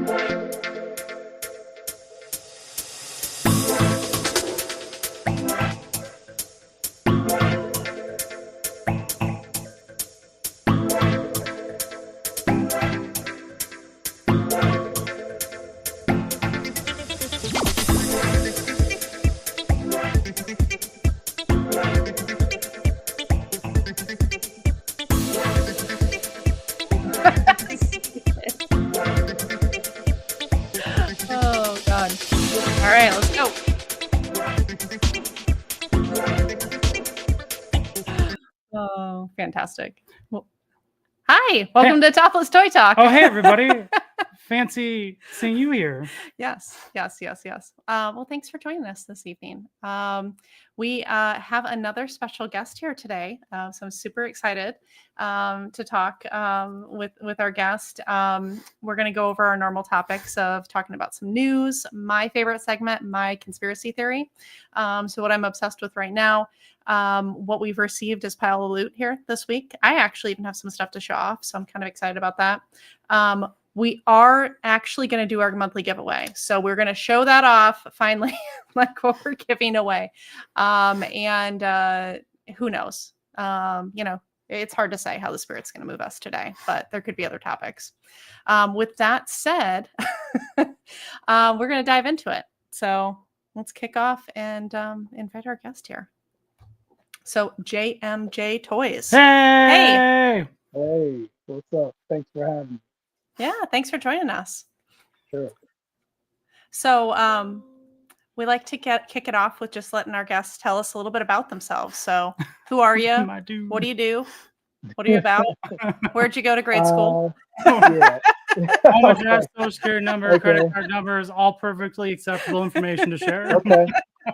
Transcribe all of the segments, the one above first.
Oh, God. All right, let's go. Oh, fantastic. Well, hi, welcome to Topless Toy Talk. Oh, hey, everybody. Fancy seeing you here. Yes. Well, thanks for joining us this evening. We have another special guest here today, so I'm super excited to talk with our guest. We're going to go over our normal topics of talking about some news, my favorite segment, my conspiracy theory. So what I'm obsessed with right now, what we've received as pile of loot here this week. I actually even have some stuff to show off, so I'm kind of excited about that. We are actually going to do our monthly giveaway. So we're going to show that off finally, like what we're giving away. And who knows? It's hard to say how the spirit's going to move us today, but there could be other topics. With that said, we're going to dive into it. So let's kick off and invite our guest here. So JMJTOYZ. Hey! Hey, what's up? Thanks for having me. Yeah, thanks for joining us. Sure. So we like to kick it off with just letting our guests tell us a little bit about themselves. So who are you? My dude. What do you do? What are you about? Where'd you go to grade school? Yeah. All my address, social security number, credit card numbers, all perfectly acceptable information to share. Okay.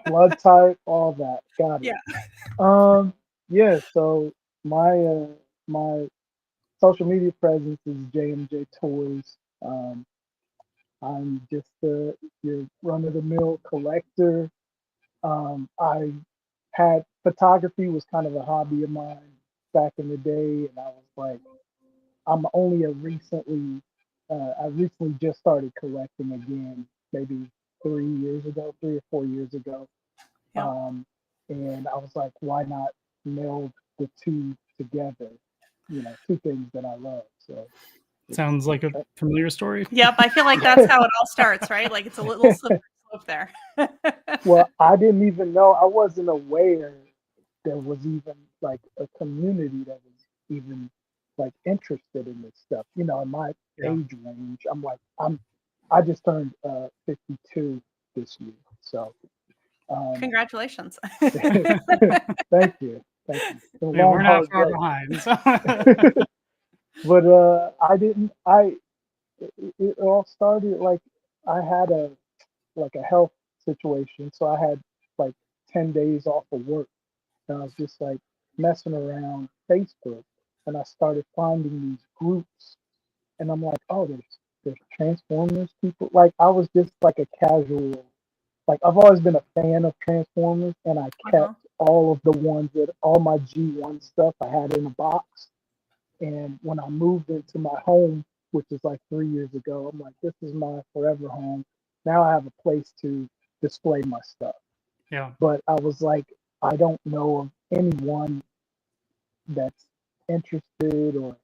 Blood type, all that. Got it. Yeah. Yeah, so my social media presence is JMJTOYZ. I'm just your run-of-the-mill collector. I had photography was kind of a hobby of mine back in the day, and I was like, I'm only I recently just started collecting again, maybe 3 or 4 years ago. Yeah. And I was like, why not meld the two together? Two things that I love. So sounds like a familiar story. Yep, I feel like that's how it all starts, right? Like it's a little slippery slope there. Well, I didn't even know, I wasn't aware there was even like a community that was even like interested in this stuff. In my age range, I just turned 52 this year. So congratulations. Thank you. We're not far behind. So. But it all started like I had a health situation. So I had like 10 days off of work, and I was just like messing around Facebook, and I started finding these groups, and I'm like, oh, there's Transformers people. Like I was just like a casual, like I've always been a fan of Transformers, and I kept all of the ones all my G1 stuff I had in a box. And when I moved into my home, which is like 3 years ago, I'm like, this is my forever home. Now I have a place to display my stuff. Yeah. But I was like, I don't know of anyone that's interested, or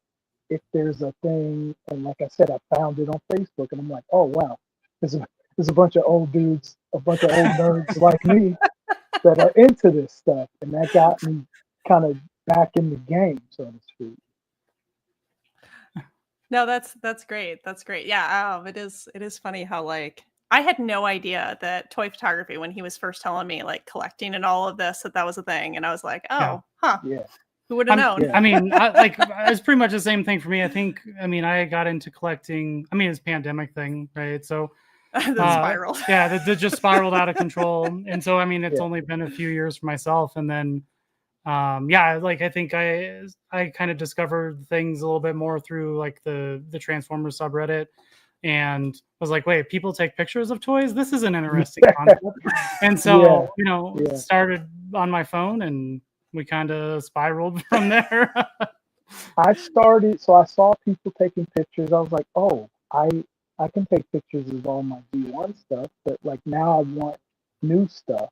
if there's a thing. And like I said, I found it on Facebook, and I'm like, oh wow, there's a bunch of old dudes, a bunch of old nerds like me that are into this stuff, and that got me kind of back in the game, so to speak. No, that's great. That's great. Yeah, it is funny how like I had no idea that toy photography, when he was first telling me like collecting and all of this, that was a thing, and I was like, oh, yeah. Who would have known? Yeah. I mean, it's pretty much the same thing for me. I got into collecting. I mean, it's a pandemic thing, right? So the spiral. Yeah, that just spiraled out of control. And so, I mean, it's only been a few years for myself. And then, I think I kind of discovered things a little bit more through like the Transformers subreddit, and was like, wait, people take pictures of toys? This is an interesting concept. And so, started on my phone, and we kind of spiraled from there. I saw people taking pictures. I was like, oh, I I can take pictures of all my D1 stuff, but like now I want new stuff.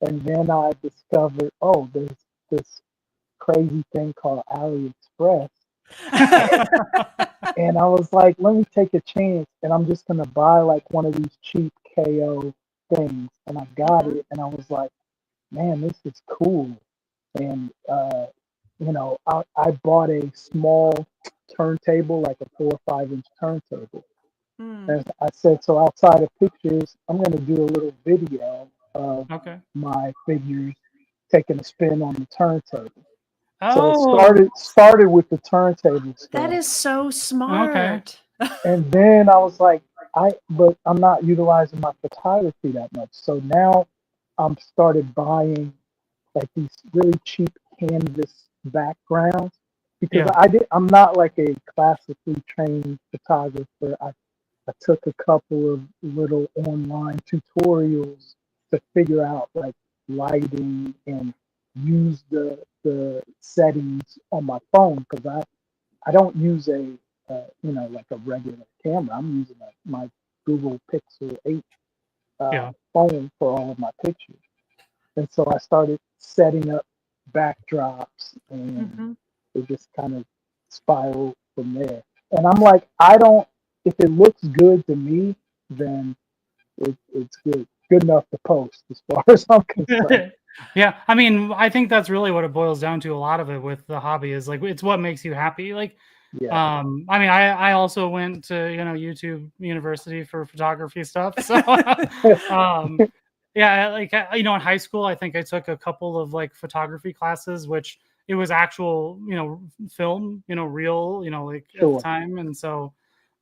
And then I discovered, oh, there's this crazy thing called AliExpress. And I was like, let me take a chance and I'm just gonna buy like one of these cheap KO things. And I got it and I was like, man, this is cool. And I bought a small turntable, like a 4 or 5 inch turntable. And I said, so outside of pictures, I'm gonna do a little video of Okay. my figures taking a spin on the turntable. So it Oh, started with the turntable stuff. That is so okay. smart. And then I was like, but I'm not utilizing my photography that much. So now I'm started buying like these really cheap canvas backgrounds because Yeah. I'm not like a classically trained photographer. I took a couple of little online tutorials to figure out like lighting and use the settings on my phone because I don't use a like a regular camera. I'm using my Google Pixel 8 Yeah. phone for all of my pictures. And so I started setting up backdrops and Mhm. it just kind of spiraled from there. And I'm like, I don't, if it looks good to me, then it's good enough to post as far as I'm concerned. Yeah, I mean, I think that's really what it boils down to. A lot of it with the hobby is like it's what makes you happy. Like, Yeah. I mean, I also went to YouTube University for photography stuff. So, yeah, like in high school, I think I took a couple of like photography classes, which it was actual film, real, like at the Sure. time, and so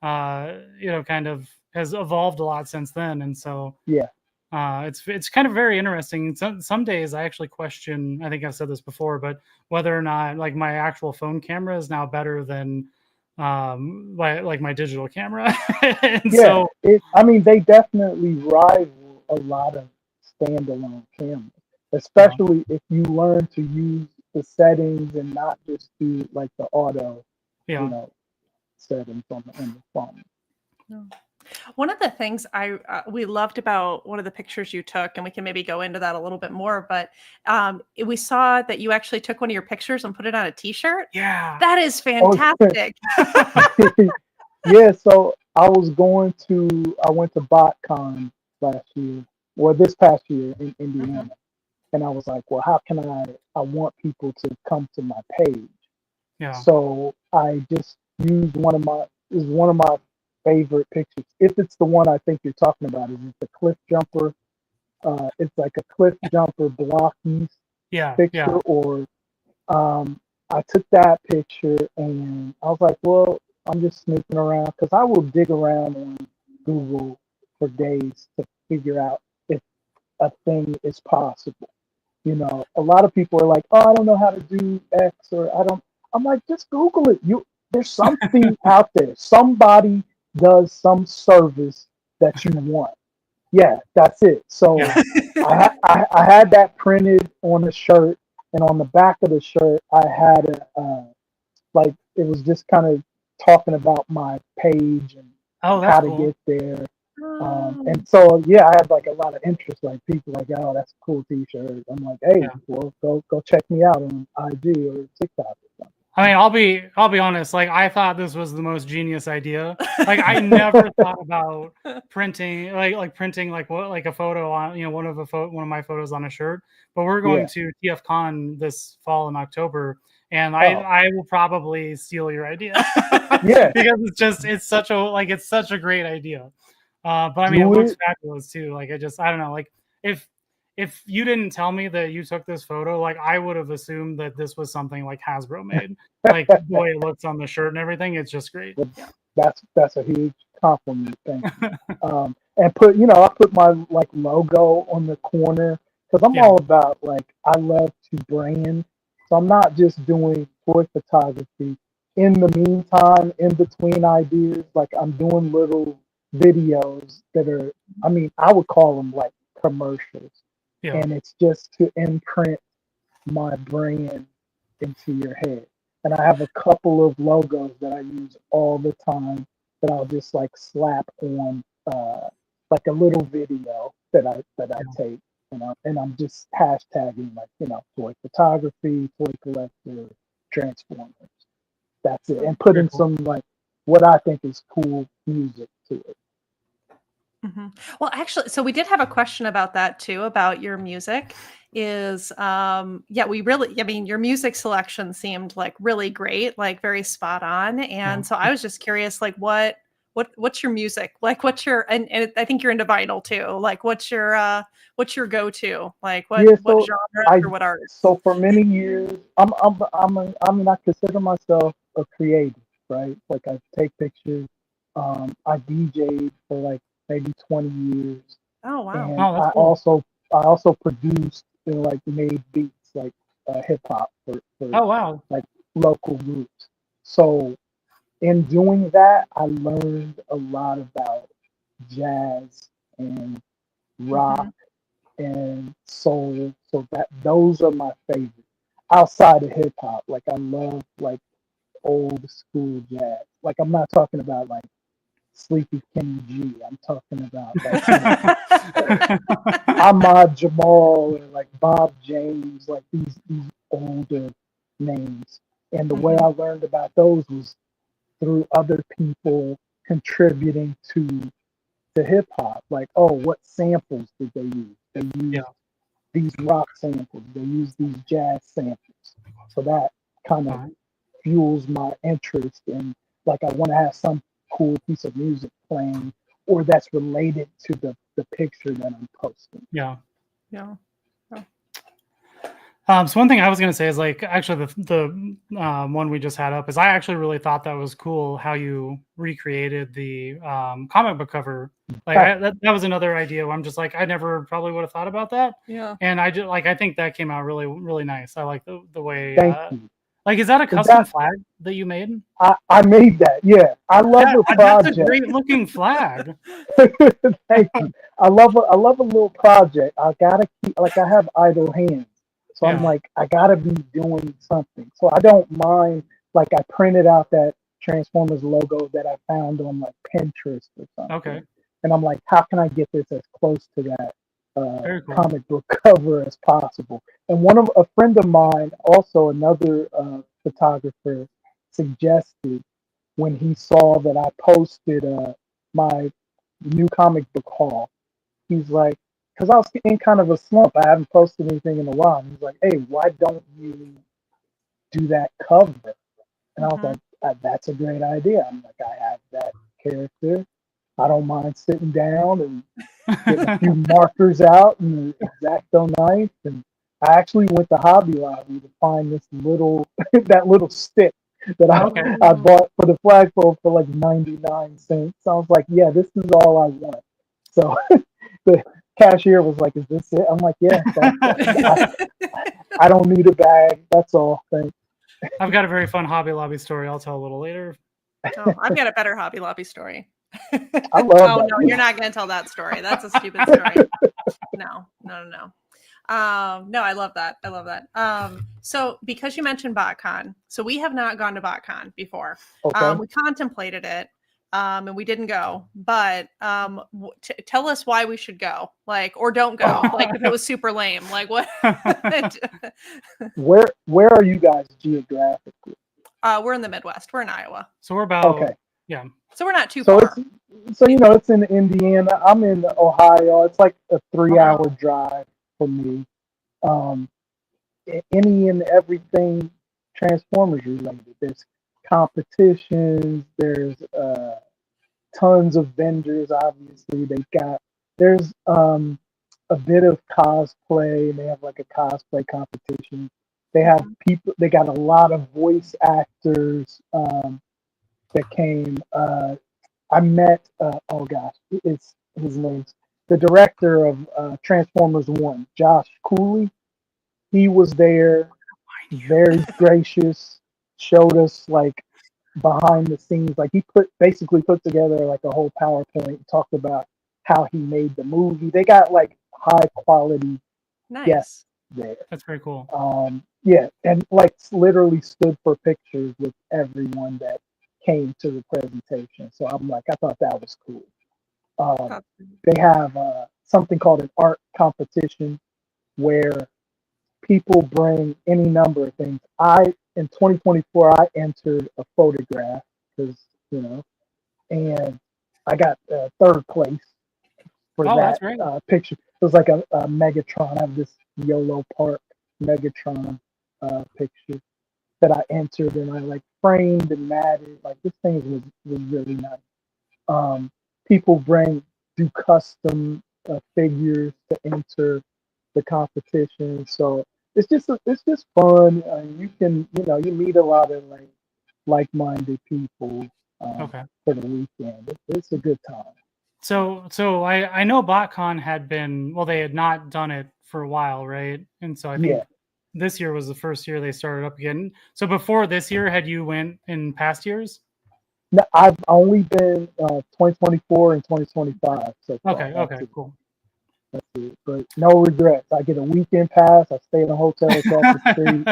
kind of has evolved a lot since then, and so. Yeah. It's kind of very interesting. Some days I actually question. I think I've said this before, but whether or not like my actual phone camera is now better than my digital camera. And Yeah. so I mean, they definitely rival a lot of standalone cameras, yeah, especially if you learn to use the settings and not just do like the auto, you yeah, know, settings on the phone. No. One of the things we loved about one of the pictures you took, and we can maybe go into that a little bit more, but we saw that you actually took one of your pictures and put it on a T-shirt. yeah. That is Oh, fantastic. yeah. So I went to BotCon last year, or this past year in Mhm. Indiana, and I was like, well, how can I want people to come to my page. Yeah. So I just used one of my favorite pictures. If it's the one I think you're talking about, is it the cliff jumper? It's like a cliff jumper blockies Yeah. picture, Yeah. or I took that picture and I was like, well, I'm just snooping around because I will dig around on Google for days to figure out if a thing is possible. A lot of people are like, oh, I don't know how to do X, or I don't. I'm like, just Google it. There's something out there. Somebody does some service that you want. Yeah, that's it. So Yeah. I had that printed on the shirt, and on the back of the shirt, I had like it was just kind of talking about my page and Oh, that's how to cool. get there. Oh. And so yeah, I had like a lot of interest. Like people like, oh, that's a cool T-shirt. I'm like, hey, Yeah. well, go check me out on IG or TikTok or something. I mean, I'll be honest. Like, I thought this was the most genius idea. Like, I never thought about printing, like printing, like what, like a photo on, one of my photos on a shirt. But we're going Yeah. to TFCon this fall in October, and Oh. I will probably steal your idea Yeah. because it's such a great idea. But I mean, it Do looks it. fabulous too. Like, I don't know, like if you didn't tell me that you took this photo, like I would have assumed that this was something like Hasbro made. Like the way it looks on the shirt and everything, it's just great. That's a huge compliment. Thank you. And I put my like logo on the corner because I'm Yeah. all about like I love to brand. So I'm not just doing toy photography. In the meantime, in between ideas, like I'm doing little videos that are, I mean, I would call them like commercials, Yeah. and it's just to imprint my brand into your head. And I have a couple of logos that I use all the time that I'll just like slap on like a little video that I take, and I'm just hashtagging like, toy photography, toy collector, Transformers. That's it, and Very putting cool. some like what I think is cool music to it. Well, actually, so we did have a question about that too, about your music. Is your music selection seemed like really great, like very spot on. And so I was just curious, like what's your music? Like what's your and I think you're into vinyl too. Like what's your go-to? Like what genre or what artist? So for many years, I consider myself a creative, right? Like I take pictures. I DJ'd for like maybe 20 years, Oh wow. and Oh, that's cool. I also produced and like made beats like hip hop for Oh, wow. like local groups. So in doing that, I learned a lot about jazz and rock and soul. So that those are my favorites. Outside of hip hop, like I love like old school jazz. Like I'm not talking about like Sleepy King G. I'm talking about like Ahmad Jamal and like Bob James, like these older names. And the way I learned about those was through other people contributing to hip hop. Like, oh, what samples did they use? They used these rock samples. They used these jazz samples. So that kind of fuels my interest in, like, I want to have some cool piece of music playing or that's related to the picture that I'm posting. Yeah. So one thing I was going to say is like actually the one we just had up is I actually really thought that was cool how you recreated the comic book cover. Like that was another idea where I'm just like I never probably would have thought about that. Yeah. And I just like I think that came out really really nice. I like the way. Thank you. Like is that a custom flag that you made? I made that. Yeah, I love the project. That's a great looking flag. Thank you. I love a little project. I gotta keep like I have idle hands. So I'm like, I gotta be doing something. So I don't mind, like I printed out that Transformers logo that I found on like Pinterest or something. Okay. And I'm like, how can I get this as close to that cool. comic book cover as possible? And a friend of mine, also another photographer, suggested when he saw that I posted my new comic book haul. He's like, because I was in kind of a slump. I haven't posted anything in a while. And he's like, hey, why don't you do that cover? And I was like, that's a great idea. I'm like, I have that character. I don't mind sitting down and getting a few markers out and an X-Acto knife. And I actually went to Hobby Lobby to find this that little stick that I bought for the flagpole for like 99 cents. So I was like, yeah, this is all I want. So the cashier was like, is this it? I'm like, yeah. I don't need a bag. That's all. Thanks. I've got a very fun Hobby Lobby story I'll tell a little later. Oh, I've got a better Hobby Lobby story. I love that. No, you're not going to tell that story. That's a stupid story. No. No, I love that. So because you mentioned BotCon, so we have not gone to BotCon before. Okay. We contemplated it, and we didn't go. But tell us why we should go, like, or don't go. Like if it was super lame, like what? Where are you guys geographically? We're in the Midwest. We're in Iowa. So we're about So we're not too far. It's in Indiana. I'm in Ohio. It's like a 3-hour drive for me. Any and everything Transformers related. There's competitions. There's tons of vendors. Obviously, there's a bit of cosplay. They have like a cosplay competition. They have people. They got a lot of voice actors that came. I met. It's his name's the director of Transformers 1, Josh Cooley. He was there, very gracious, showed us like behind the scenes. Like he basically put together like a whole PowerPoint and talked about how he made the movie. They got like high quality guests there. That's very cool. Yeah, and like literally stood for pictures with everyone that came to the presentation. So I'm like, I thought that was cool. That's- They have something called an art competition where people bring any number of things. In 2024, I entered a photograph because, you know, and I got third place for Oh, that's that great. picture. It was like a Megatron. I have this YOLO Park Megatron picture that I entered, and I like framed and matted. Like this thing was really nice. People do custom figures to enter the competition, so it's just fun. You can you meet a lot of like-minded people Okay. for the weekend. It's a good time. So I know BotCon had been, well, they had not done it for a while, right? And so I think Yeah. this year was the first year they started up again. So before this year, had you went in past years? No, I've only been 2024 and 2025 so far. Okay, cool. That's it. But no regrets. I get a weekend pass. I stay in a hotel across the street,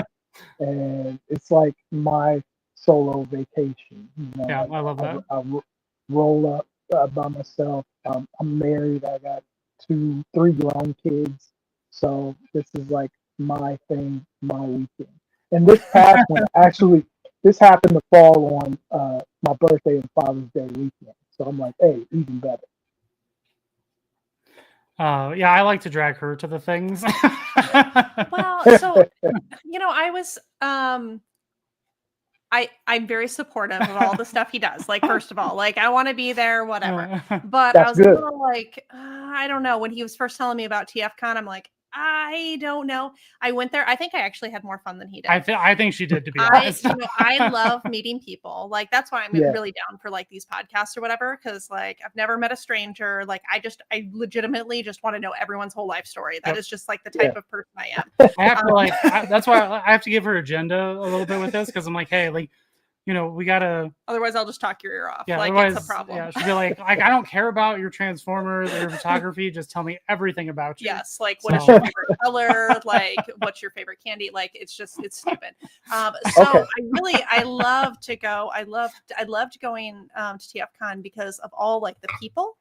and it's like my solo vacation. Yeah, I love that. I roll up by myself. I'm married. I got three grown kids, so this is like my thing, my weekend. And this past one, actually, this happened to fall on my birthday and Father's Day weekend. So I'm like, hey, even better. Yeah, I like to drag her to the things. Well, so I was I'm very supportive of all the stuff he does. Like, first of all, like I want to be there, whatever. But I was good. a little like, I don't know. When he was first telling me about TFCon, I'm like, I don't know. I went there. I think I actually had more fun than he did. I think she did, to be honest. I love meeting people. Like that's why I'm really down for like these podcasts or whatever. Because like I've never met a stranger. Like I legitimately just want to know everyone's whole life story. That is just like the type of person I am. I have to that's why I have to give her agenda a little bit with this, because I'm like, hey, like, we gotta. Otherwise, I'll just talk your ear off. Yeah, like it's a problem. Yeah, she'll be like, I don't care about your Transformers or your photography. Just tell me everything about you. Yes, like what is your favorite color? Like what's your favorite candy? Like it's stupid. I love to go. I loved going to TFCon because of all like the people.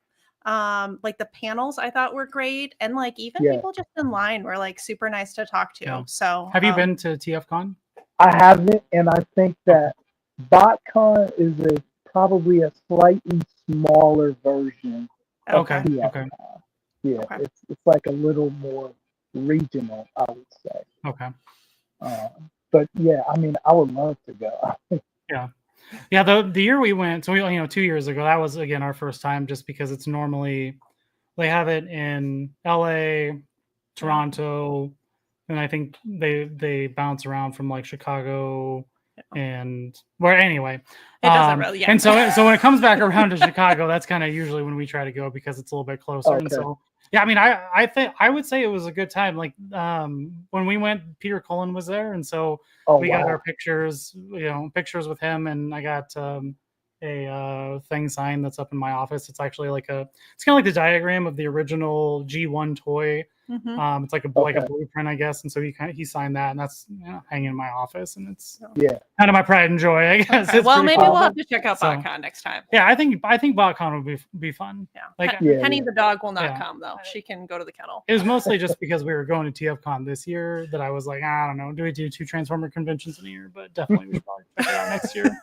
Like the panels I thought were great, and like even people just in line were like super nice to talk to. Yeah. So have you been to TFCon? I haven't, and I think that BotCon is probably a slightly smaller version of TFCon. Okay. Yeah, it's like a little more regional, I would say. Okay. But yeah, I mean, I would love to go. Yeah. The year we went, so 2 years ago, that was again our first time, just because it's normally they have it in LA, Toronto, and I think they bounce around from like Chicago and anyway. It doesn't really. Yeah. And so when it comes back around to Chicago, that's kind of usually when we try to go, because it's a little bit closer. Okay. And so yeah, I mean, I think I would say it was a good time. Like when we went, Peter Cullen was there, and so we got our pictures with him, and I got a thing signed that's up in my office. It's actually it's kind of like the diagram of the original G1 toy. Mm-hmm. It's like a blueprint, I guess, and so he signed that, and that's hanging in my office, and it's kind of my pride and joy, I guess. Okay. Well, maybe we'll have to check out BotCon next time. Yeah, I think BotCon would be fun. Yeah, like Penny the dog will not come though. She can go to the kennel. It was mostly just because we were going to TFCon this year that I was like, I don't know, do we do 2 Transformer conventions in a year? But definitely we should probably check it out next year.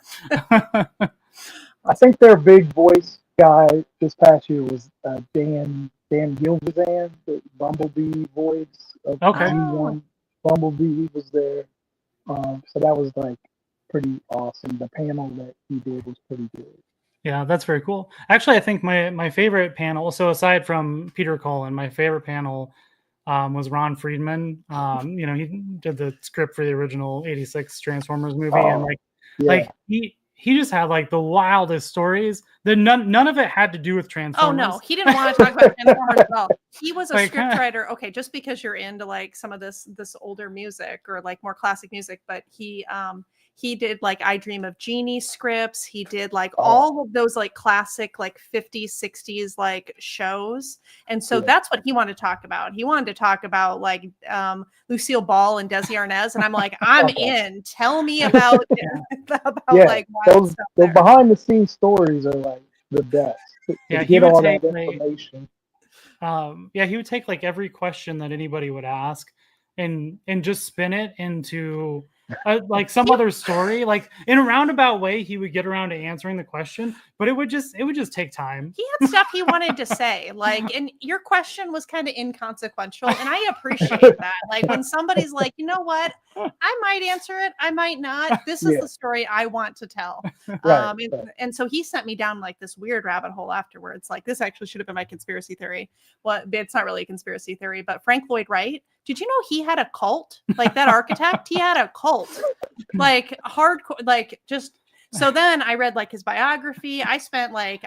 I think their big voice guy this past year was Dan Gilvezan, the Bumblebee voice of G1. Bumblebee was there, so that was like pretty awesome. The panel that he did was pretty good. Yeah, that's very cool. Actually, I think my favorite panel, so aside from Peter Cullen, my favorite panel was Ron Friedman. He did the script for the original '86 Transformers movie, and he just had like the wildest stories. None of it had to do with Transformers. Oh no, he didn't want to talk about Transformers at all. he was a Like, script writer. Okay, just because you're into like some of this older music or like more classic music, but he did like I Dream of Jeannie scripts. He did like all of those like classic like 50s, 60s like shows. And so that's what he wanted to talk about. He wanted to talk about like Lucille Ball and Desi Arnaz. And I'm like, I'm in. Tell me about like wild stuff those there. behind the scenes stories are like the best. To he get would all take that information. he would take like every question that anybody would ask and just spin it into like some other story. Like in a roundabout way, he would get around to answering the question, but it would just take time. He had stuff he wanted to say, like, and your question was kind of inconsequential, and I appreciate that. Like when somebody's like, you know what, I might answer it, I might not. This is the story I want to tell. And so he sent me down like this weird rabbit hole afterwards. Like this actually should have been my conspiracy theory. Well, it's not really a conspiracy theory, but Frank Lloyd Wright. Did you know he had a cult? Like that architect, he had a cult, like hardcore, like just. So then I read like his biography. I spent like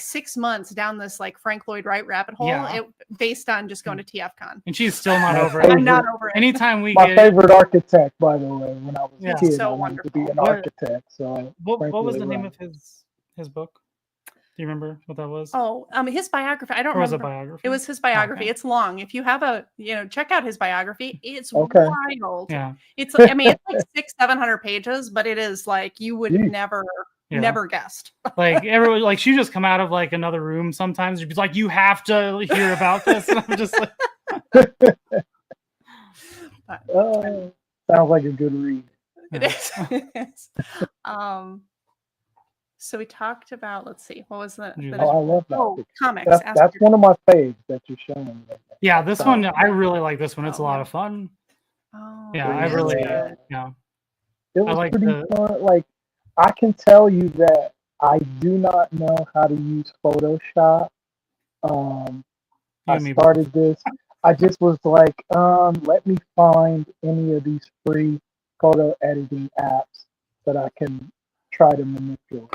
6 months down this like Frank Lloyd Wright rabbit hole. It based on just going to TFCon. And she's still not over it. I'm not over it. Anytime we my favorite architect, by the way, when I was a kid, so I wanted wonderful. to be an architect. So what was the name of his book? Do you remember what that was? Oh, his biography. I don't remember. Was it a biography? It was his biography. Okay. It's long. If you have check out his biography. It's wild. Yeah. It's like 600-700 pages, but it is like you would never guessed. Like everyone, like she just come out of like another room sometimes. She'd be like, you have to hear about this. And I'm just like sounds like a good read. It is. So we talked about, let's see, what was the I love that. Oh, comics. That's one of my faves that you're showing me. Yeah, this one, I really like this one. It's a lot of fun. Oh, yeah, I really, It was pretty fun. Like, I can tell you that I do not know how to use Photoshop. I started this. I just was like, let me find any of these free photo editing apps that I can try to manipulate.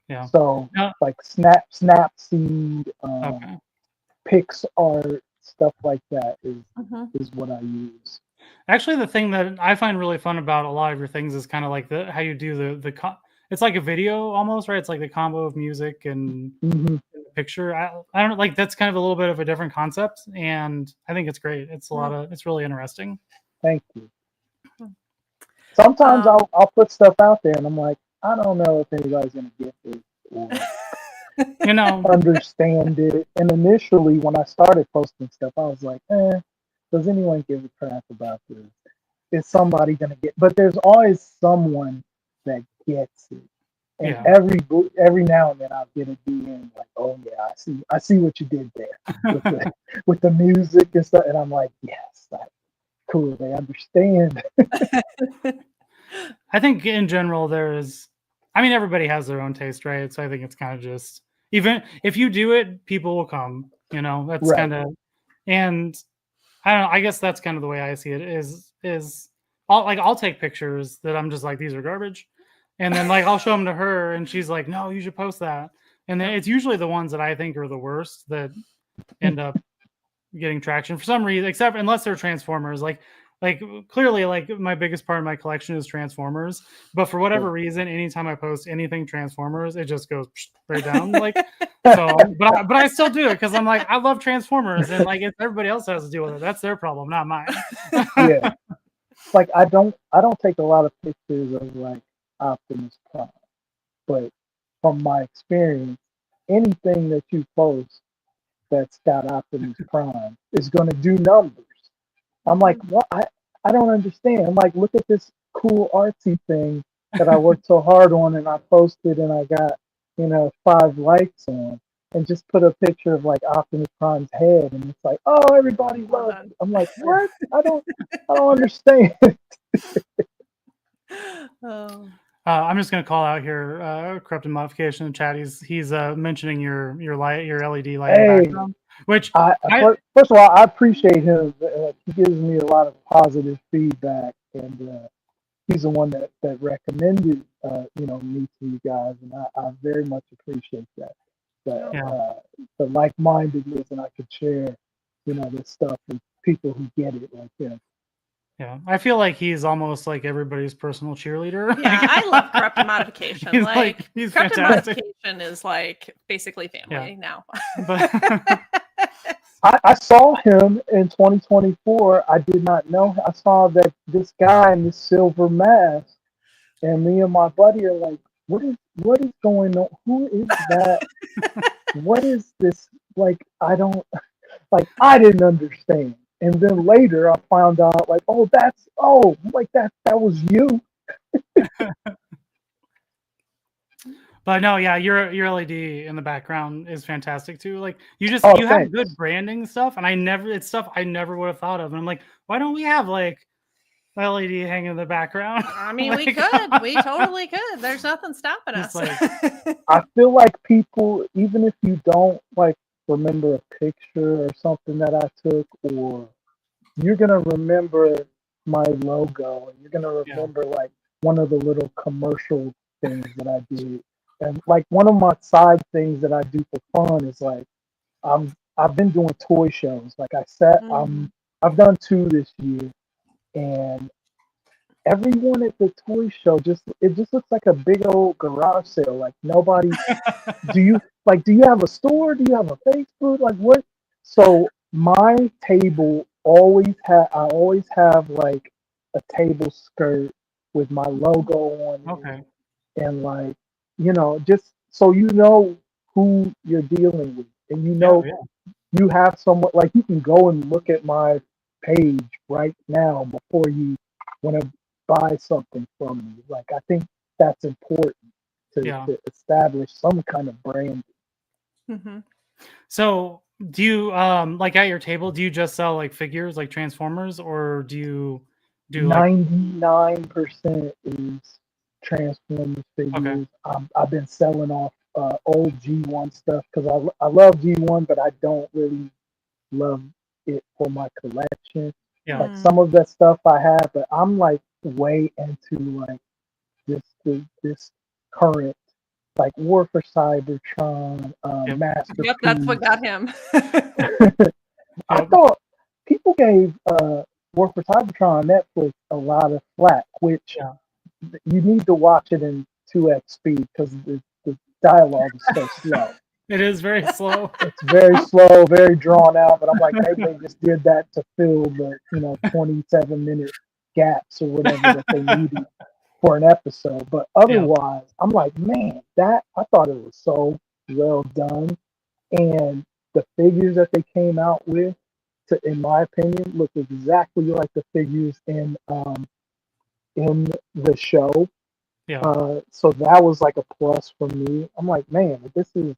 Yeah. So like Snapseed, PixArt, stuff like that is what I use. Actually, the thing that I find really fun about a lot of your things is kind of like how you do it's like a video almost, right? It's like the combo of music and the picture. I don't know, like that's kind of a little bit of a different concept, and I think it's great. It's it's really interesting. Thank you. Sometimes I'll put stuff out there, and I'm like, I don't know if anybody's gonna get this or understand it. And initially, when I started posting stuff, I was like, does anyone give a crap about this? Is somebody gonna get? But there's always someone that gets it. And every now and then I'll get a DM like, oh yeah, I see what you did there with the music and stuff, and I'm like, yes, cool, they understand. I think in general everybody has their own taste, right? So I think it's kind of just, even if you do it, people will come, that's kind of, and I don't know, I guess that's kind of the way I see it is I'll take pictures that I'm just like, these are garbage. And then like, I'll show them to her and she's like, no, you should post that. And then it's usually the ones that I think are the worst that end up getting traction for some reason, except unless they're Transformers. Like clearly, like my biggest part of my collection is Transformers, but for whatever reason, anytime I post anything Transformers, it just goes right down. Like, so, but I still do it because I'm like, I love Transformers, and like if everybody else has to deal with it, that's their problem, not mine. Yeah, like I don't take a lot of pictures of like Optimus Prime, but from my experience, anything that you post that's got Optimus Prime is going to do numbers. I'm like, what? I don't understand. I'm like, look at this cool artsy thing that I worked so hard on, and I posted, and I got 5 likes on, and just put a picture of like Optimus Prime's head, and it's like, oh, everybody loves it. I'm like, what? I don't understand. I'm just going to call out here, Corrupted Modification in chat. He's mentioning your LED light background. Which first of all, I appreciate him. He gives me a lot of positive feedback, and he's the one that recommended me to you guys, and I very much appreciate that. the like-mindedness, and I could share, this stuff with people who get it like him. Yeah, I feel like he's almost like everybody's personal cheerleader. Yeah, I love corrupted modification. He's corrupted fantastic. modification is like basically family now. But I saw him in 2024. I did not know. I saw that this guy in this silver mask, and me and my buddy are like, what is going on? Who is that? What is this? Like, I didn't understand. And then later I found out, like, that was you. But no, yeah, your LED in the background is fantastic too. Like you have Thanks. good branding stuff, and it's stuff I never would have thought of. And I'm like, why don't we have like LED hanging in the background? I mean, we could. We totally could. There's nothing stopping us. I feel like people, even if you don't like remember a picture or something that I took, or you're gonna remember my logo, and you're gonna remember like one of the little commercial things that I did. And like one of my side things that I do for fun is like I've been doing toy shows. Like I've done 2 this year, and everyone at the toy show just looks like a big old garage sale. Like nobody do you have a store? Do you have a Facebook? Like what? So my table I always have like a table skirt with my logo on it, and like just so you know who you're dealing with, and you have somewhat like you can go and look at my page right now before you want to buy something from me. Like I think that's important to establish some kind of brand. Mm-hmm. So do you like at your table, do you just sell like figures like Transformers, or do you do 99% is Transformers figures? I've been selling off old G1 stuff because I love G1, but I don't really love it for my collection. Like some of that stuff I have, but I'm like way into like this current like War for Cybertron, Master. Yep, that's what got him. I thought people gave War for Cybertron on Netflix a lot of flack, which you need to watch it in 2x speed because the dialogue is so slow. It is very slow. It's very slow, very drawn out. But I'm like, maybe they just did that to fill the 27-minute gaps or whatever that they needed for an episode. But otherwise, I'm like, man, I thought it was so well done, and the figures that they came out with, in my opinion, look exactly like the figures in the show. So that was like a plus for me. I'm like, man, this is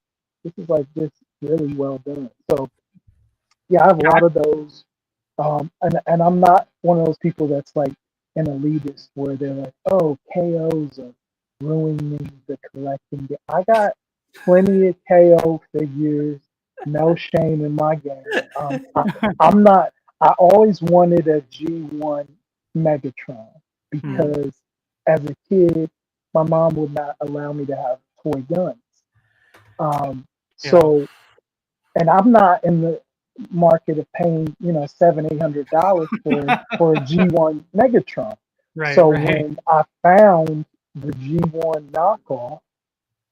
like just really well done. So yeah, I have a lot of those. And I'm not one of those people that's like an elitist where they're like, oh, KOs are ruining the collecting. I got plenty of KO figures. No shame in my game. I'm not. I always wanted a G1 Megatron because as a kid, my mom would not allow me to have toy guns. So, and I'm not in the market of paying, $700-800 for a G1 Megatron. When I found the G1 knockoff,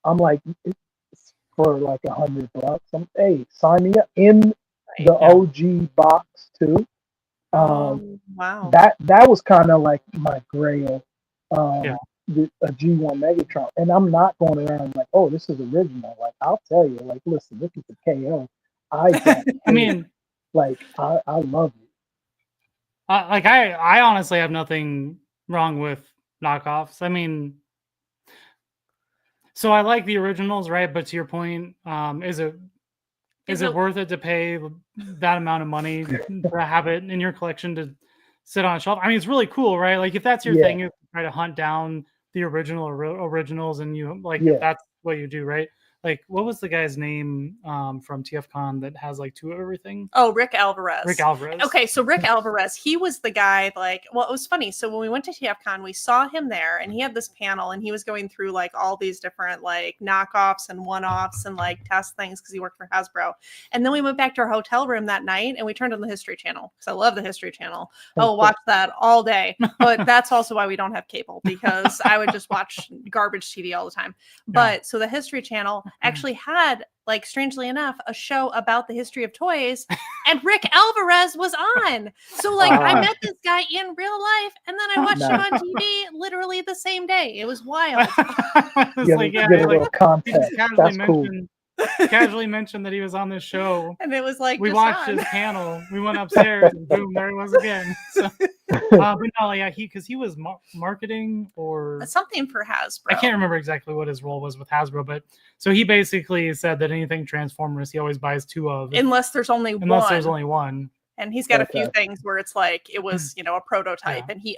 I'm like, it's for like $100. Hey, sign me up in the OG box too. Wow. That was kind of like my grail. A G1 Megatron, and I'm not going around like, oh, this is original. Like, I'll tell you, like, listen, this is a KO. I mean, like, I love it. Like, I honestly have nothing wrong with knockoffs. I mean, so I like the originals, right? But to your point, is it worth it to pay that amount of money to have it in your collection to sit on a shelf? I mean, it's really cool, right? Like, if that's your thing, you try to hunt down the originals, and you like if that's what you do, right? like what was the guy's name from TFCon that has like 2 of everything? Oh, Rick Alvarez. Rick Alvarez. Okay, so Rick Alvarez, he was the guy, like, well, it was funny. So when we went to TFCon, we saw him there and he had this panel and he was going through like all these different like knockoffs and one-offs and like test things because he worked for Hasbro. And then we went back to our hotel room that night and we turned on the History Channel because I love the History Channel. Oh, watch that all day. But that's also why we don't have cable, because I would just watch garbage TV all the time. But so the History Channel actually had, like, strangely enough, a show about the history of toys, and Rick Alvarez was on. So like I met this guy in real life and then I watched him on TV literally the same day. It was wild. Get a little context. That's cool. Casually mentioned that he was on this show, and it was like we watched his panel. We went upstairs, and boom, there he was again. So, but no, yeah, because he was marketing or something for Hasbro. I can't remember exactly what his role was with Hasbro, but so he basically said that anything Transformers he always buys 2 of, unless there's only one. And he's got a few things where it's like it was, you know, a prototype, and he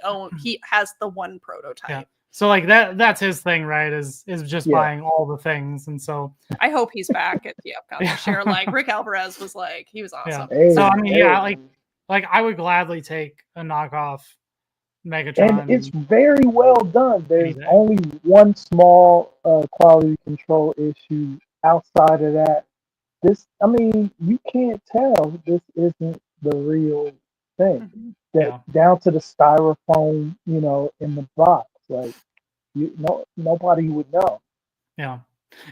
has the one prototype. Yeah. So like that's his thing, right? Is just buying all the things. And so I hope he's back at TFCon this year. Like Rick Alvarez was like, he was awesome. Yeah. So I mean, like I would gladly take a knockoff Megatron. And it's very well done. There's only one small quality control issue. Outside of that, I mean, you can't tell this isn't the real thing. Down to the styrofoam, you know, in the box. Like, nobody would know. Yeah.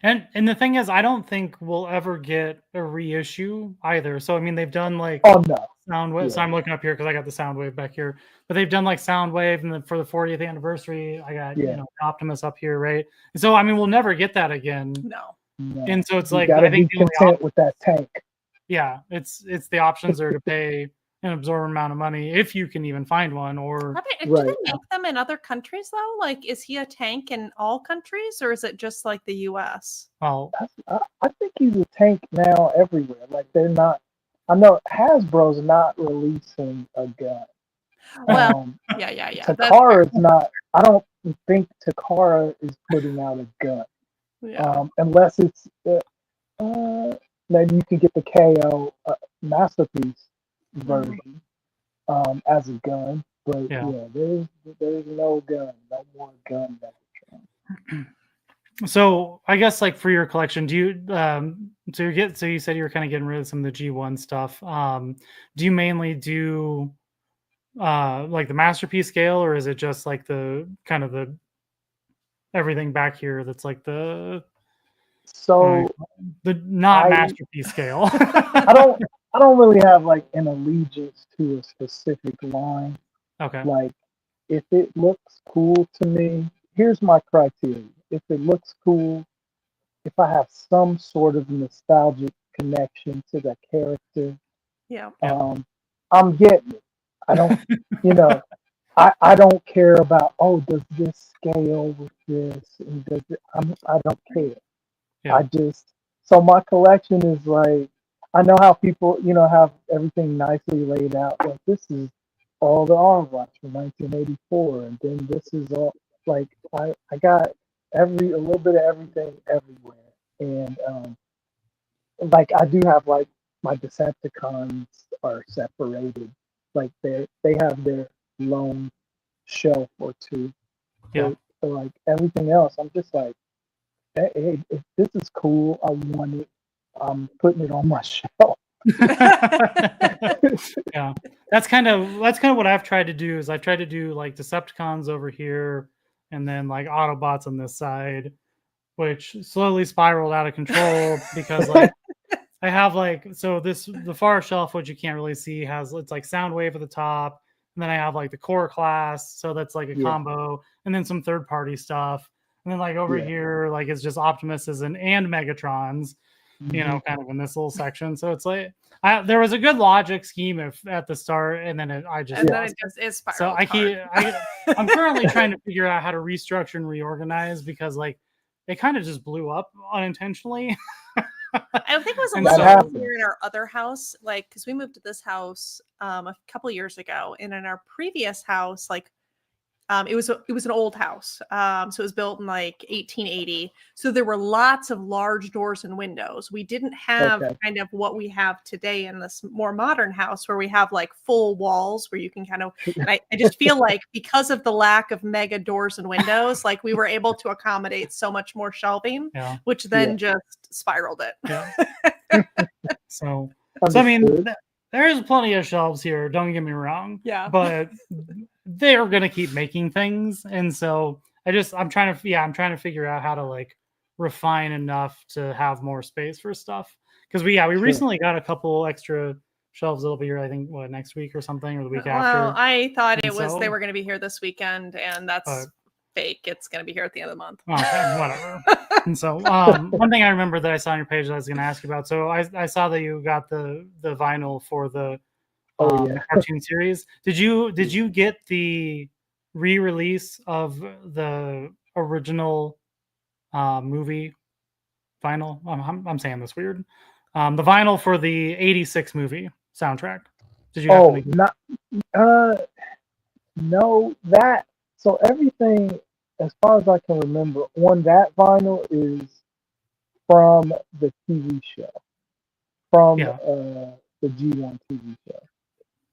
And the thing is, I don't think we'll ever get a reissue either. So I mean, they've done like Soundwave. So I'm looking up here because I got the Soundwave back here. But they've done like Soundwave, and then for the 40th anniversary, I got you know, Optimus up here, right? And so I mean, we'll never get that again. No. And so it's you like gotta I think be content with that tank. Yeah, it's the options are to pay an absorbent amount of money if you can even find one. Or do they make them in other countries though? Like, is he a tank in all countries, or is it just like the U.S.? Well, I think he's a tank now everywhere. Like, they're not. I know Hasbro's not releasing a gun. Well, yeah. Takara's not. I don't think Takara is putting out a gun. Yeah. Unless it's maybe you can get the KO Masterpiece version as a gun, but there's no gun, no more gun Megatron. So I guess like for your collection, do you so you said you were kind of getting rid of some of the G1 stuff. Do you mainly do like the Masterpiece scale, or is it just like the kind of the everything back here that's like the Masterpiece scale? I don't really have like an allegiance to a specific line. Okay. Like, if it looks cool to me, here's my criteria. If it looks cool, if I have some sort of nostalgic connection to the character, I'm getting it. I don't, you know, I don't care about, does this scale with this? And I don't care. Yeah. So my collection is like, I know how people, you know, have everything nicely laid out. Like, this is all the Autobots from 1984, and then this is all, like, I got a little bit of everything everywhere. And like, I do have, like, my Decepticons are separated. Like, they have their lone shelf or two. Yeah. So like, everything else, I'm just like, hey, if this is cool, I want it. I'm putting it on my shelf. Yeah, that's kind of what I've tried to do. Is I've tried to do like Decepticons over here, and then like Autobots on this side, which slowly spiraled out of control because like I have like the far shelf, which you can't really see, it's like Soundwave at the top, and then I have like the core class, so that's like a combo, and then some third party stuff, and then like over here, like it's just Optimuses and Megatrons. You know, kind of in this little section. So it's like there was a good logic scheme at the start, and then it just is spiraled. So I'm currently trying to figure out how to restructure and reorganize because like it kind of just blew up unintentionally. I think it was a little here in our other house, like because we moved to this house a couple years ago, and in our previous house, like it was an old house. So it was built in like 1880. So there were lots of large doors and windows. We didn't have Okay. kind of what we have today in this more modern house where we have like full walls where you can kind of, and I just feel like because of the lack of mega doors and windows, like we were able to accommodate so much more shelving, Yeah. which then just spiraled it. Yeah. So I mean, Understood. there's plenty of shelves here. Don't get me wrong. Yeah. But they're gonna keep making things, and so I'm trying to figure out how to like refine enough to have more space for stuff. Because we Sure. recently got a couple extra shelves that'll be here. I think next week or something, or the week Well, after. I thought And it was they so, were going to be here this weekend, and that's but fake. It's going to be here at the end of the month. okay, whatever. And so, one thing I remember that I saw on your page that I was going to ask you about. So I saw that you got the vinyl for the Oh yeah. cartoon series. Did you get the re-release of the original movie vinyl? I'm saying this weird. The vinyl for the '86 movie soundtrack. Did you happen Oh, to get? not no that. So everything, as far as I can remember, on that vinyl is from the TV show, from Yeah, the G1 TV show.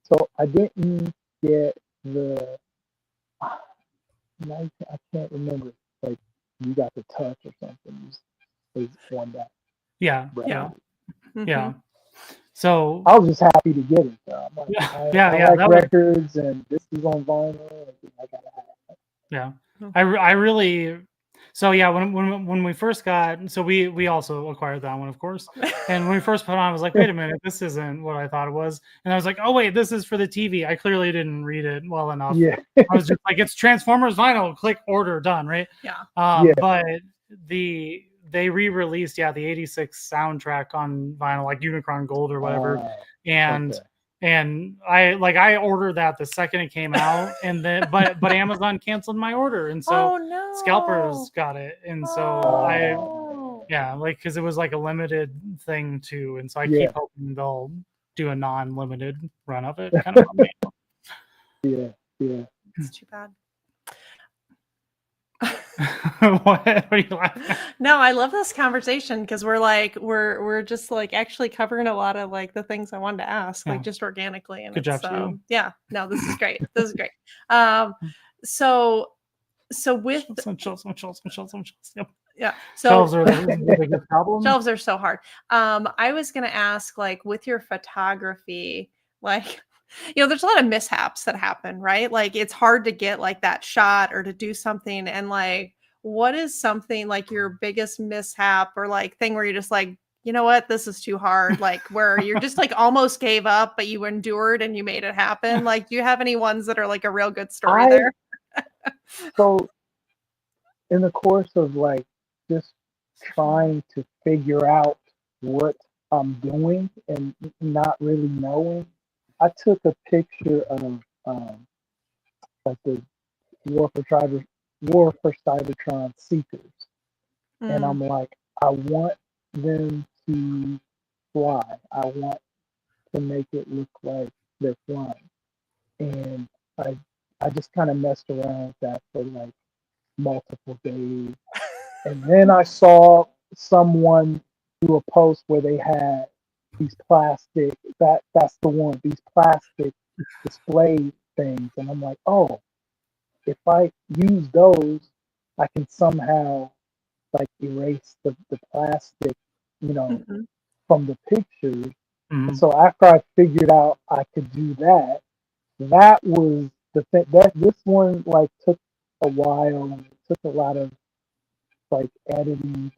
So I didn't get the. I can't remember. Like you got the touch or something is on that yeah, record. yeah. So I was just happy to get it. Though. I'm like, yeah. I like That was, records, and this is on vinyl. I gotta have it. yeah. I really. So yeah, when we first got, so we also acquired that one, of course. And when we first put it on, I was like, wait a minute, this isn't what I thought it was. And I was like, oh wait, this is for the TV. I clearly didn't read it well enough. Yeah, I was just like, it's Transformers vinyl, click order, done, right? Yeah. Yeah. But they re-released, the '86 soundtrack on vinyl, like Unicron Gold or whatever. And okay. and I ordered that the second it came out, and then but Amazon canceled my order, and so Oh no. Scalpers got it, and so Oh. like because it was like a limited thing too, and so I Yeah. keep hoping they'll do a non-limited run of it, kind of. Yeah. It's too bad. What are you laughing at? No, I love this conversation because we're just like actually covering a lot of like the things I wanted to ask, Yeah. like just organically. And Good job to you. yeah, no, this is great. This is great. So with Some shelves. Yep. yeah, so Shelves are the biggest problem. shelves are so hard. I was gonna ask, like, with your photography, like, there's a lot of mishaps that happen, right? Like, it's hard to get like that shot or to do something. And like, what is something like your biggest mishap or like thing where you're just like, you know what, this is too hard, like where you're just like almost gave up, but you endured and you made it happen? Like, do you have any ones that are like a real good story there? So in the course of like just trying to figure out what I'm doing and not really knowing, I took a picture of like the War for Cybertron Seekers, and I'm like, I want them to fly. I want to make it look like they're flying, and I just kind of messed around with that for like multiple days, and then I saw someone do a post where they had these plastic that's the one, these plastic display things, and I'm like, oh, if I use those, I can somehow like erase the plastic, from the pictures. Mhm. And so after I figured out I could do that, that was the thing. That this one like took a while, and it took a lot of like editing.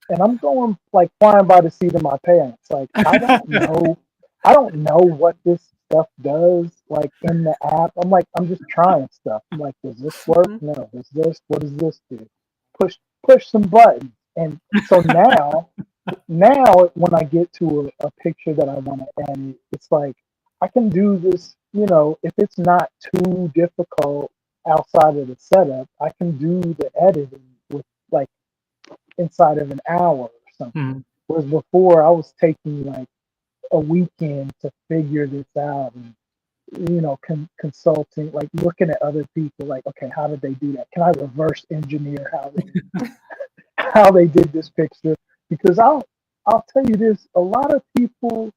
And I'm going like flying by the seat of my pants. Like I don't know what this stuff does. Like in the app, I'm just trying stuff. I'm like, does this work? No. Does this? What does this do? Push some buttons. And so now when I get to a picture that I want to edit, it's like I can do this. If it's not too difficult outside of the setup, I can do the editing with like inside of an hour or something. Mhm. Whereas before I was taking like a weekend to figure this out, and consulting, like looking at other people, like, okay, how did they do that? Can I reverse engineer how they did this picture? Because I'll tell you this, a lot of people,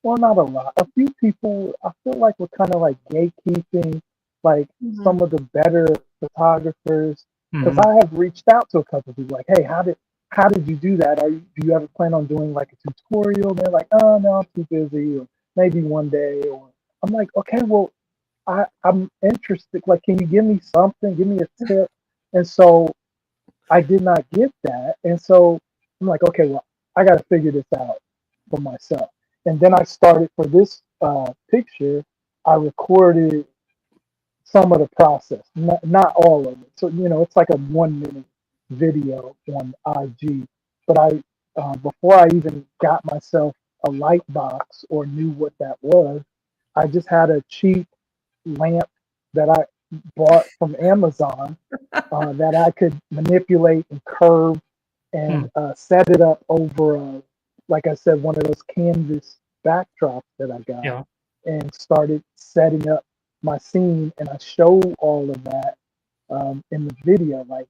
well, not a lot, a few people, I feel like we're kind of like gatekeeping, like Mhm. some of the better photographers. Because Mhm. I have reached out to a couple of people, like, hey, how did you do that? Do you ever plan on doing like a tutorial? They're like, oh no, I'm too busy, or maybe one day. Or I'm like, okay, well, I'm interested. Like, can you give me something? Give me a tip. And so I did not get that. And so I'm like, okay, well, I got to figure this out for myself. And then I started for this picture, I recorded some of the process, not all of it. So, it's like a 1 minute video on IG. But before I even got myself a light box or knew what that was, I just had a cheap lamp that I bought from Amazon that I could manipulate and curve and Hmm. set it up over, like I said, one of those canvas backdrops that I got, Yeah. and started setting up my scene. And I show all of that in the video. Like,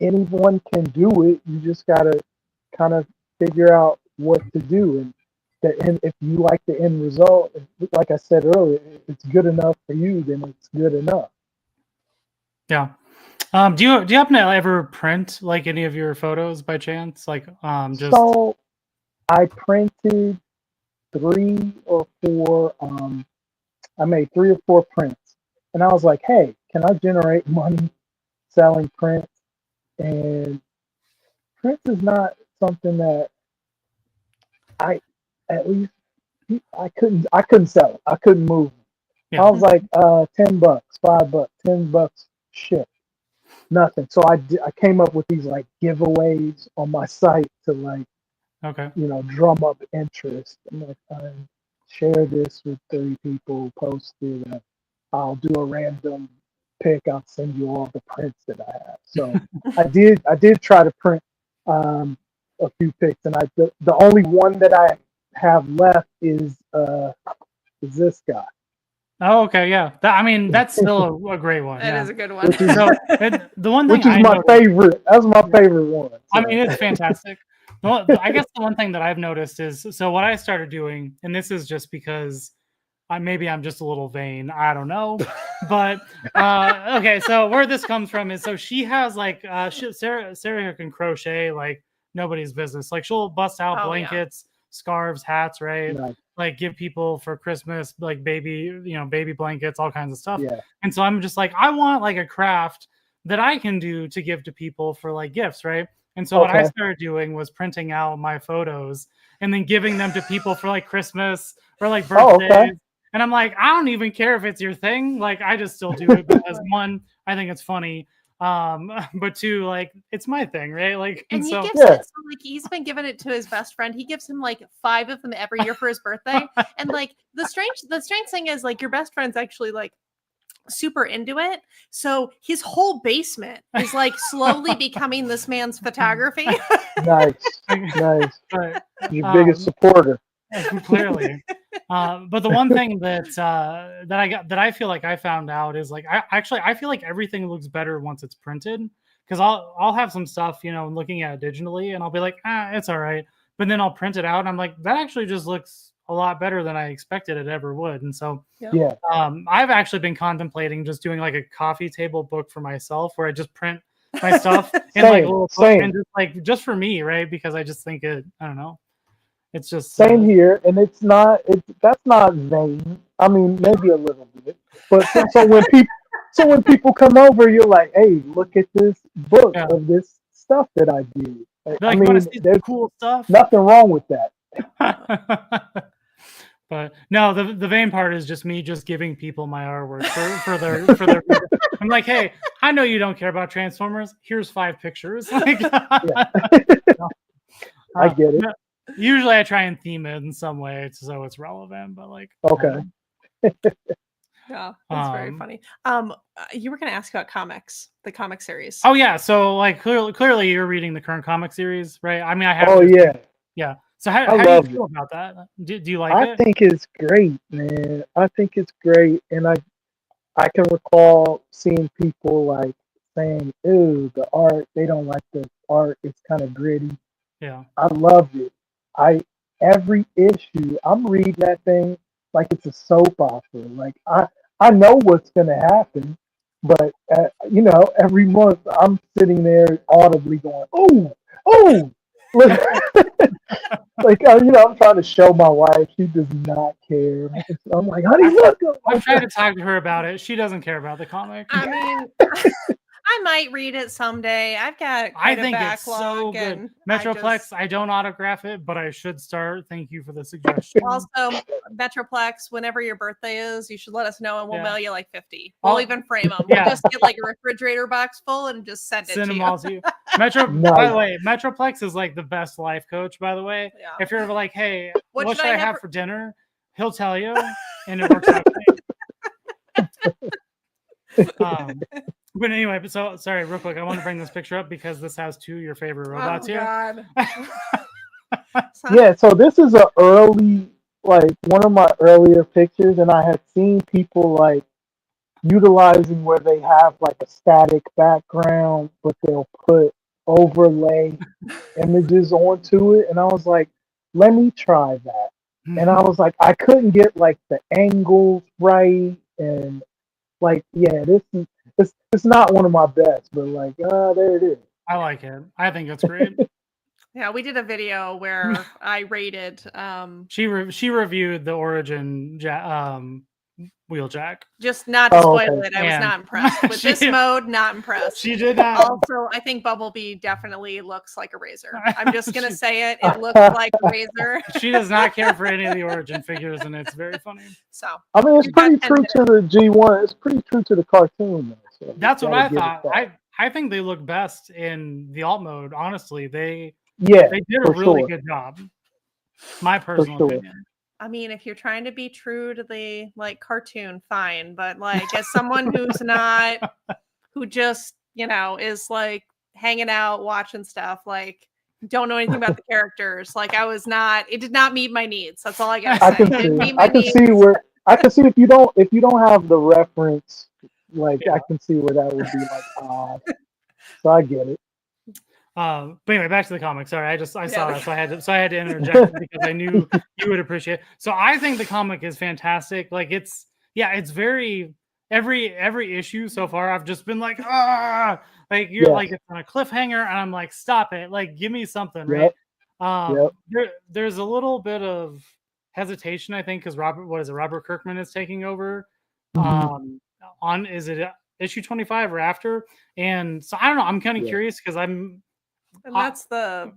anyone can do it. You just got to kind of figure out what to do. And if you like the end result, like I said earlier, if it's good enough for you, then it's good enough. Yeah. Do you happen to ever print like any of your photos by chance? Like just So I printed 3 or 4. I made 3 or 4 prints, and I was like, "Hey, can I generate money selling prints?" And prints is not something that I, at least, I couldn't sell it. I couldn't move it. I yeah. was like, $10, $5, $10 ship, nothing. So I came up with these like giveaways on my site to, like, Okay. drum up interest. I'm like, share this with 30 people, post it. I'll do a random pick. I'll send you all the prints that I have. So I did try to print a few pics, and the only one that I have left is this guy, Oh, okay, yeah. I mean, that's still a great one. That is Yeah. a good one. which is So the one thing which is I my noticed, favorite. That's my favorite one. I mean, So it's fantastic. I guess the one thing that I've noticed is so what I started doing, and this is just because maybe I'm just a little vain. I don't know, but okay. So where this comes from is so she has like Sarah here can crochet like nobody's business. Like she'll bust out Oh yeah. blankets, scarves, hats, right? nice. Like give people for Christmas like baby blankets, all kinds of stuff. Yeah. And so I'm just like I want like a craft that I can do to give to people for like gifts, right? And so what I Okay. started doing was printing out my photos and then giving them to people for like Christmas or like Oh, okay. birthdays. And I'm like, I don't even care if it's your thing. Like, I just still do it because one, I think it's funny. But two, like, it's my thing, right? Like, and And he so gives Yeah. it, so like he's been giving it to his best friend. He gives him like 5 of them every year for his birthday. And like the strange thing is like your best friend's actually like super into it. So his whole basement is like slowly becoming this man's photography. Nice. Nice. but Your biggest um, supporter. clearly. But the one thing that I feel like I found out is like I feel like everything looks better once it's printed because I'll have some stuff looking at it digitally and I'll be like it's all right, but then I'll print it out and I'm like that actually just looks a lot better than I expected it ever would. And so Yeah. Yeah. I've actually been contemplating just doing like a coffee table book for myself where I just print my stuff in like a Same. little book and Same. just for me, right? Because I just think I don't know. It's just Same here. And that's not vain. I mean, maybe a little bit. But so when people come over, you're like, hey, look at this book yeah. of this stuff that I did. They're I like, you want to mean, see some there's cool stuff? nothing wrong with that. But no, the vain part is just me just giving people my artwork for their. I'm like, hey, I know you don't care about Transformers. Here's 5 pictures. Like, Yeah. I get it. no, usually I try and theme it in some way so it's relevant, but like, I don't Okay. know. Yeah, that's very funny. You were going to ask about comics, the comic series. Oh yeah, so like clearly you're reading the current comic series, right? I mean, I have. Oh, yeah. Yeah. So I how do you love feel it. about that? Do you like I it? think it's great, man. I think it's great, and I can recall seeing people like saying, "Ew, the art. They don't like the art. It's kind of gritty." Yeah. I loved it. I every issue I'm reading that thing like it's a soap opera. Like I know what's gonna happen, but every month I'm sitting there audibly going, "Oh, oh!" Like I'm trying to show my wife. She does not care. I'm like, "Honey, look!" I'm I've like, tried to talk to her about it. She doesn't care about the comic. I mean, I might read it someday. I've got I quite a think it's so backlog, good. and Metroplex, I don't autograph it, but I should start. Thank you for the suggestion. also Metroplex. Whenever your birthday is, you should let us know, and we'll Yeah. mail you like 50. We'll I'll- even frame them. yeah. We'll just get like a refrigerator box full and just send it Send to them you. all to you. By the nice. way, Metroplex is like the best life coach, by the way. Yeah. If you're ever like, hey, What what should should I I have have for- for dinner? He'll tell you, and it works out great. But anyway, so sorry, real quick. I want to bring this picture up because this has two of your favorite robots Oh here. God. Yeah, so this is one of my earlier pictures, and I had seen people like utilizing where they have like a static background, but they'll put overlay images onto it, and I was like, let me try that. And I was like, I couldn't get like the angles right, and like, yeah, it's not one of my best, but like, there it is. I like it. I think it's great. Yeah, we did a video where I rated She reviewed the Origin Wheeljack. just not to spoil okay. it. I was And not impressed with this mode. Not impressed. She did not. Also, I think Bumblebee definitely looks like a razor. I'm just gonna She- say it. It looks like a razor. She does not care for any of the Origin figures, and it's very funny. So I mean, it's you've got pretty 10 true to the G1. It's pretty true to the cartoon, though. So That's what gotta I give it thought. that. I think they look best in the alt mode. Honestly, they Yeah, did a for really sure. good job. My For personal sure. opinion. I mean, if you're trying to be true to the like cartoon, fine. But like as someone who's not, who just is like hanging out, watching stuff, like don't know anything about the characters. Like I was not. It did not meet my needs. That's all I gotta I say. can It didn't see. meet my I can needs. see where. I can see if you don't have the reference, like Yeah. I can see where that would be like odd. So I get it. But anyway, back to the comic. Sorry, I saw Yeah. that, so I had to interject because I knew you would appreciate it. So I think the comic is fantastic. Like it's very every issue so far. I've just been like like you're Yes. like it's on a cliffhanger, and I'm like stop it, like give me something, right? Yep. There's a little bit of hesitation, I think, because Robert Kirkman is taking over. Mhm. On is it issue 25 or after? And so I don't know. I'm kind of Yeah. curious because And that's the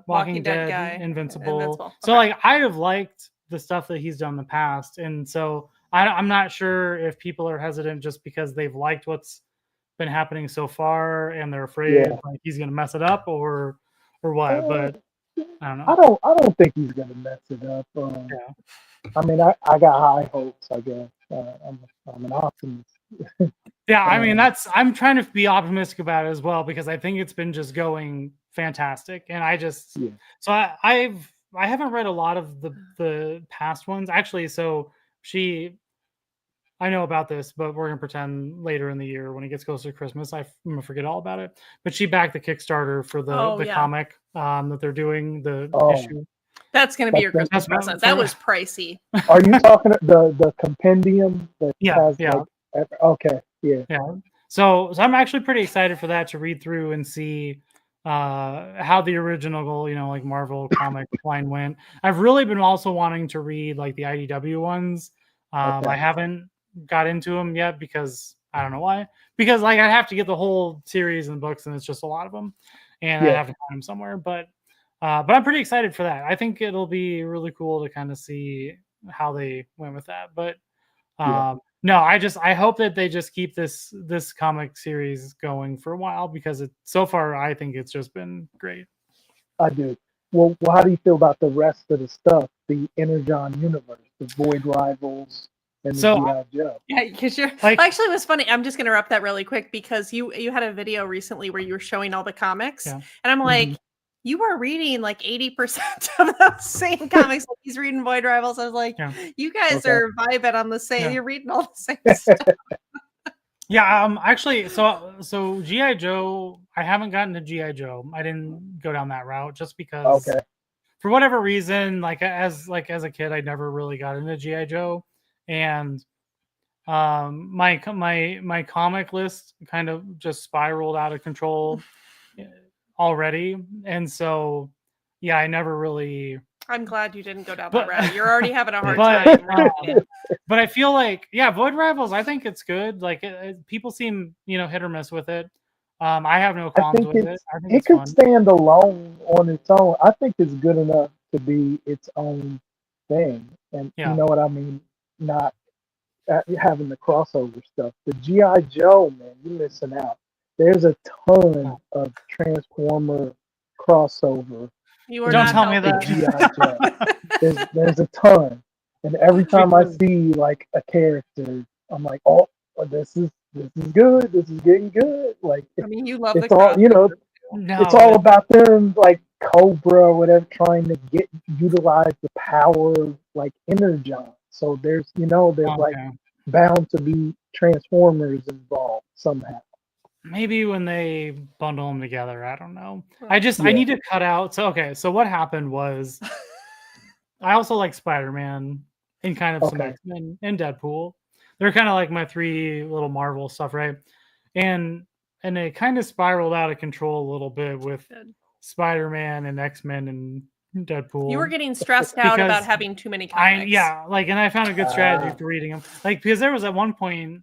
Walking Dead guy. Invincible. So Okay. like I have liked the stuff that he's done in the past, and so I'm not sure if people are hesitant just because they've liked what's been happening so far and they're afraid Yeah. like he's gonna mess it up or what. But I don't I know. don't think he's gonna mess it up. Yeah. I mean, I got high hopes. I guess I'm an optimist. Yeah, I mean I'm trying to be optimistic about it as well because I think it's been just going fantastic, and I just Yeah. so I haven't read a lot of the past ones actually. So I know about this, but we're gonna pretend later in the year when it gets closer to Christmas, I'm gonna forget all about it. But she backed the Kickstarter for the yeah. comic that they're doing the Oh. issue. That's gonna be your That's- Christmas that's- present. That was pricey. Are you talking the compendium that Yeah, has yeah. like okay, yeah. Yeah. So I'm actually pretty excited for that to read through and see how the original, like Marvel comic line went. I've really been also wanting to read like the IDW ones. Okay. I haven't got into them yet because I don't know why. Because like I'd have to get the whole series and books, and it's just a lot of them, and I Yeah. have to find them somewhere. But I'm pretty excited for that. I think it'll be really cool to kind of see how they went with that. But Yeah. no, I hope that they just keep this comic series going for a while because so far I think it's just been great. I do. Well, how do you feel about the rest of the stuff? The Energon universe, the Void Rivals, and the So, G.I. Joe. Yeah, because you're Like- actually it was funny. I'm just gonna interrupt that really quick because you had a video recently where you were showing all the comics, Yeah. and I'm like, Mhm. You were reading like 80% of those same comics. Like he's reading Void Rivals. I was like, you guys are vibing on the same. You're reading all the same stuff. Yeah, actually, so GI Joe, I haven't gotten to GI Joe. I didn't go down that route just because, for whatever reason, like as a kid, I never really got into GI Joe, and my comic list kind of just spiraled out of control already, and so yeah, I never really. I'm glad you didn't go down that route. You're already having a hard time. But I feel like, Void Rivals, I think it's good. Like people seem, hit or miss with it. I have no qualms with it. I think it could fun. stand alone on its own. I think it's good enough to be its own thing. And you know what I mean? Not having the crossover stuff. The G.I. Joe, man, you're missing out. There's a ton of Transformer crossover. Don't tell me that. G.I. Joe. There's a ton. And every time I see like a character, I'm like, oh, this is good. This is getting good. Like, I mean, you love it's all, it's all about them, like Cobra or whatever, trying to utilize the power of like Energon. So there's, like bound to be Transformers involved somehow. Maybe when they bundle them together, I don't know. I need to cut out. So what happened was, I also like Spider-Man and kind of some X-Men and Deadpool. They're kind of like my three little Marvel stuff, right? And it kind of spiraled out of control a little bit with Spider-Man and X-Men and Deadpool. You were getting stressed out about having too many comics. And I found a good strategy for reading them. Like, because there was at one point,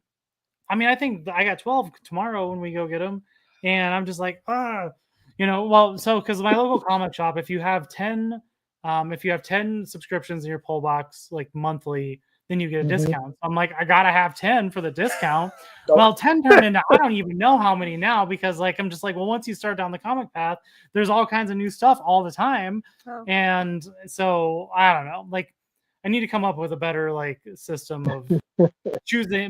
I mean, I think I got 12 tomorrow when we go get them, and I'm just like, because my local comic shop, if you have 10 subscriptions in your pull box like monthly, then you get a discount. I'm like, I gotta have 10 for the discount. Well, 10 turned into I don't even know how many now, because like I'm just like, well, once you start down the comic path, there's all kinds of new stuff all the time. And so I don't know, like I need to come up with a better like system of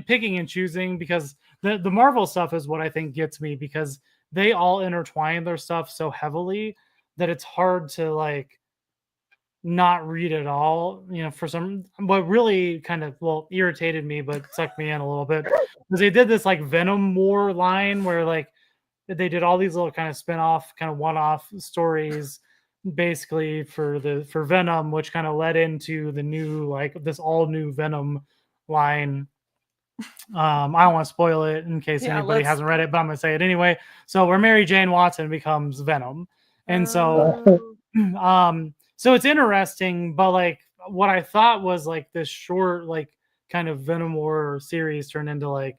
picking and choosing, because the Marvel stuff is what I think gets me, because they all intertwine their stuff so heavily that it's hard to like not read it all, for what really kind of irritated me but sucked me in a little bit was they did this like Venom War line where like they did all these little kind of spin-off kind of one-off stories basically for Venom, which kind of led into the new like this all new Venom line. I don't want to spoil it in case anybody hasn't read it, but I'm gonna say it anyway. So where Mary Jane Watson becomes Venom, and so so it's interesting, but like what I thought was like this short, like kind of Venom War series turned into like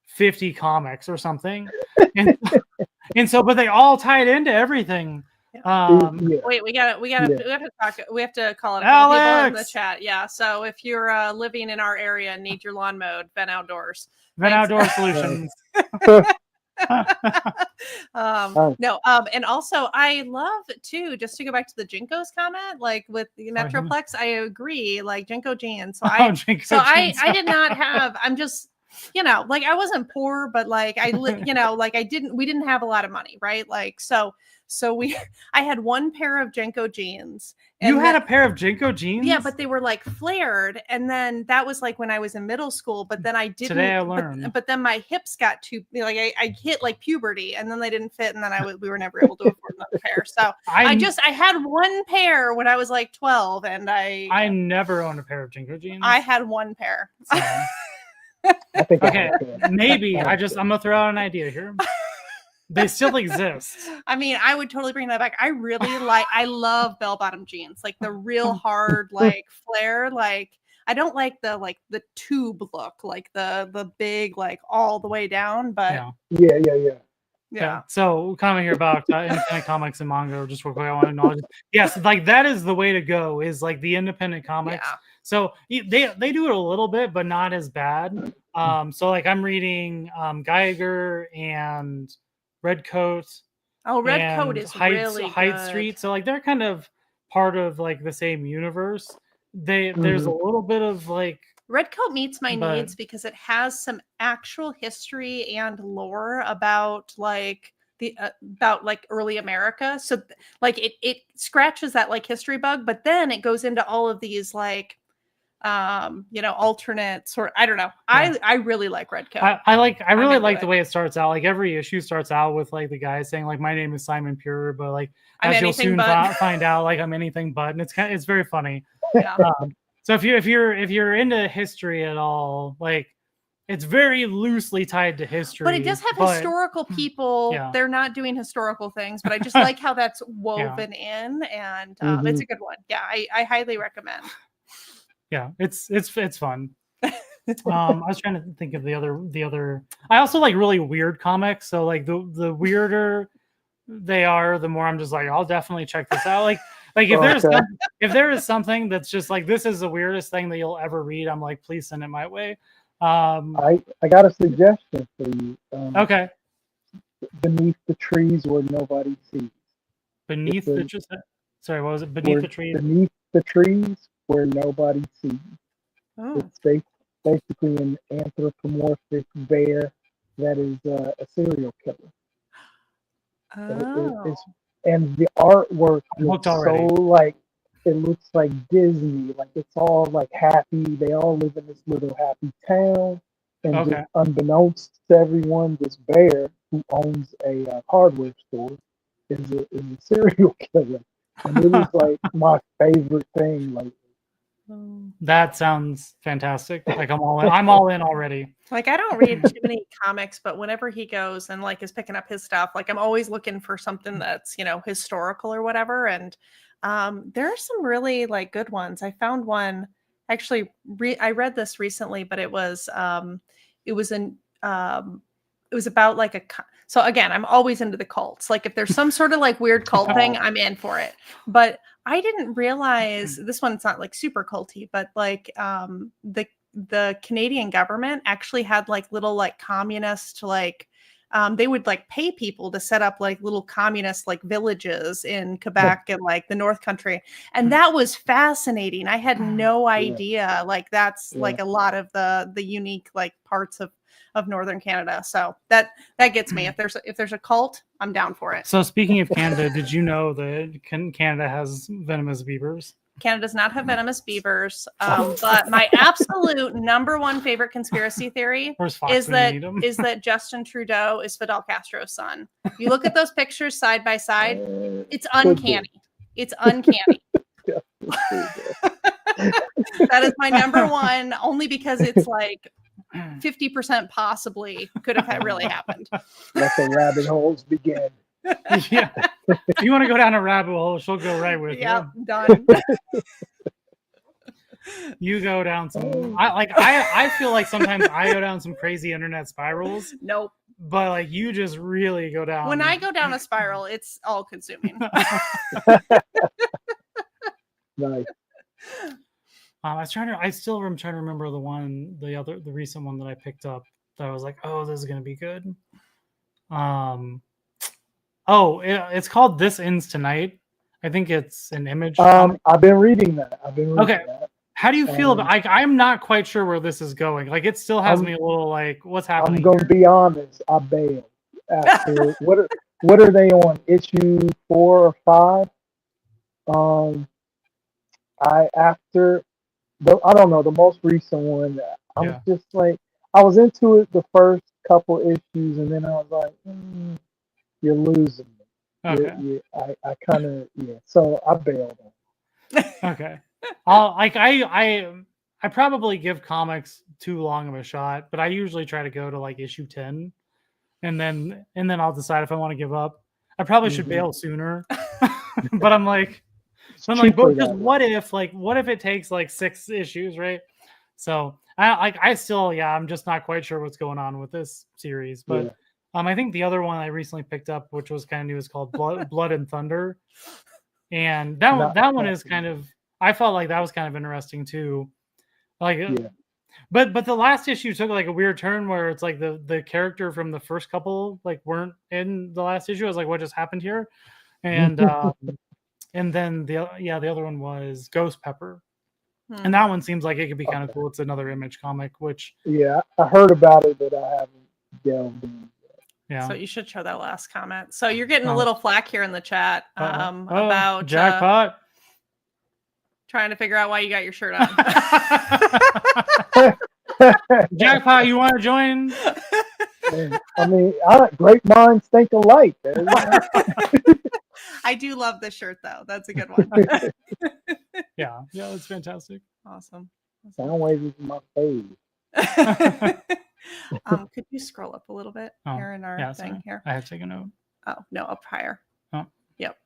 50 comics or something. And so, but they all tied into everything. Wait, we have to talk. We have to call it a couple people in the chat. Yeah. So if you're living in our area and need your lawn mowed, Ven Outdoors. Ven Outdoor Solutions. And also I love too, just to go back to the Jinkos comment, like with the Metroplex, I agree, like Jinko jeans. So I did not have, I'm just, like I wasn't poor, but like we didn't have a lot of money, right? Like, so I had one pair of Jenko jeans. You had a pair of Jenko jeans? Yeah, but they were like flared. And then that was like when I was in middle school, but then I didn't. Today I learned. But then my hips got too, like I hit like puberty, and then they didn't fit, and then we were never able to afford another pair. So I had one pair when I was like 12, and I never owned a pair of Jenko jeans. I had one pair. So. I think maybe I'm gonna throw out an idea here. They still exist. I mean, I would totally bring that back. I really I love bell-bottom jeans, like the real hard, like flare. Like I don't like the tube look, like the big, like all the way down. But yeah. So comment here about independent comics and manga. Just real quick, I want to acknowledge. Yes, like that is the way to go. Is like the independent comics. Yeah. So they do it a little bit, but not as bad. So like I'm reading Geiger and Redcoat. Oh, Redcoat is really Hyde Street. So like they're kind of part of like the same universe. There's a little bit of like Redcoat meets my needs because it has some actual history and lore about like about like early America. So like it scratches that like history bug, but then it goes into all of these like alternates, or I don't know. Yeah. I really like Redcoat. I really like the way it starts out. Like every issue starts out with like the guy saying like, my name is Simon Pure, but like as you'll soon find out, like I'm anything but, and it's very funny. Yeah. So if you're into history at all, like it's very loosely tied to history. But it does have historical people. Yeah. They're not doing historical things, but I just like how that's woven in, and it's a good one. Yeah, I highly recommend. Yeah, it's fun. I was trying to think of the other. I also like really weird comics. So like the weirder they are, the more I'm just like, I'll definitely check this out. Like if there is something that's just like, this is the weirdest thing that you'll ever read, I'm like, please send it my way. I got a suggestion for you. Okay. Beneath the trees where nobody sees. Beneath the trees. Sorry, what was it? Beneath the trees. Beneath the trees where nobody sees. Oh. It's basically an anthropomorphic bear that is a serial killer. Oh. And the artwork looks so like, it looks like Disney. Like it's all like happy. They all live in this little happy town. And just unbeknownst to everyone, this bear who owns a hardware store is a serial killer. And it is like my favorite thing. Like that sounds fantastic. Like I'm all in already. Like I don't read too many comics, but whenever he goes and like is picking up his stuff, like I'm always looking for something that's historical or whatever. And there are some really like good ones. I found one actually. I read this recently, but it was about like so again, I'm always into the cults. Like if there's some sort of like weird cult thing, I'm in for it. But I didn't realize this one's not like super culty, but like the Canadian government actually had like little like communist like they would like pay people to set up like little communist like villages in Quebec and like the North Country. And that was fascinating. I had no idea. Like that's like a lot of the unique like parts of Northern Canada. So that gets me. If there's a cult, I'm down for it. So speaking of Canada, did you know that Canada has venomous beavers? Canada does not have venomous beavers. But my absolute number one favorite conspiracy theory is that Justin Trudeau is Fidel Castro's son. You look at those pictures side by side, it's uncanny. It's uncanny. That is my number one, only because it's like 50% possibly could have really happened. Let the rabbit holes begin. Yeah. If you want to go down a rabbit hole, she'll go right with you. Yeah, done. You go down some. I feel like sometimes I go down some crazy internet spirals. Nope. But like you just really go down. When I go down a spiral, it's all consuming. Nice. I'm trying to remember the recent one that I picked up that I was like, oh, this is gonna be good. It's called This Ends Tonight. I think it's an Image. I've been reading that. That. How do you feel about? I'm not quite sure where this is going. Like it still has me a little like, what's happening? I'm going to be honest. I bailed after what are they on issue 4 or 5? I don't know, the most recent one. I'm just like, I was into it the first couple issues, and then I was like, you're losing me. Okay. I kind of So I bailed on. Okay. I probably give comics too long of a shot, but I usually try to go to like issue 10, and then I'll decide if I want to give up. I probably should bail sooner, but I'm like, but just what if it takes like 6 issues, right? So I still, I'm just not quite sure what's going on with this series, but I think the other one I recently picked up, which was kind of new, is called Blood and Thunder, and that one is kind of, I felt like that was kind of interesting too, like, but the last issue took like a weird turn where it's like the character from the first couple like weren't in the last issue. I was like, what just happened here? And and then the other one was Ghost Pepper. And that one seems like it could be kind of cool. It's another Image comic, which I heard about it, but I haven't delved in. Yeah. So you should show that last comment. So you're getting a Oh. little flack here in the chat about jackpot. Trying to figure out why you got your shirt on. Jackpot, you want to join? I mean, great minds think alike. I do love this shirt though. That's a good one. Yeah, that's fantastic. Awesome. Soundwave is my fave. Could you scroll up a little bit here in our thing sorry. here? I have to take a note. Oh no, up higher. Oh. Yep.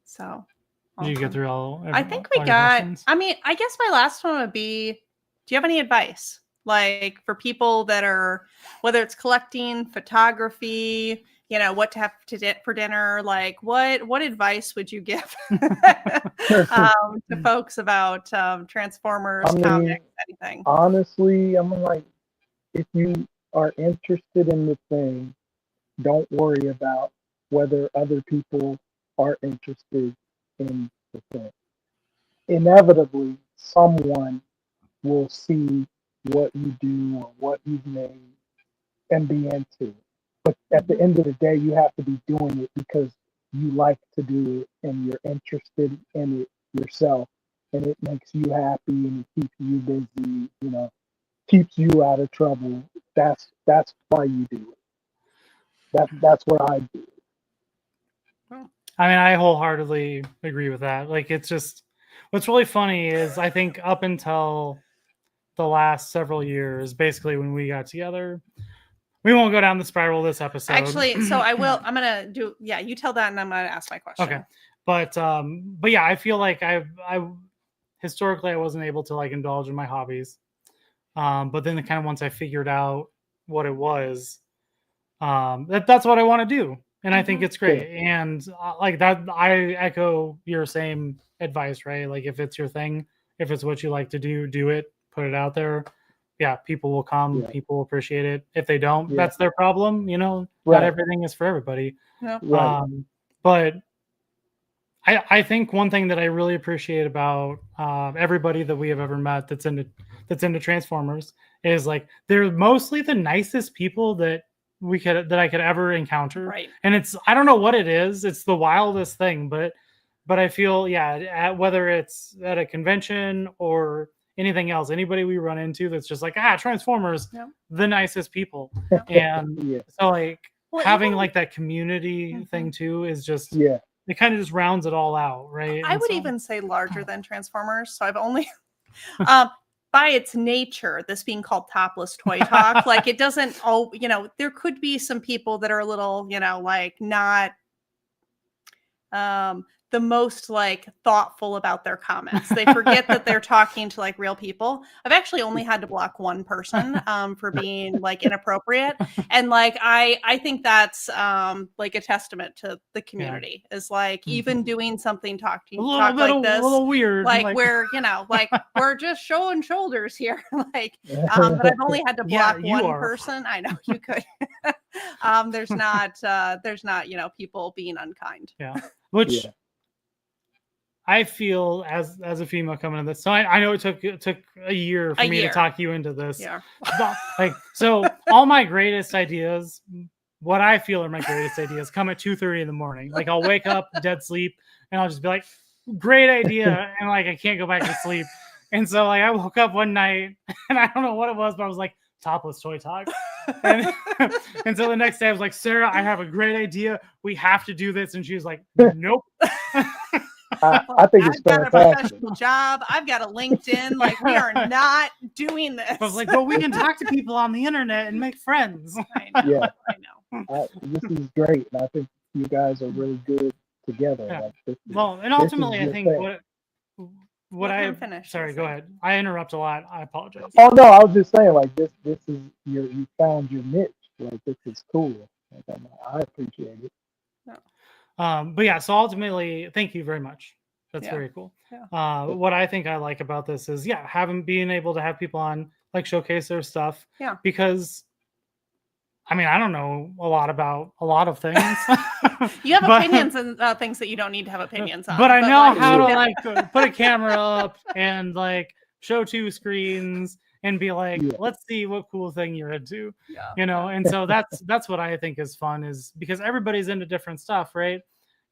So did you get through all? I think we got. I mean, I guess my last one would be: do you have any advice, like for people that are, whether it's collecting, photography, what to have for dinner? Like, what advice would you give to folks about Transformers, comics, anything? Honestly, I'm like, if you are interested in the thing, don't worry about whether other people are interested in the thing. Inevitably, someone will see what you do or what you've made and be into it. But at the end of the day, you have to be doing it because you like to do it and you're interested in it yourself, and it makes you happy and it keeps you busy, keeps you out of trouble. That's why you do it. That's what I do. I mean, I wholeheartedly agree with that. Like, it's just, what's really funny is I think up until the last several years, basically when we got together, we won't go down the spiral this episode. Actually, so I will. I'm gonna do. Yeah, you tell that, and I'm gonna ask my question. Okay, but yeah, I feel like I historically I wasn't able to like indulge in my hobbies, but then kind of once I figured out what it was, that's what I want to do. And I think it's great. And like that, I echo your same advice, right? Like if it's your thing, if it's what you like to do it, put it out there. Yeah, people will come, people will appreciate it. If they don't, that's their problem. Not everything is for everybody. Yeah. But I think one thing that I really appreciate about everybody that we have ever met that's into Transformers is like they're mostly the nicest people that I could ever encounter. Right. And I don't know what it is. It's the wildest thing, but I feel, whether it's at a convention or anything else, anybody we run into that's just like, Transformers, the nicest people. And so like having like that community thing too is just, it kind of just rounds it all out. Right. I would even say larger than Transformers. So I've only, by its nature, this being called Topless Toy Talk, like it doesn't, there could be some people that are a little, like not the most like thoughtful about their comments. They forget that they're talking to like real people. I've actually only had to block one person for being like inappropriate. And like, I think that's like a testament to the community is like even doing something like this, a little weird. Like we're, like we're just showing shoulders here. Like, but I've only had to block one person. I know you could. There's not, people being unkind. Yeah. Which I feel as a female coming into this, so I know it took a year for me to talk you into this. Yeah. Like, so all my greatest ideas, what I feel are my greatest ideas, come at 2:30 in the morning. Like I'll wake up dead sleep and I'll just be like, great idea, and like I can't go back to sleep. And so like I woke up one night and I don't know what it was, but I was like, Topless Toy Talk. And so the next day I was like, Sarah, I have a great idea. We have to do this. And she was like, nope. I think it's I've got fantastic. a professional job. I've got a LinkedIn. Like we are not doing this. I was like, well, we can talk to people on the internet and make friends. I know. This is great. And I think you guys are really good together. Yeah. Like, and ultimately I think sorry, go ahead. I interrupt a lot. I apologize. Oh no, I was just saying like this is you found your niche. Like this is cool. Like, I appreciate it. But yeah, so ultimately, thank you very much. That's very cool. Yeah. What I think I like about this is being able to have people on like showcase their stuff. Yeah. Because I mean, I don't know a lot about a lot of things. You have opinions and things that you don't need to have opinions on. But I know how to like put a camera up and like show two screens and be like, Yeah. let's see what cool thing you're into, Yeah. you know. And so that's what I think is fun, is because everybody's into different stuff, right?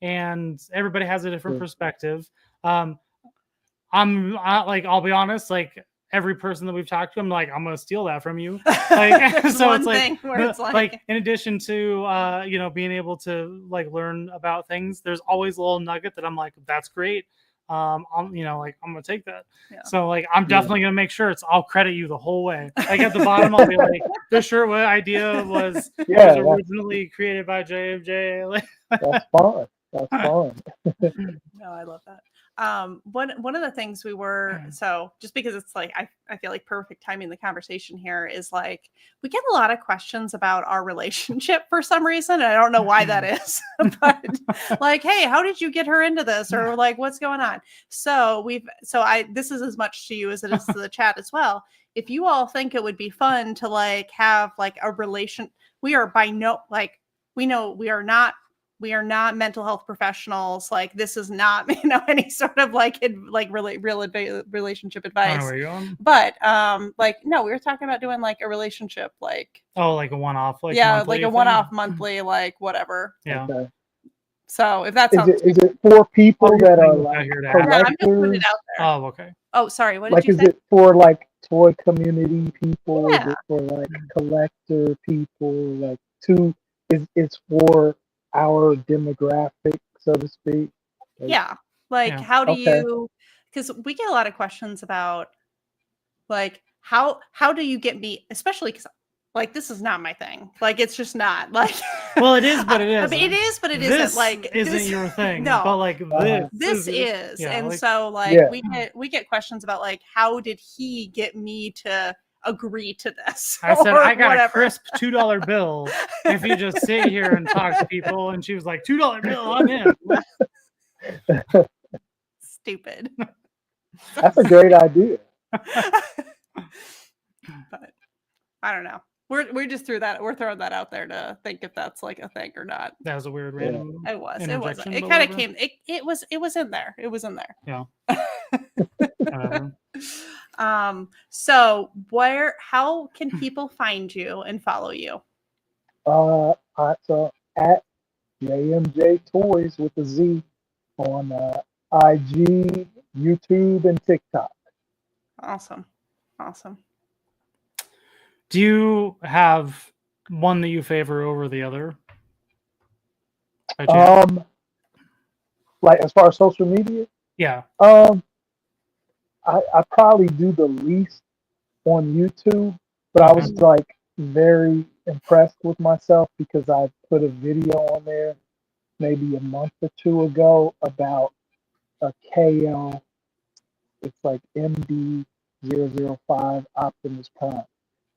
And everybody has a different Yeah. perspective. I'll be honest, like every person that we've talked to, I'm like, I'm gonna steal that from you. Like, There's so one it's like, thing where it's like in addition to you know, being able to like learn about things, there's always a little nugget that I'm like, that's great. I'm, you know, like I'm gonna take that. Yeah. So like I'm definitely gonna make sure I'll credit you the whole way. Like at the bottom, I'll be like, the shirt idea was originally created by JMJ. Like, that's fun. That's fun. No, I love that. One of the things we were, so just because it's like I feel like perfect timing the conversation here is like we get a lot of questions about our relationship for some reason, and I don't know why that is, but like, hey, how did you get her into this, or like what's going on? So this is as much to you as it is to the chat as well. If you all think it would be fun to like have like a relation, we are by no, like we know we are not mental health professionals. Like this is not, you know, any sort of like relationship advice. I don't know where you're going. But like no, we were talking about doing like a relationship, like like a one-off, like yeah, monthly like a thing? one-off monthly, like whatever. Yeah. Okay. So if that sounds is it for people that are like here to yeah, I'm just putting collectors? it out there. Oh, okay. Oh, sorry. What did Like, you is say? it for like toy community people? Yeah. Is it for like collector people? Like it's for our demographic, so to speak. Like, Yeah. Like Yeah. how do Okay. you, because we get a lot of questions about like how do you get me, especially because like this is not my thing. Like it's just not like Well, it is, but it I isn't. mean, it is, but it This isn't. Like isn't this, your thing. no. But like This is. yeah, And like, so like Yeah. we get questions about like how did he get me to agree to this? I said or I got whatever. a crisp $2 bill if you just sit here and talk to people. And she was like, $2 bill, I'm in. Stupid. That's a great idea. But I don't know. We just threw that. We're throwing that out there to think if that's like a thing or not. That was a weird Yeah. random. It was. It wasn't. interjection, It but kind of whatever. came. It was. It was in there. It was in there. Yeah. Whatever. So how can people find you and follow you? So at JMJTOYZ with a Z on IG, YouTube, and TikTok. Awesome. Do you have one that you favor over the other? By chance? Like as far as social media, Yeah. I probably do the least on YouTube, but I was like very impressed with myself because I put a video on there maybe a month or two ago about a KO. It's like MD-005 Optimus Prime.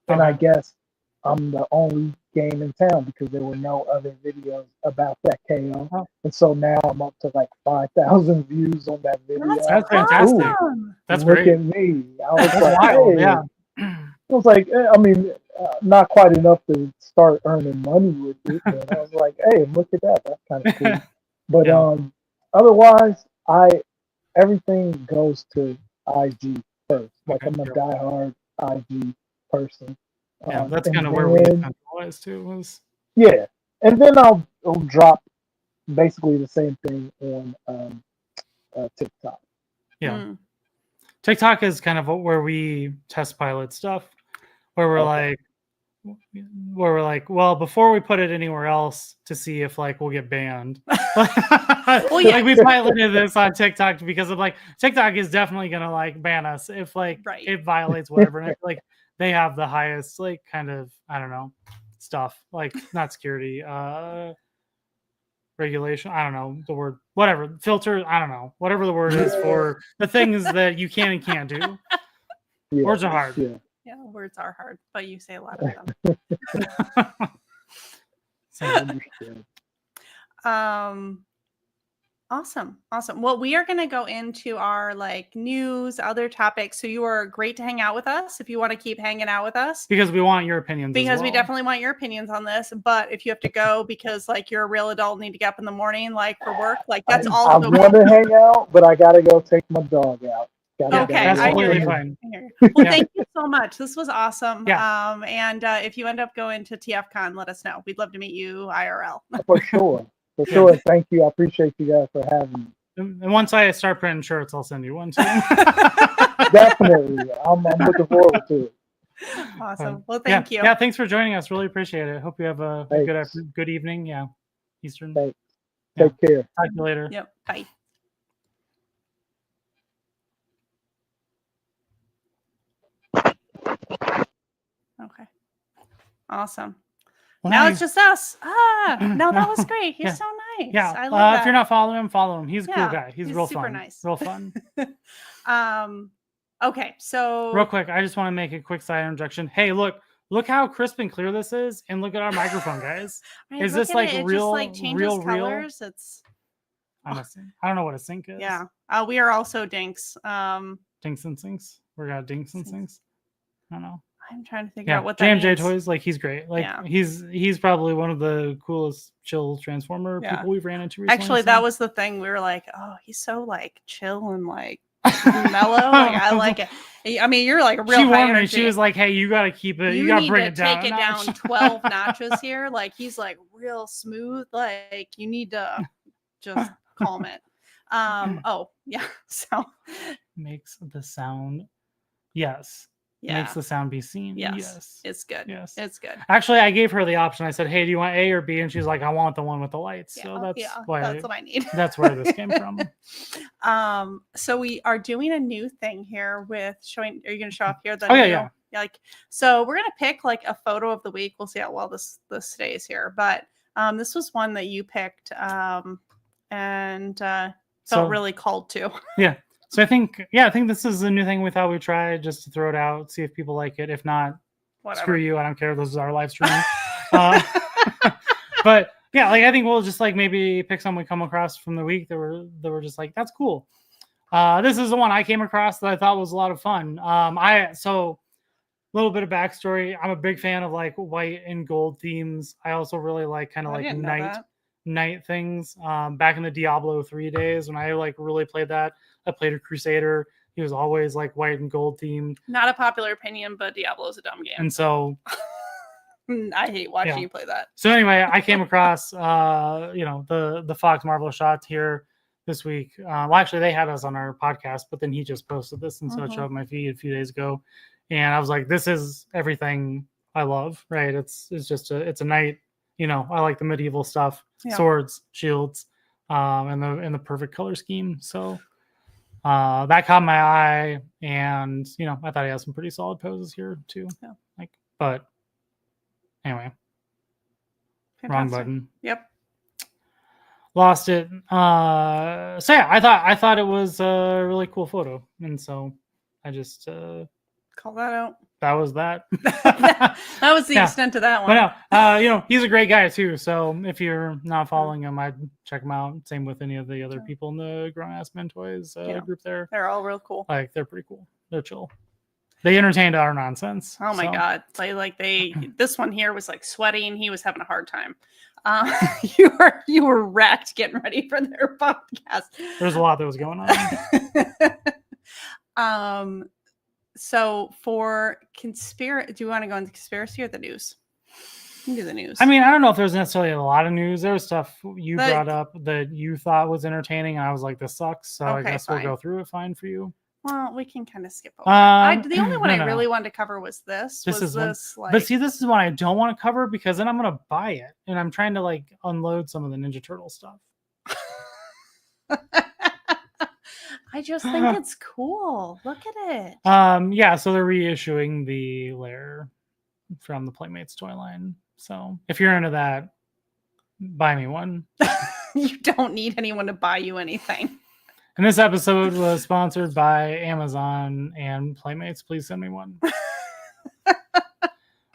And I guess I'm the only game in town because there were no other videos about that KO. Oh. And so now I'm up to like 5,000 views on that video. That's fantastic. That's look great. at me. I was like, wild. hey. Yeah. I was like, I mean, not quite enough to start earning money with it. But I was like, hey, look at that. That's kind of cool. But otherwise, everything goes to IG first. Like I'm a diehard IG person. Yeah, that's kind of where we centralized too. Was yeah, and then I'll drop basically the same thing on TikTok. Yeah, TikTok is kind of where we test pilot stuff, where we're like, well, before we put it anywhere else to see if like we'll get banned. Like we piloted this on TikTok because of like TikTok is definitely gonna like ban us if like it violates whatever. And I feel like they have the highest like kind of I don't know stuff like not security regulation. I don't know the word whatever filter. I don't know whatever the word is for the things that you can and can't do. Yeah, words are hard. Yeah, words are hard, but you say a lot of them. Awesome. Well, we are going to go into our like news, other topics. So you are great to hang out with us if you want to keep hanging out with us. Because we want your opinions. Because we definitely want your opinions on this. But if you have to go because like you're a real adult, need to get up in the morning like for work, like that's all. I want to hang out, but I got to go take my dog out. Got Yeah, it. Okay, that's I hear completely you. fine. I hear you. Well, Yeah. thank you so much. This was awesome. Yeah. And if you end up going to TFCon, let us know. We'd love to meet you IRL. For sure. For Yeah. sure. And thank you. I appreciate you guys for having me. And once I start printing shirts, I'll send you one too. Definitely. I'm looking forward to it. Awesome. Well, thank you. Yeah, thanks for joining us. Really appreciate it. Hope you have a Thanks. good evening. Yeah, Eastern. Thanks. Yeah. Take care. Talk to you later. Yep. Bye. Okay. Awesome. Well, Now it's just us. No, that was great. He's Yeah. so nice. Yeah. I love that. If you're not following him, follow him. He's a Yeah, cool guy. He's he's real super fun. nice. Real fun. Okay, so Real quick, I just want to make a quick side interjection. Hey, look how crisp and clear this is, and look at our microphone, guys. right, Is look this at like it. It real, just like changes real? colors. It's I don't know what a sync is. yeah. We are also dinks. Dinks and sinks. We got dinks and sinks. I don't know. I'm trying to figure out what that JMJTOYZ, means. like he's great. Like Yeah. he's probably one of the coolest chill transformer Yeah. people we've ran into recently. Actually, that was the thing. We were like, oh, he's so like chill and like mellow. Like, I like it. I mean, you're like a real. She high warned me. energy. She was like, "Hey, you got to keep it. You got to bring it down. Take it down 12 notches here. Like he's like real smooth. Like you need to just calm it. Oh yeah. So makes the sound. Yes. yeah. Makes the sound be seen. Yes. It's good. Yes. It's good. Actually, I gave her the option. I said, "Hey, do you want A or B?" And she's like, "I want the one with the lights." So that's that's what I need. That's where this came from. So we are doing a new thing here with showing. Are you going to show off here? The Oh, new, yeah. Like, so we're going to pick like a photo of the week. We'll see how well this stays here. But this was one that you picked, and felt really called to. Yeah. So I think this is a new thing we thought we'd try just to throw it out, see if people like it. If not, Whatever. Screw you. I don't care. This is our live stream. But yeah, like I think we'll just like maybe pick some we come across from the week that were just like, that's cool. This is the one I came across that I thought was a lot of fun. So a little bit of backstory. I'm a big fan of like white and gold themes. I also really like kind of like night things. Back in the Diablo 3 days when I like really played that, I played a Crusader. He was always like white and gold themed. Not a popular opinion, but Diablo is a dumb game. And so I hate watching you play that. So anyway, I came across the Fox Marvel shot here this week. Well, actually they had us on our podcast, but then he just posted this, and so it showed up my feed a few days ago. And I was like, this is everything I love, right? It's just it's a night, I like the medieval stuff, swords, shields, and the perfect color scheme. So that caught my eye, and I thought he had some pretty solid poses here too. Yeah. But anyway, wrong button. Yep. Lost it. So yeah, I thought it was a really cool photo, and so I just call that out. That was that. That was the extent of that one. But no, he's a great guy too. So if you're not following him, I'd check him out. Same with any of the other people in the Grown Ass Men Toys group there. They're all real cool. Like they're pretty cool. They're chill. They entertained our nonsense. Oh my god! This one here was like sweating. He was having a hard time. You were wrecked getting ready for their podcast. There's a lot that was going on. So for conspiracy, do you want to go into conspiracy or the news? You can do the news. I mean, I don't know if there's necessarily a lot of news. There was stuff you brought up that you thought was entertaining, and I was like, this sucks. So I guess we'll go through it fine for you. Well, we can kind of skip over. The only one I really wanted to cover was this. But see, this is one I don't want to cover because then I'm going to buy it, and I'm trying to like unload some of the Ninja Turtle stuff. I just think it's cool. Look at it. Yeah, so they're reissuing the lair from the Playmates toy line. So if you're into that, buy me one. You don't need anyone to buy you anything. And this episode was sponsored by Amazon and Playmates. Please send me one.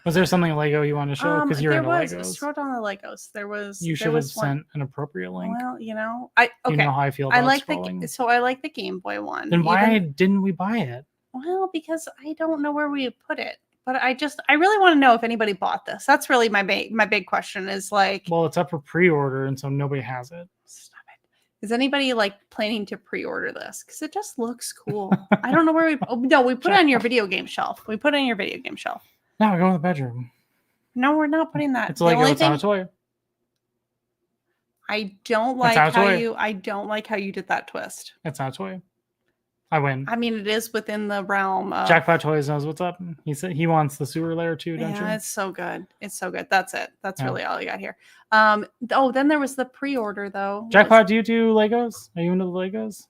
Was there something Lego you wanted to show? Because you're into Legos. Scroll down the Legos. There was. You should have sent an appropriate link. Well, You know how I feel about scrolling. I like the Game Boy one. Then why didn't we buy it? Well, because I don't know where we put it. But I really want to know if anybody bought this. That's really my big question is like. Well, it's up for pre-order, and so nobody has it. Stop it. Is anybody like planning to pre-order this? Because it just looks cool. I don't know where we. Oh, no, we put it on your video game shelf. We put it on your video game shelf. No, go in the bedroom. No, we're not putting that. It's Lego. It's not a toy. I don't like how you did that twist. It's not a toy. I win. I mean, it is within the realm of Jackpot Toys knows what's up. He said he wants the sewer layer too, don't you? Yeah, it's so good. It's so good. That's it. That's really all I got here. Then there was the pre-order though. Jackpot, do you do Legos? Are you into the Legos?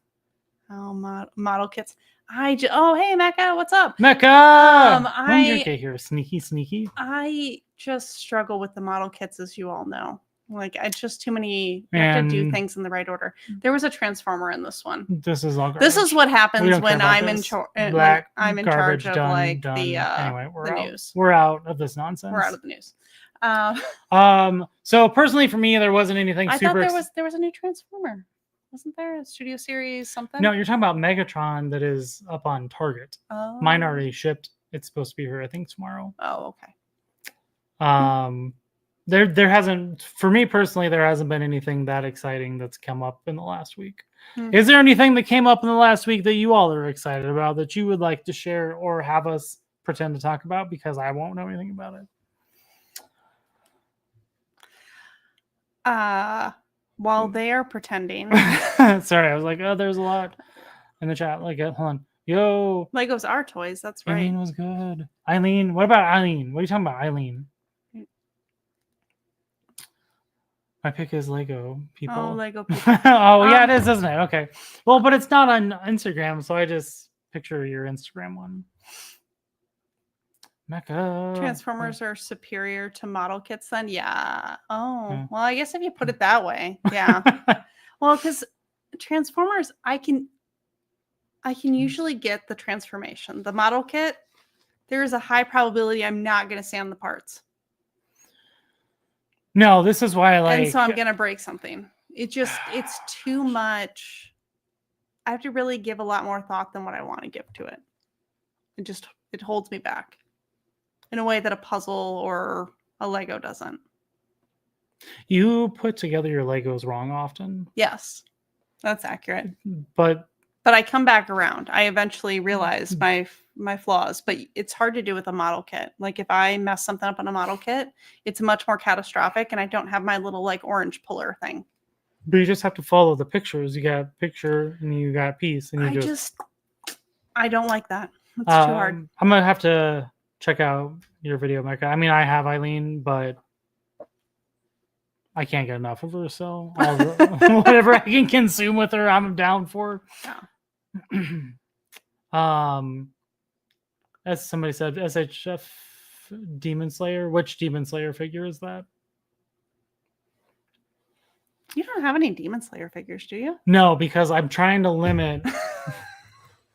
Oh, model kits. Oh, hey, Mecca, what's up? Mecca! When's your day here? Sneaky. I just struggle with the model kits, as you all know. Like, it's just too many. You have to do things in the right order. There was a transformer in this one. This is all garbage. This is what happens when I'm in charge of like the anyway, the news. We're out of this nonsense. We're out of the news. So personally for me, there wasn't anything I super. thought there was a new transformer. Wasn't there a Studio Series something? No, you're talking about Megatron that is up on Target. Oh. Mine already shipped. It's supposed to be here, I think, tomorrow. Oh, okay. There hasn't, for me personally, there hasn't been anything that exciting that's come up in the last week. Is there anything that came up in the last week that you all are excited about that you would like to share or have us pretend to talk about? Because I won't know anything about it. While they are pretending. Sorry, I was like, oh, there's a lot in the chat. Like, hold on. Yo. Legos are toys. That's right. Eileen was good. Eileen. What about Eileen? What are you talking about, Eileen? My pick is Lego people. Oh, Lego people. Yeah, it is, isn't it? Okay. Well, but it's not on Instagram, so I just picture your Instagram one. Mecca. Transformers are superior to model kits then? Yeah. Oh, well, I guess if you put it that way. Yeah. Well, because Transformers, I can usually get the transformation. The model kit, there is a high probability I'm not going to stand the parts. No, this is why I like. And so I'm going to break something. It's too much. I have to really give a lot more thought than what I want to give to it. It holds me back in a way that a puzzle or a Lego doesn't. You put together your Legos wrong often. Yes, that's accurate. But I come back around. I eventually realize my flaws, but it's hard to do with a model kit. Like if I mess something up on a model kit, it's much more catastrophic and I don't have my little like orange puller thing. But you just have to follow the pictures. You got picture and you got piece and you I don't like that. It's too hard. I'm going to have to check out your video, Mecca. I mean, I have Eileen, but I can't get enough of her. So whatever I can consume with her, I'm down for. Yeah. As somebody said, SHF Demon Slayer. Which Demon Slayer figure is that? You don't have any Demon Slayer figures, do you? No, because I'm trying to limit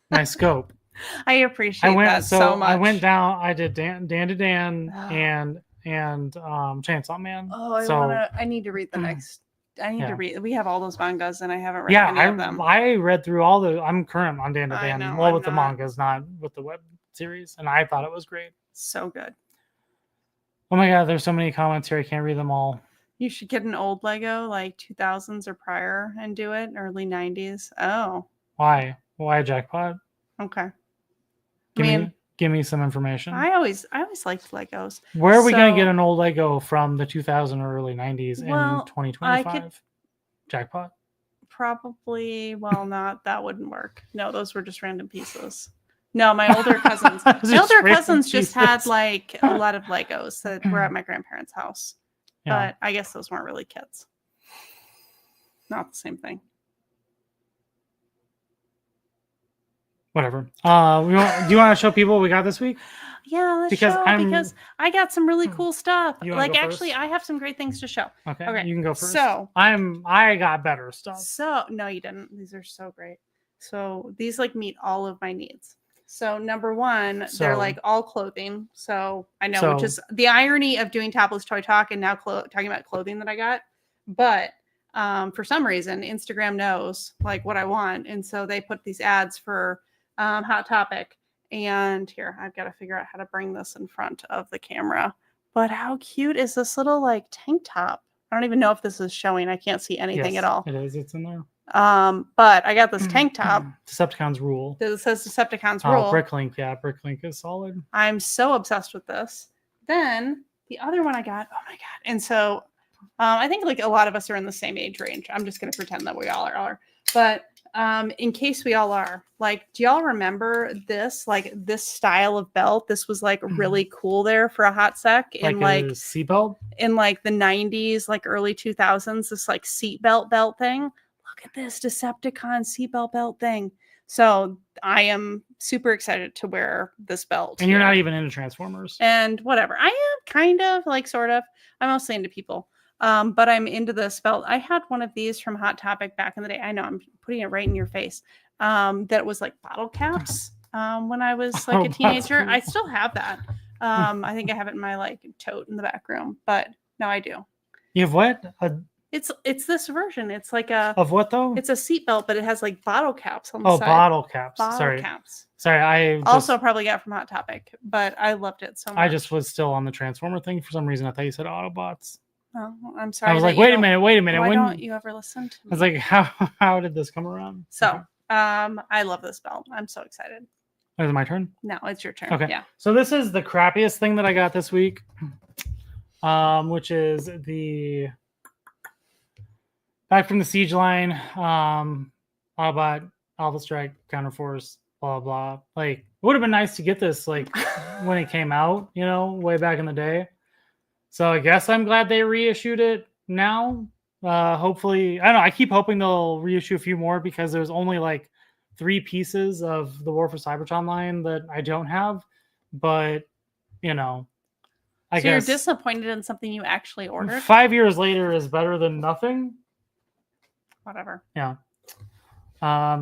my scope. I appreciate that so much. I went down. I did Dan to Dan and Chainsaw Man. Oh, I need to read the next. I need to read. We have all those mangas, and I haven't read any of them. I read through all the. I'm current on Dan to Dan. Well, with the mangas, not with the web series, and I thought it was great. So good. Oh my god, there's so many comments here. I can't read them all. You should get an old Lego, like 2000s or prior, and do it. Early 90s. Oh. Why? Why Jackpot? Okay. Give me some information. I always liked Legos. Where are we going to get an old Lego from the 2000 or early 90s in 2025? Jackpot? Probably. Well, that wouldn't work. No, those were just random pieces. No, my older cousins. Just had like a lot of Legos that were at my grandparents' house. Yeah. But I guess those weren't really kits. Not the same thing. Whatever. Do you want to show people what we got this week? Yeah, let's because I got some really cool stuff. Like actually, I have some great things to show. Okay, you can go first. So I got better stuff. So no, you didn't. These are so great. So these like meet all of my needs. So number one, they're like all clothing. So I know, which is the irony of doing Topless Toy Talk and now talking about clothing that I got. But for some reason, Instagram knows like what I want, and so they put these ads for Hot Topic. And here, I've got to figure out how to bring this in front of the camera. But how cute is this little like tank top? I don't even know if this is showing. I can't see anything at all. It is. It's in there. But I got this tank top Decepticons rule. that says Decepticons Oh, rule. Bricklink. Yeah, Bricklink is solid. I'm so obsessed with this. Then the other one I got, oh my God. And so I think like a lot of us are in the same age range. I'm just going to pretend that we all are. But in case we all are, like, do y'all remember this, like this style of belt? This was like really cool there for a hot sec in Like a seatbelt? in like the 90s, like early 2000s, this like seatbelt belt thing. Look at this Decepticon seatbelt belt thing. So I am super excited to wear this belt. And you're not even into Transformers. And whatever. I am kind of like sort of. I'm mostly into people. But I'm into this belt. I had one of these from Hot Topic back in the day. I know I'm putting it right in your face. That was like bottle caps when I was like a teenager. I still have that. I think I have it in my like tote in the back room, but no, I do. You have what? It's this version. It's like a Of what though? it's a seatbelt, but it has like bottle caps on the Oh, side. bottle caps. Bottle Sorry. caps. Sorry, I Also probably got from Hot Topic, but I loved it so much. I just was still on the Transformer thing for some reason. I thought you said Autobots. Oh, I'm sorry. I was that like, you wait a don't- minute. Why When don't you ever listen to me? I was like, how did this come around? So, Okay. I love this belt. I'm so excited. Is it my turn? No, it's your turn. Okay. Yeah. So this is the crappiest thing that I got this week, which is the back from the Siege line, Autobot, Alpha Strike, Counterforce, blah blah. Like, it would have been nice to get this like when it came out, you know, way back in the day. So I guess I'm glad they reissued it now. Hopefully, I don't know. I keep hoping they'll reissue a few more because there's only like 3 pieces of the War for Cybertron line that I don't have. But you know, I So guess you're disappointed in something you actually ordered? 5 years later is better than nothing. Whatever. Yeah.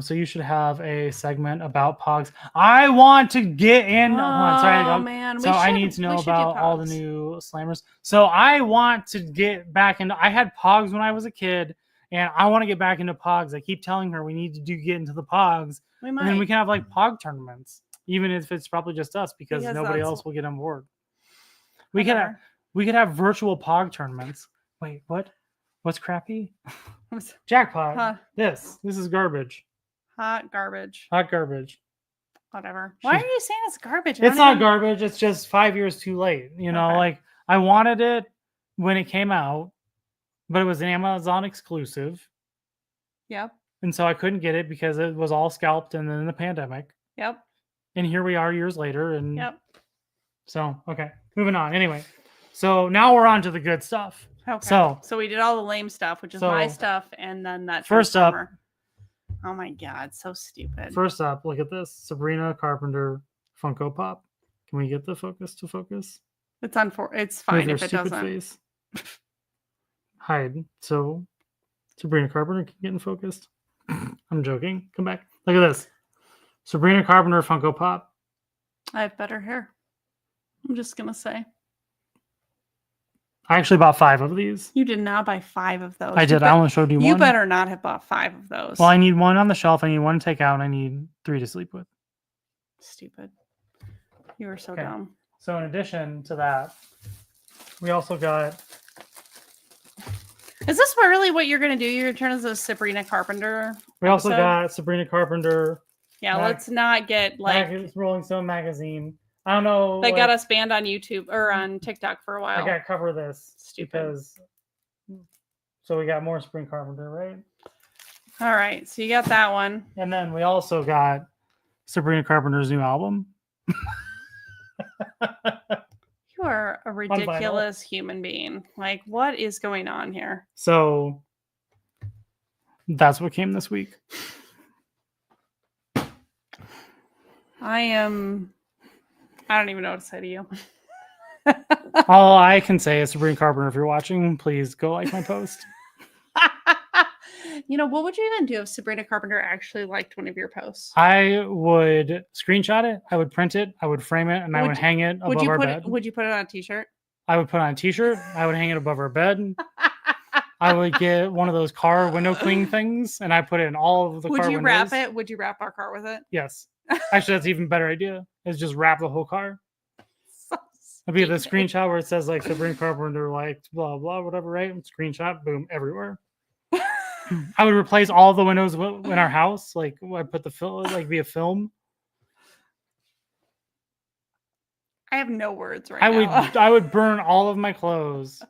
So you should have a segment about Pogs. I want to get in. Hold on, sorry, Oh man. so I need to know about all the new Slammers. So I want to get back into. I had Pogs when I was a kid, and I want to get back into Pogs. I keep telling her we need to get into the Pogs, We and might. then we can have like Pog tournaments, even if it's probably just us because nobody that's- else will get on board. We could have virtual Pog tournaments. Wait, what? What's crappy? Jackpot. Huh. This is garbage. Hot garbage. Hot garbage. Whatever. Why are you saying it's garbage? It's not garbage. It's just 5 years too late. You know, Okay. like I wanted it when it came out, but it was an Amazon exclusive. Yep. And so I couldn't get it because it was all scalped and then the pandemic. Yep. And here we are years later. And Yep. so, okay, moving on. Anyway, so now we're on to the good stuff. Okay. So we did all the lame stuff, which is my stuff, and then that first up- Transformer. Oh my God, so stupid. First up, look at this. Sabrina Carpenter Funko Pop. Can we get the focus to focus? It's it's With fine your if it stupid doesn't. face. Hide. So Sabrina Carpenter can get in focused. I'm joking. Come back. Look at this. Sabrina Carpenter Funko Pop. I have better hair. I'm just gonna say. I actually bought 5 of these. You did not buy 5 of those. I did. I only showed you one. You better not have bought 5 of those. Well, I need 1 on the shelf. I need 1 to take out. And I need 3 to sleep with. Stupid. You were so Okay. dumb. So in addition to that, we also got. Is this really what you're gonna do? You're gonna turn as a Sabrina Carpenter? We also episode? got Sabrina Carpenter. Yeah, Mag- let's not get like Rolling Stone magazine. I don't know. they like, got us banned on YouTube or on TikTok for a while. I got to cover this Stupid. because. So we got more Sabrina Carpenter, right? All right, so you got that one. And then we also got Sabrina Carpenter's new album. You are a ridiculous human being. Like, what is going on here? So that's what came this week. I don't even know what to say to you. All I can say is Sabrina Carpenter, if you're watching, please go like my post. You know, what would you even do if Sabrina Carpenter actually liked one of your posts? I would screenshot it, I would print it, I would frame it, and I would hang it above our bed. Would you put it on a t-shirt? I would put on a t-shirt, I would hang it above our bed. I would get one of those car window cleaning things, and I put it in all of the car windows. Would you wrap it? Would you wrap our car with it? Yes. Actually, that's an even better idea. Is just wrap the whole car. So It'd be the stupid. screenshot where it says like Sabrina Carpenter like blah blah whatever, right? Screenshot, boom, everywhere. I would replace all the windows in our house. Like I put the film like via film. I have no words right now. I would burn all of my clothes.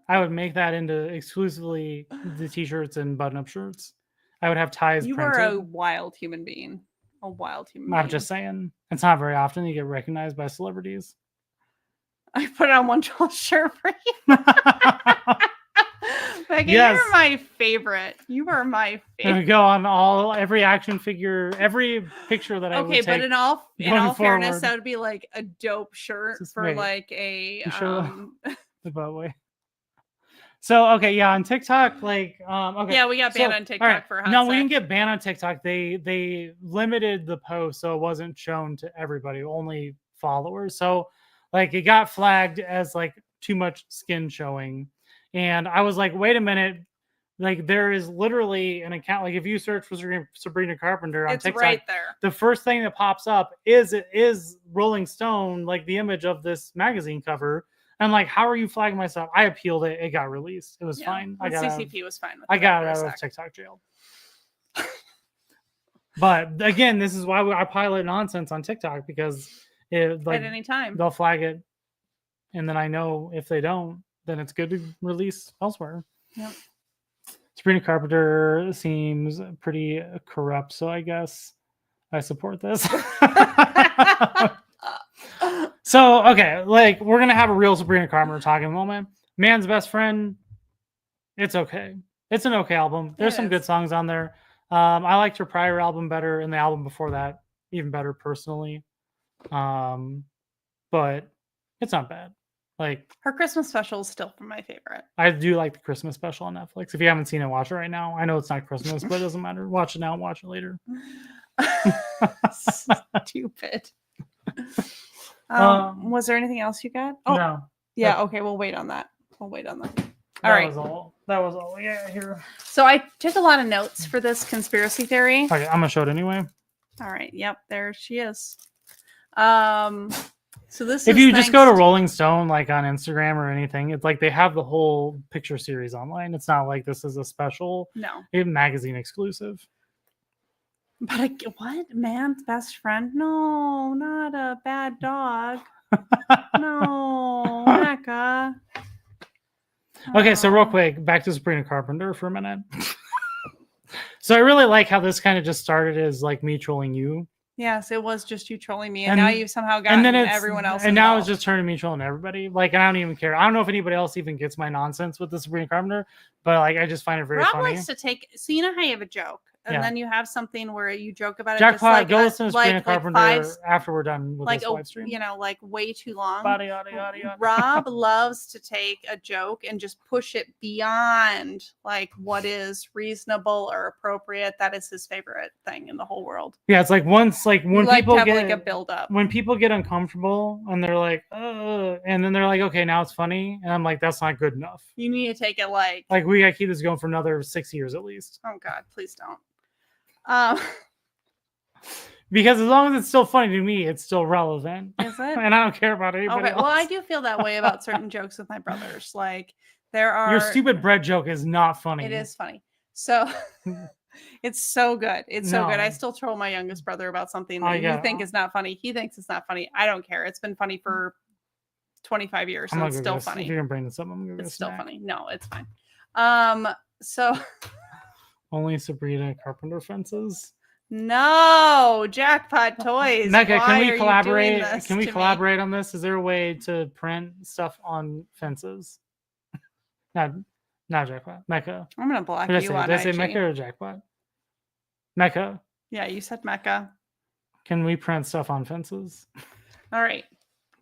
I would make that into exclusively the t-shirts and button-up shirts. I would have ties You printed. are a wild human being. A wild human being. I'm just saying. It's not very often you get recognized by celebrities. I put on one shirt for you. Megan, Yes. you're my favorite. You are my And we favorite. go on every action figure, every picture that I would Okay, take. but in all going fairness, forward. that would be like a dope shirt Just for wait. like a You show the butt way. So okay, yeah, on TikTok, like okay. Yeah, we got banned So, on TikTok all right. for hot No, we sex. didn't get banned on TikTok. They limited the post so it wasn't shown to everybody, only followers. So like it got flagged as like too much skin showing. And I was like, wait a minute. Like there is literally an account. Like if you search for Sabrina Carpenter on It's TikTok, right there. the first thing that pops up is Rolling Stone, like the image of this magazine cover. And I'm like, how are you flagging my stuff? I appealed it. It got released. It was fine. The CCP was fine with it. I got after a out of sec. TikTok jail. But again, this is why I pilot nonsense on TikTok, because it, like, at any time. they'll flag it. And then I know if they don't, then it's good to release elsewhere. Yep. Sabrina Carpenter seems pretty corrupt, so I guess I support this. So, okay, like we're gonna have a real Sabrina Carpenter talking moment. Man's Best Friend, it's okay. It's an okay album. There's some good songs on there. I liked her prior album better, and the album before that even better personally. But it's not bad. Like Her Christmas special is still my favorite. I do like the Christmas special on Netflix. If you haven't seen it, watch it right now. I know it's not Christmas, but it doesn't matter. Watch it now, watch it later. Stupid. Was there anything else you got? Oh, no. yeah. Okay, we'll wait on that. All That right. was all. That was all. Yeah, here. So I took a lot of notes for this conspiracy theory. Okay, I'm gonna show it anyway. All right. Yep. There she is. So this If is you just go to thanks Rolling Stone, like on Instagram or anything, it's like they have the whole picture series online. It's not like this is a special No. magazine exclusive. But what? Man's best friend? No, not a bad dog. No, Mecca. Okay, so real Oh. quick, back to Sabrina Carpenter for a minute. So I really like how this kind of just started as like me trolling you. Yes, it was just you trolling me, and now you've somehow gotten and then it's, everyone else. And now it's involved. just turning me trolling everybody. Like, and I don't even care. I don't know if anybody else even gets my nonsense with the Sabrina Carpenter, but like I just find it very Rob funny. likes to take. So you know how you have a joke, and Yeah. then you have something where you joke about it. Jackpot, just like go listen to Sabrina Carpenter five, after we're done with like this live stream. you know, like way too long. Yada, yada, yada, yada. Rob loves to take a joke and just push it beyond like what is reasonable or appropriate. That is his favorite thing in the whole world. Yeah, it's like once, like when You like people to have get like a build up. when people get uncomfortable and they're like, and then they're like, okay, now it's funny, and I'm like, that's not good enough. You need to take it like we gotta keep this going for another 6 years at least. oh God, please don't. Because as long as it's still funny to me, it's still relevant. Is it? And I don't care about anybody Okay, else. well, I do feel that way about certain jokes with my brothers. Like there are Your stupid bread joke is not funny. It is funny. So it's so good. It's so good. I No. still troll my youngest brother about something Oh, that yeah. you think is not funny. He thinks it's not funny. I don't care. It's been funny for 25 years, I'm and not it's gonna still go, funny. If you're gonna bring this up, I'm gonna go It's still snack. funny. No, it's fine. So Only Sabrina Carpenter fences. no, Jackpot Toys. Mecca, why can are we you doing collaborate? this Can we to me? collaborate on this? Is there a way to print stuff on fences? Not Jackpot. Mecca. I'm gonna block Did you I on say IG. Mecca or Jackpot? Mecca. Yeah, you said Mecca. Can we print stuff on fences? All right.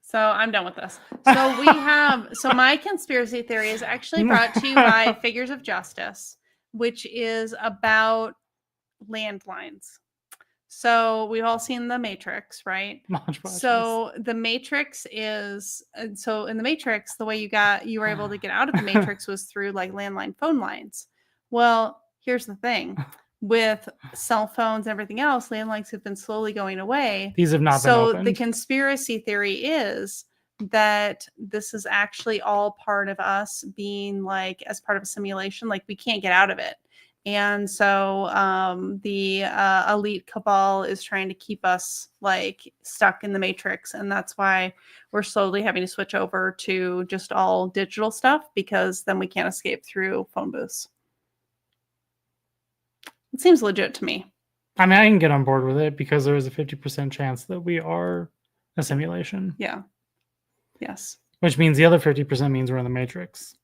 So I'm done with this. So we have, so my conspiracy theory is actually brought to you by Figures of Justice, which is about landlines. So we've all seen The Matrix, right? So the Matrix is, so in the Matrix, the way you were able to get out of the Matrix was through like landline phone lines. Well, here's the thing. With cell phones and everything else, landlines have been slowly going away. These have not been So opened. the conspiracy theory is that this is actually all part of us being like as part of a simulation. Like we can't get out of it. And so the elite cabal is trying to keep us like stuck in the matrix. And that's why we're slowly having to switch over to just all digital stuff, because then we can't escape through phone booths. It seems legit to me. I mean, I can get on board with it because there is a 50% chance that we are a simulation. Yeah. Yes. Which means the other 50% means we're in the matrix.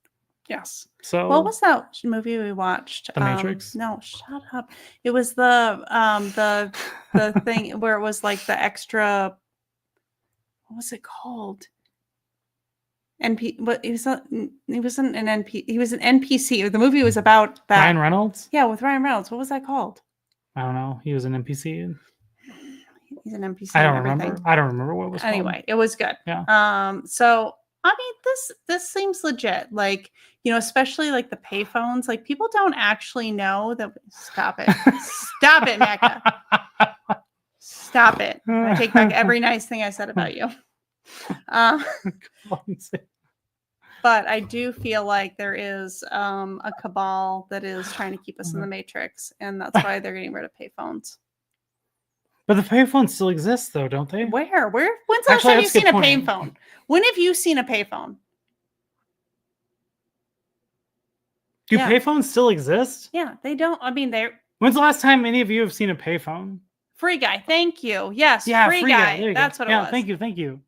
Yes. So what was that movie we watched? The Matrix? No, shut up. It was the thing where it was like the extra. What was it called? But he wasn't an NP. He was an NPC. The movie was about that. Ryan Reynolds? Yeah, with Ryan Reynolds. What was that called? I don't know. He was an NPC. He's an NPC. I don't remember. I don't remember what it was Anyway, called. it was good. Yeah. So I mean, this seems legit. Like, you know, especially like the payphones. Like, people don't actually know that. Stop it. Stop it, Mecca. Stop it. I take back every nice thing I said about you. But I do feel like there is a cabal that is trying to keep us in the matrix, and that's why they're getting rid of payphones. But the payphones still exist, though, don't they? Where? When's the last time you've seen a payphone? When have you seen a payphone? Do payphones still exist? Yeah, they don't. I mean, they're. When's the last time any of you have seen a payphone? Free Guy. Thank you. Yes. Yeah, Free Guy. That's what it was. Yeah, thank you.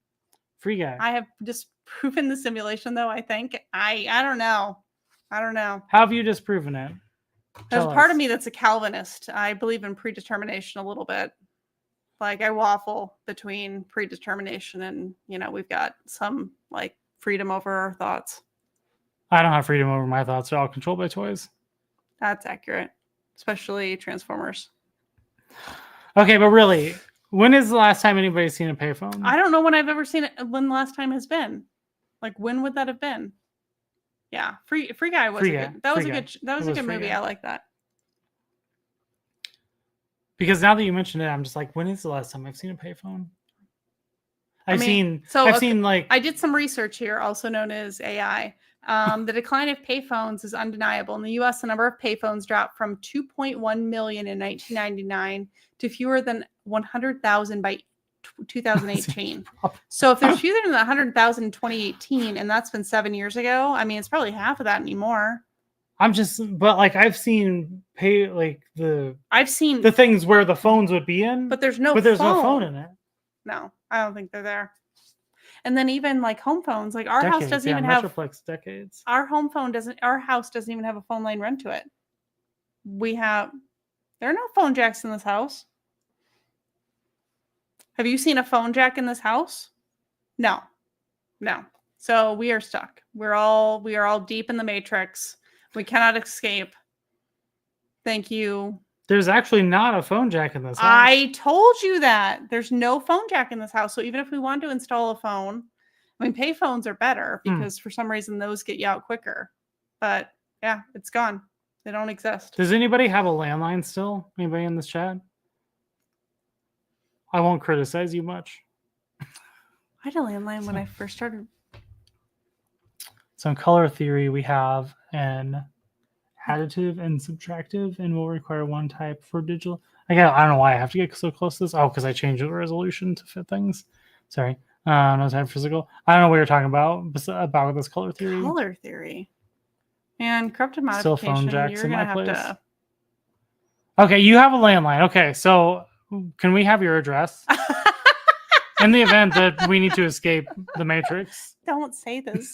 Free Guy. I have disproven the simulation, though. I think I don't know. How have you disproven it? There's a part of me that's a Calvinist. I believe in predetermination a little bit. Like, I waffle between predetermination and, you know, we've got some like freedom over our thoughts. I don't have freedom over my thoughts. They're all controlled by toys. That's accurate, especially Transformers. Okay, but really, when is the last time anybody's seen a payphone? I don't know when I've ever seen it. When the last time has been. Like, when would that have been? Yeah, Free Guy was good. That was a good movie. I like that. Because now that you mention it, I'm just like, when is the last time I've seen a payphone? I did some research here, also known as AI. The decline of payphones is undeniable. In the U.S., the number of payphones dropped from 2.1 million in 1999 to fewer than 100,000 by 2018. So if there's fewer than 100,000 in 2018, and that's been 7 years ago, I mean, it's probably half of that anymore. I've seen the things where the phones would be in, but there's no phone in it. No, I don't think they're there. And then even like home phones, like our house doesn't even have decades. Our house doesn't even have a phone line run to it. There are no phone jacks in this house. Have you seen a phone jack in this house? No. So we are stuck. We are all deep in the matrix. We cannot escape. Thank you. There's actually not a phone jack in this house. I told you that. There's no phone jack in this house. So even if we want to install a phone, I mean, pay phones are better because for some reason those get you out quicker. But yeah, it's gone. They don't exist. Does anybody have a landline still? Anybody in this chat? I won't criticize you much. I had a landline when I first started. So in color theory, we have an additive and subtractive, and will require one type for digital. I don't know why I have to get so close to this. Oh, because I changed the resolution to fit things. Sorry. No type physical. I don't know what you're talking about this color theory. Color theory. And corrupted modification. Still phone jacks you're in gonna my have place. to. Okay, you have a landline. Okay, so can we have your address? In the event that we need to escape the matrix. Don't say this.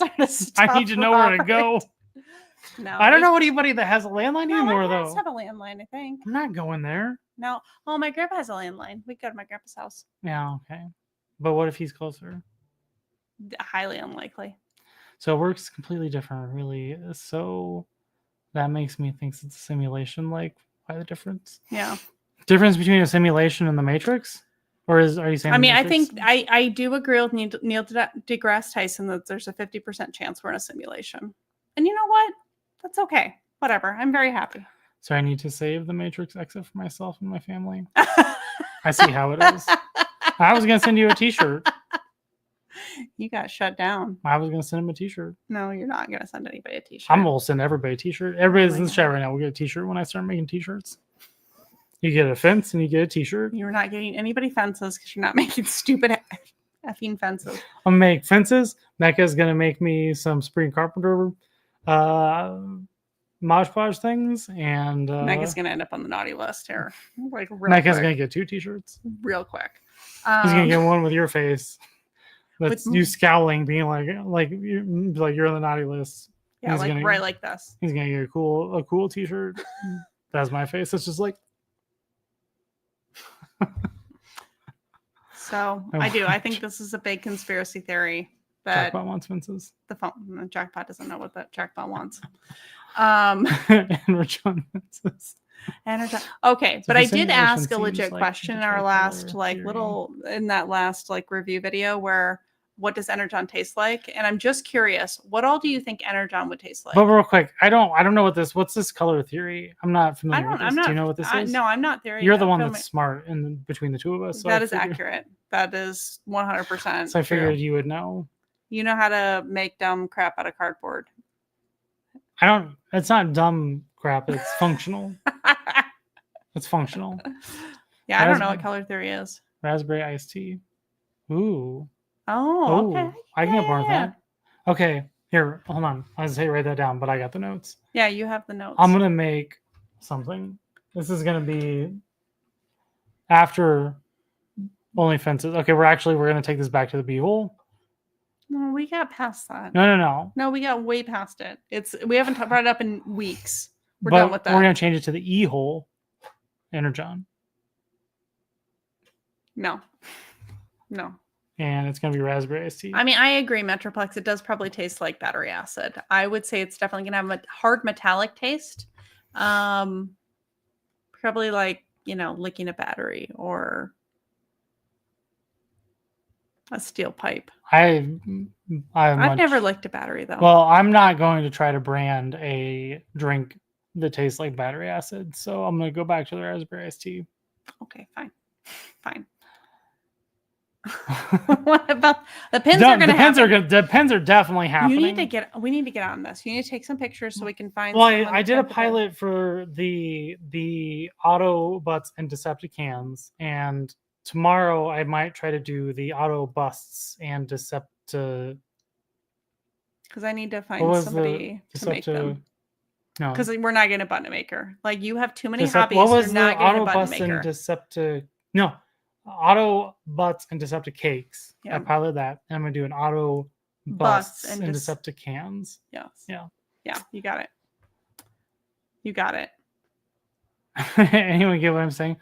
I need to know where to go. No, I don't know anybody that has a landline anymore, though. My parents have a landline, I think. I'm not going there. No. Oh, my grandpa has a landline. We go to my grandpa's house. Yeah, okay. But what if he's closer? Highly unlikely. So it works completely different, really. So that makes me think it's a simulation. Like, why the difference? Yeah. Difference between a simulation and the Matrix? Or are you saying? I mean, I think I do agree with Neil deGrasse Tyson that there's a 50% chance we're in a simulation. And you know what? That's okay. Whatever. I'm very happy. So I need to save the Matrix exit for myself and my family. I see how it is. I was going to send you a t-shirt. You got shut down. I was gonna send him a T-shirt. No, you're not gonna send anybody a T-shirt. I'm gonna send everybody a T-shirt. Everybody's in the my chat God. right now. We'll get a T-shirt when I start making T-shirts. You get a fence and you get a T-shirt. You're not getting anybody fences because you're not making stupid effing fences. I'm gonna make fences. Mecca's gonna make me some Spring Carpenter Mod Podge things, and Mecca's gonna end up on the naughty list here, like real Mecca's quick. gonna get 2 T-shirts. Real quick. He's gonna get one with your face. That's With- you scowling, being like you're on the naughty list. Yeah, He's like gonna- right like this. He's gonna get a cool T-shirt. That's my face. It's just like So I do. I think this is a big conspiracy theory that Jackpot wants fences. the jackpot doesn't know what the jackpot wants. And Rich on fences. Okay, but I did ask a seems legit like question in the our tricolor last theory. in that last review video where what does Energon taste like? And I'm just curious, what all do you think Energon would taste like? But real quick, I don't know what's this color theory? I'm not familiar with this. Do you know what this is? No, I'm not there. You're the one that's smart between the two of us. So that is accurate. That is 100%. So I figured you would know. You know how to make dumb crap out of cardboard. It's not dumb crap. It's functional. It's functional. Yeah, I don't know what color theory is. Raspberry iced tea. Ooh. Oh, okay. I can get more of that. Okay, here, hold on. I was saying write that down, but I got the notes. Yeah, you have the notes. I'm gonna make something. This is gonna be after only fences. Okay, we're gonna take this back to the B-hole. No, we got past that. No. No, we got way past it. We haven't brought it up in weeks. We're done with that. We're gonna change it to the E-hole. Energon. No. And it's gonna be raspberry iced tea. I mean, I agree, Metroplex. It does probably taste like battery acid. I would say it's definitely gonna have a hard metallic taste. Probably like, licking a battery or a steel pipe. I've never licked a battery though. Well, I'm not going to try to brand a drink that tastes like battery acid, so I'm gonna go back to the raspberry iced tea. Okay, fine. What about the pins? The pins are definitely happening. We need to get on this. You need to take some pictures so we can find. Well, I did a pilot for the Autobots and Decepticons, and tomorrow I might try to do the Autobusts and Decepticons. Because I need to find somebody to make them. No, because we're not getting a button maker. Like you have too many hobbies. What was you're the not getting a button Autobus maker. and No, Autobots and Decepticakes. Yeah. I piloted that. And I'm gonna do an Autobusts and Decepticons. Yes. Yeah. Yeah. You got it. Anyone get what I'm saying?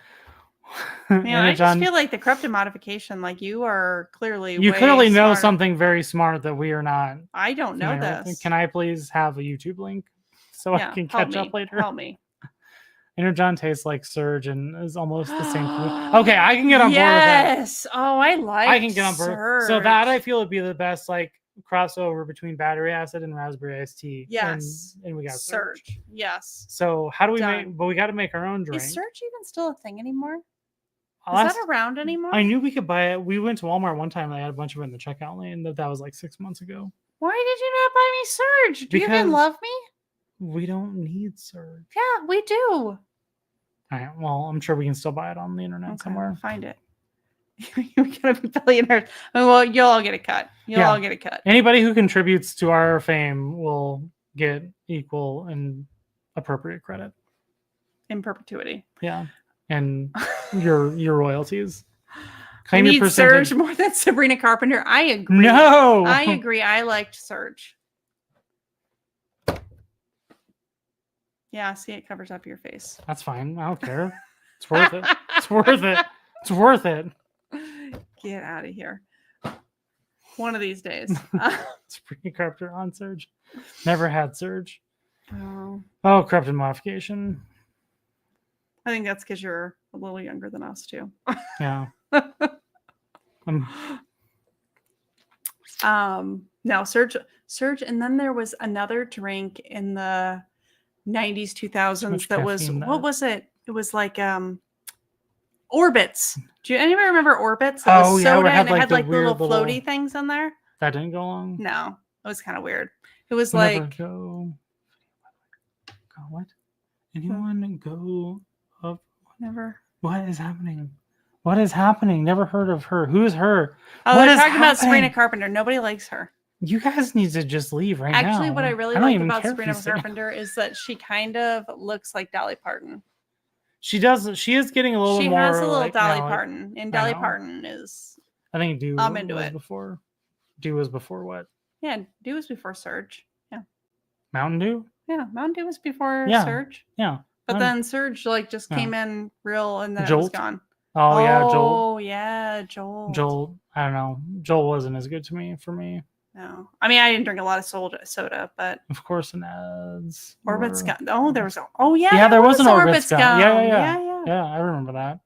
Yeah, I just feel like the corrupted modification. Like you are clearly. You clearly know something very smart that we are not. I don't know this. Can I please have a YouTube link so I can catch up later? Help me. Energon tastes like Surge and is almost the same. Okay, I can get on board with that. Yes. Oh, I can get on board. Surge. So that I feel would be the best crossover between battery acid and raspberry iced tea. Yes. And we got Surge. Yes. So how do we make? But we got to make our own drink. Is Surge even still a thing anymore? Is that around anymore? I knew we could buy it. We went to Walmart one time and I had a bunch of it in the checkout lane. That was like 6 months ago. Why did you not buy me Surge? Do you even love me? We don't need Surge. Yeah, we do. All right. Well, I'm sure we can still buy it on the internet somewhere. Find it. You're gonna be billionaires. Well, you'll all get a cut. All get a cut. Anybody who contributes to our fame will get equal and appropriate credit in perpetuity. Yeah, and your royalties. I need Surge more than Sabrina Carpenter. I agree. No, I agree. I liked Surge. Yeah, see, it covers up your face. That's fine. I don't care. It's worth it. It's worth it. It's worth it. Get out of here. One of these days. Sabrina Carpenter on Surge. Never had Surge. Oh, corrupted modification. I think that's because you're a little younger than us too. Yeah. No, Surge, and then there was another drink in the 90s, 2000s that was what was it? It was like Orbits. Do anybody remember Orbits? Oh, yeah, soda it had and it had the like little weird floaty things in there. That didn't go long. No, it was kind of weird. It was Never like go. What? Anyone go up? never. What is happening? What is happening? Never heard of her. Who is her? Oh, What they're is talking about Sabrina happening? Carpenter. Nobody likes her. You guys need to just leave right now. Actually, what I really don't like even about care if Sabrina you say- Carpenter is that she kind of looks like Dolly Parton. She does. She is getting a little She more. has a little like, Dolly you know, Parton, and I Dolly know. Parton is I think Do I'm into was it. before. Do was before what? yeah. Dew was before Surge. Yeah, Mountain Dew? yeah. Mountain Dew was before Yeah. Surge, Yeah. but Mountain- then Surge like just came in real, and then it was Jolt? gone. Oh yeah, Joel. Oh yeah, Joel. Joel. I don't know. Joel wasn't as good to me. For me, No, I mean I didn't drink a lot of soda, but of course, in ads. Orbit's were- gum. Oh, there was. Oh yeah. Yeah, there was an Orbit's Orbit's gum. gum. Yeah. Yeah, I remember that.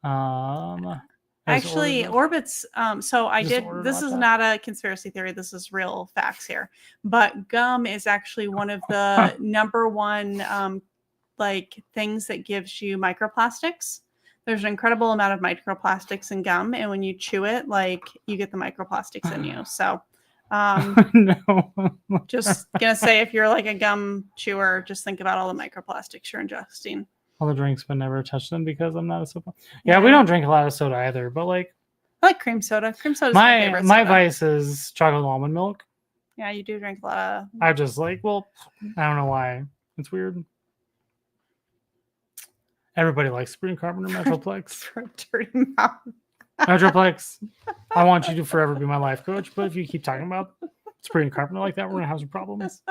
there's Actually, Orbit- Orbit's. So I Just did. ordered This is laptop. not a conspiracy theory. This is real facts here. But gum is actually one of the number one like things that gives you microplastics. There's an incredible amount of microplastics in gum, and when you chew it, like you get the microplastics in you. So, no. just gonna say, if you're like a gum chewer, just think about all the microplastics you're ingesting. All the drinks, but never touch them because I'm not a soda. Yeah, we don't drink a lot of soda either. But like I like cream soda. Cream soda is my favorite. my soda. vice is chocolate almond milk. Yeah, you do drink a lot of. I just like. Well, I don't know why. It's weird. Everybody likes Sabrina Carpenter, Metroplex. For a dirty mouth. Metroplex, I want you to forever be my life coach, but if you keep talking about Sabrina Carpenter like that, we're gonna have some problems.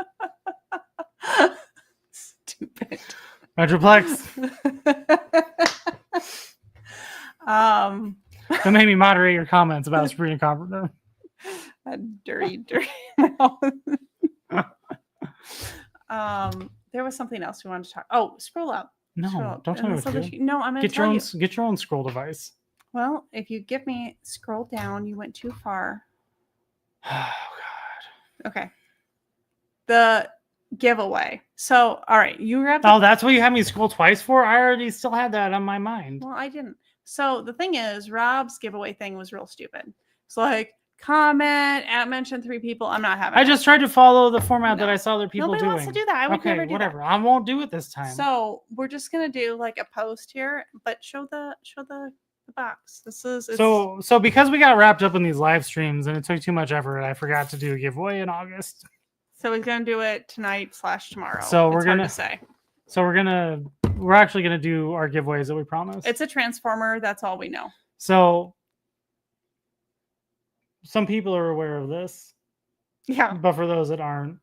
Stupid. Metroplex, don't make me moderate your comments about Sabrina Carpenter. A dirty mouth. There was something else we wanted to talk. Oh, scroll up. No, Scroll up. don't tell And me this what other to do. sheet- No, I'm gonna Get your tell own. you. Get your own scroll device. Well, if you give me scroll down, you went too far. Oh God. Okay. The giveaway. So, all right, you grabbed. Oh, that's what you had me scroll twice for. I already still had that on my mind. Well, I didn't. So the thing is, Rob's giveaway thing was real stupid. It's like comment, mention 3 people. I'm not having. I it. just tried to follow the format that No. I saw other people Nobody doing. wants to do that. I would Okay, never do whatever. I won't do it this that. time. So we're just gonna do like a post here, but show the box. This is it's, So because we got wrapped up in these live streams and it took too much effort, I forgot to do a giveaway in August. So we're gonna do it tonight/tomorrow. So It's we're hard gonna- to say. So we're actually gonna do our giveaways that we promised. It's a transformer. That's all we know. So some people are aware of this, Yeah. but for those that aren't,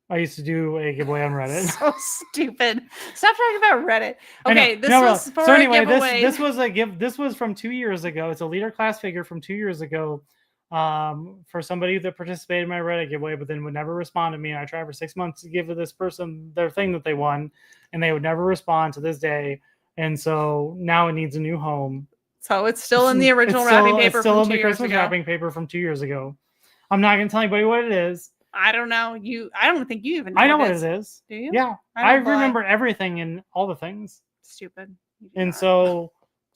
I used to do a giveaway on Reddit. So stupid. Stop talking about Reddit. I know. Okay, this No, was for so a anyway, giveaway. this was a give. This was from 2 years ago. It's a leader class figure from 2 years ago. For somebody that participated in my Reddit giveaway, but then would never respond to me. And I tried for 6 months to give this person their thing that they won, and they would never respond to this day. And so now it needs a new home. So it's still in the original It's still- wrapping paper It's still from in 2 the years Christmas ago. wrapping paper from 2 years ago. I'm not going to tell anybody what it is. I don't know. I don't think you even know. I know what it is. Do you? Yeah, I I don't buy- remember everything and all the things. Stupid. You do And not. so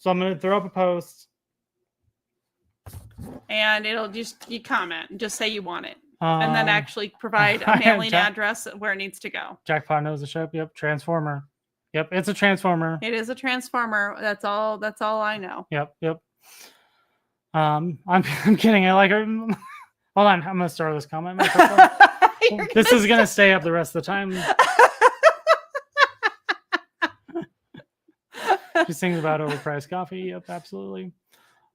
I'm going to throw up a post. And it'll just you comment and just say you want it. And then Um, actually provide I a have mailing Jack- address where it needs to go. Jackpot knows the ship. Yep, Transformer. Yep, it's a Transformer. It is a transformer. That's all I know. Yep. I'm kidding. I like her. Hold on, I'm gonna start this comment. This is gonna stay up the rest of the time. She sings about overpriced coffee. Yep, absolutely.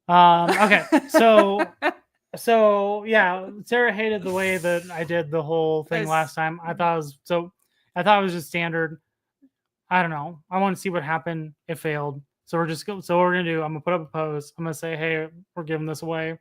Okay, so yeah, Sarah hated the way that I did the whole thing It's- last time. I thought it was just standard. I don't know. I want to see what happened. It failed. So what we're gonna do, I'm gonna put up a post. I'm gonna say, hey, we're giving this away.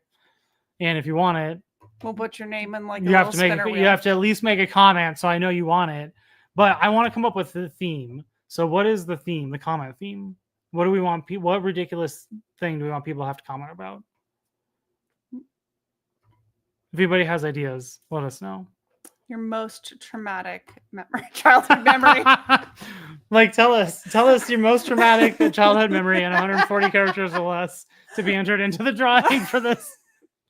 And if you want it, We'll put your name in like a you have little to make spinner you wheel. have to at least make a comment so I know you want it. But I want to come up with the theme. So what is the theme? The comment theme? What do we want people? What ridiculous thing do we want people to have to comment about? If anybody has ideas, let us know. Your most traumatic childhood memory. Like tell us your most traumatic childhood memory and 140 characters or less to be entered into the drawing for this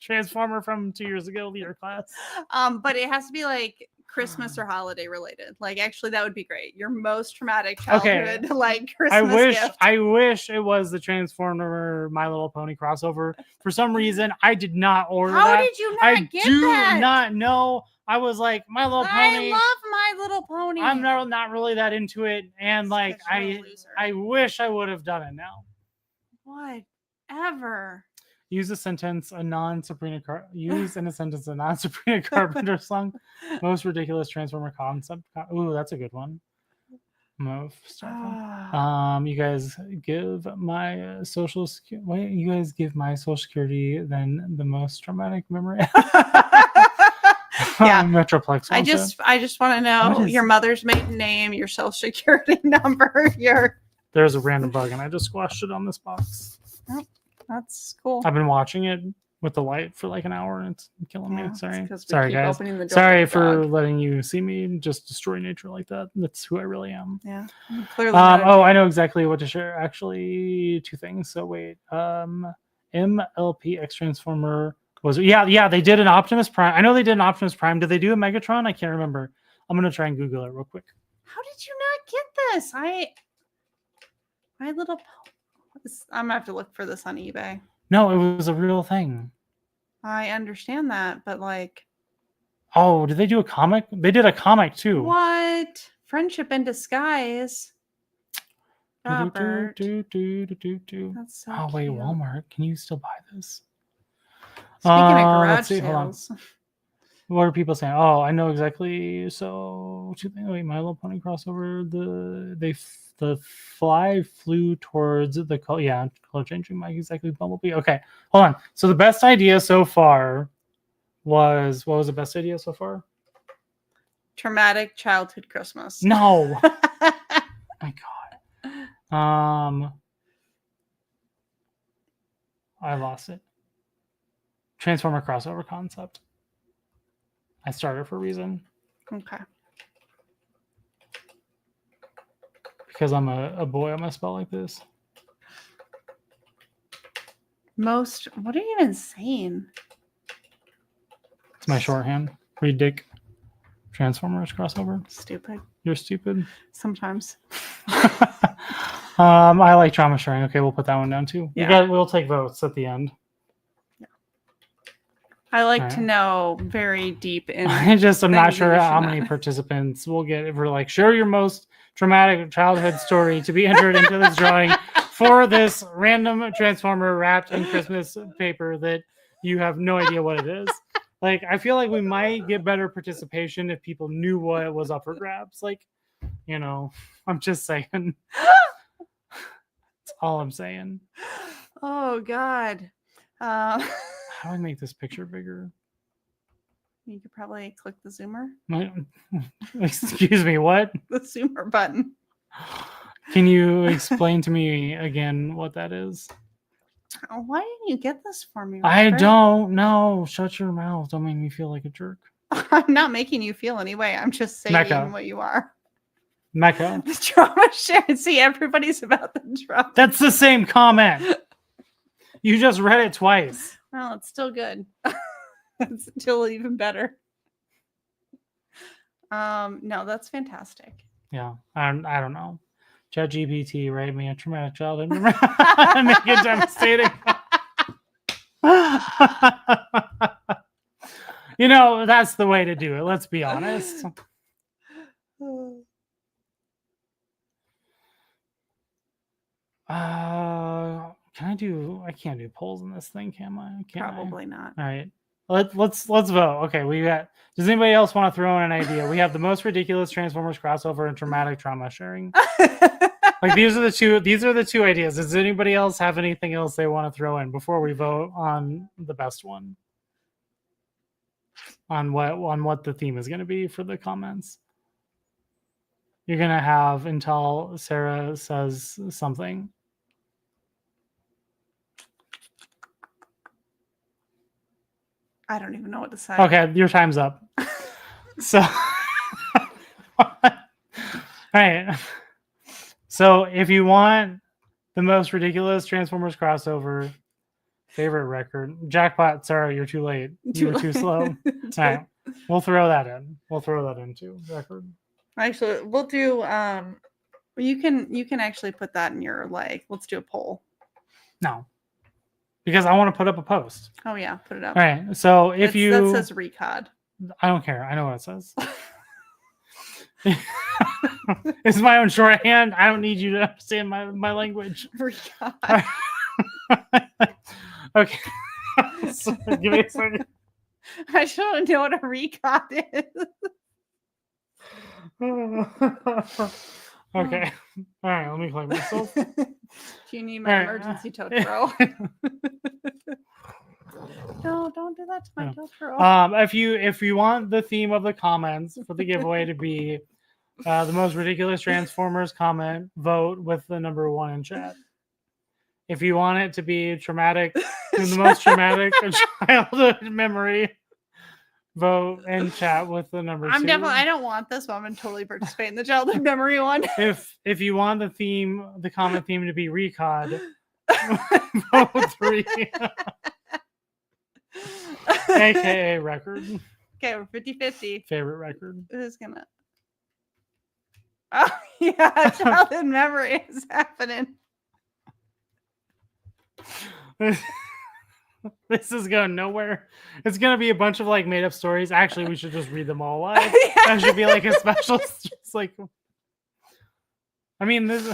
Transformer from 2 years ago to your class. But it has to be like Christmas or holiday related. Like, actually, that would be great. Your most traumatic childhood, like Christmas gift. I wish it was the Transformer My Little Pony crossover. For some reason, I did not order that. How did you not get that? I do not know. I was like, My Little Pony. I love My Little Pony. I'm not really that into it, and like I wish I would have done it now. Whatever. Use in a sentence a non-Sabrina Carpenter song. Most ridiculous Transformer concept. Ooh, that's a good one. You guys give my social security. Wait, you guys give my social security then the most traumatic memory. Yeah, Metroplex. I just want to know your mother's maiden name, your social security number, There's a random bug, and I just squashed it on this box. Oh, that's cool. I've been watching it with the light for like an hour, and it's killing me. Sorry guys. Sorry for letting you see me just destroy nature like that. That's who I really am. Yeah, clearly. I know exactly what to share. Actually, 2 things. So wait, MLP X Transformer was they did an Optimus Prime. I know they did an Optimus Prime. Did they do a Megatron? I can't remember. I'm gonna try and Google it real quick. How did you not get this? My Little. I'm gonna have to look for this on eBay. No, it was a real thing. I understand that, but like. Oh, did they do a comic? They did a comic too. What? Friendship in Disguise. Robert. That's so oh wait, cute. Walmart. Can you still buy this? Speaking of garage sales. What are people saying? Oh, I know exactly. So, wait, My Little Pony crossover. The fly flew towards the color. Yeah, color changing. Mike, exactly. Bumblebee. Okay, hold on. So the best idea so far was what was the best idea so far? Traumatic childhood Christmas. No. My God. I lost it. Transformer crossover concept. I started for a reason. Okay. Because I'm a boy, I'm gonna spell like this. What are you even saying? It's my shorthand. Read Dick. Transformers crossover. Stupid. You're stupid. Sometimes. I like trauma sharing. Okay, we'll put that one down too. Yeah. We'll take votes at the end. I like to know very deep in. I'm not sure how many participants we'll get. If we're like, share your most traumatic childhood story to be entered into this drawing for this random Transformer wrapped in Christmas paper that you have no idea what it is. Like, I feel like we might get better participation if people knew what was up for grabs. Like, I'm just saying. That's all I'm saying. Oh, God. How do I make this picture bigger? You could probably click the zoomer. Excuse me, what? The zoomer button. Can you explain to me again what that is? Why didn't you get this for me? I don't know. Shut your mouth. Don't make me feel like a jerk. I'm not making you feel anyway. I'm just saying what you are. Mecca. The trauma share. See, everybody's about the trauma. That's the same comment. You just read it twice. Well, it's still good. It's still even better. No, that's fantastic. Yeah, I don't know. ChatGPT, write me a traumatic childhood memory. Make it devastating. That's the way to do it. Let's be honest. I can't do polls in this thing, can I? Probably not. All right. Let's vote. Okay, does anybody else want to throw in an idea? We have the most ridiculous Transformers crossover and traumatic trauma sharing. Like these are the two ideas. Does anybody else have anything else they want to throw in before we vote on the best one? On what the theme is going to be for the comments? You're going to have until Sarah says something. I don't even know what to say. Okay, your time's up. So, all right. So, if you want the most ridiculous Transformers crossover, Favorite record. Jackpot, sorry, you're too late. You were too slow. All Too- right. We'll throw that in. We'll throw that in too. Record. Actually, we'll do you can actually put that in your let's do a poll. No. Because I want to put up a post. Oh yeah, put it up. All right. So if That you says Recod. I don't care. I know what it says. It's my own shorthand. I don't need you to understand my language. Recod. Okay. So, give me a second. I don't know what a Recod is. Okay. All right. Let me collect myself. Do you need my emergency tow throw? No, don't do that to my tow throw. If you want the theme of the comments for the giveaway to be the most ridiculous Transformers comment, vote with the number 1 in chat. If you want it to be traumatic, the most traumatic childhood memory, vote in chat with the number 2. I don't want this one. I'm gonna totally participate in the childhood memory one. If you want the comment theme to be Recod, vote 3. AKA record. Okay, we're 50-50. Favorite record. Who's gonna? Oh yeah, childhood memory is happening. This is going nowhere. It's gonna be a bunch of made up stories. Actually, we should just read them all live. Yeah. That should be a special. Just I mean, this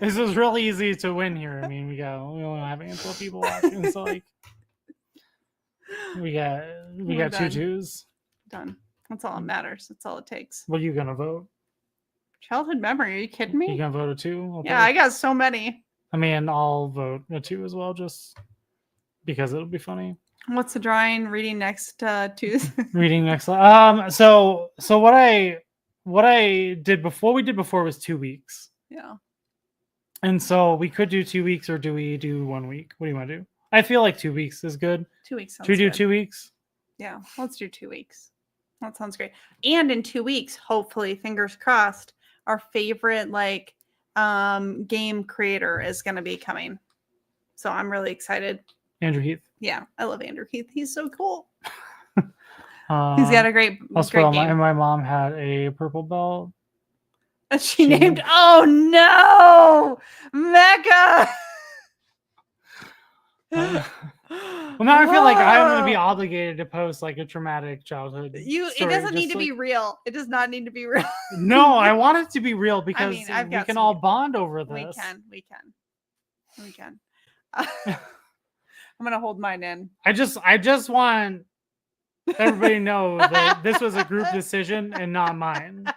is really easy to win here. I mean, we only have a handful of people watching, so we got We're 2 twos. Done. That's all that matters. That's all it takes. What are you gonna vote? Childhood memory? Are you kidding me? You gonna vote a 2? Yeah, I got so many. I mean, I'll vote a 2 as well, just because it'll be funny. What's the drawing? Reading next Tuesday. Reading next. So what I did before was 2 weeks. Yeah. And so we could do 2 weeks, or do we do 1 week? What do you want to do? I feel like 2 weeks is good. 2 weeks. Sounds Should we do good. 2 weeks? Yeah, let's do 2 weeks. That sounds great. And in 2 weeks, hopefully, fingers crossed, our favorite game creator is going to be coming. So I'm really excited. Andrew Heath. Yeah, I love Andrew Heath. He's so cool. He's got a great Also, game. my mom had a purple belt. She named. Oh no, Mecha. Well, now I feel like I'm going to be obligated to post a traumatic childhood. It doesn't need to be real. It does not need to be real. No, I want it to be real because we got can some- all bond over this. We can. I'm gonna hold mine in. I just want everybody to know that this was a group decision and not mine.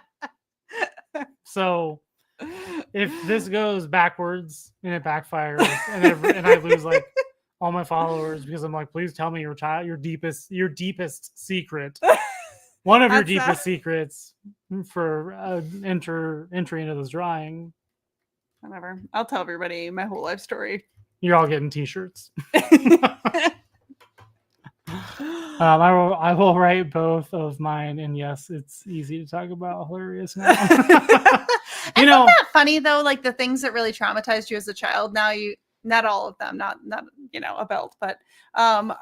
So if this goes backwards and it backfires and I lose all my followers because I'm please tell me your deepest secret, one of your deepest secrets for entry into this drawing. Whatever. I'll tell everybody my whole life story. You're all getting t-shirts. I will write both of mine, and yes, it's easy to talk about. Hilarious now. Isn't that funny though? The things that really traumatized you as a child. Now not all of them, not a belt, but a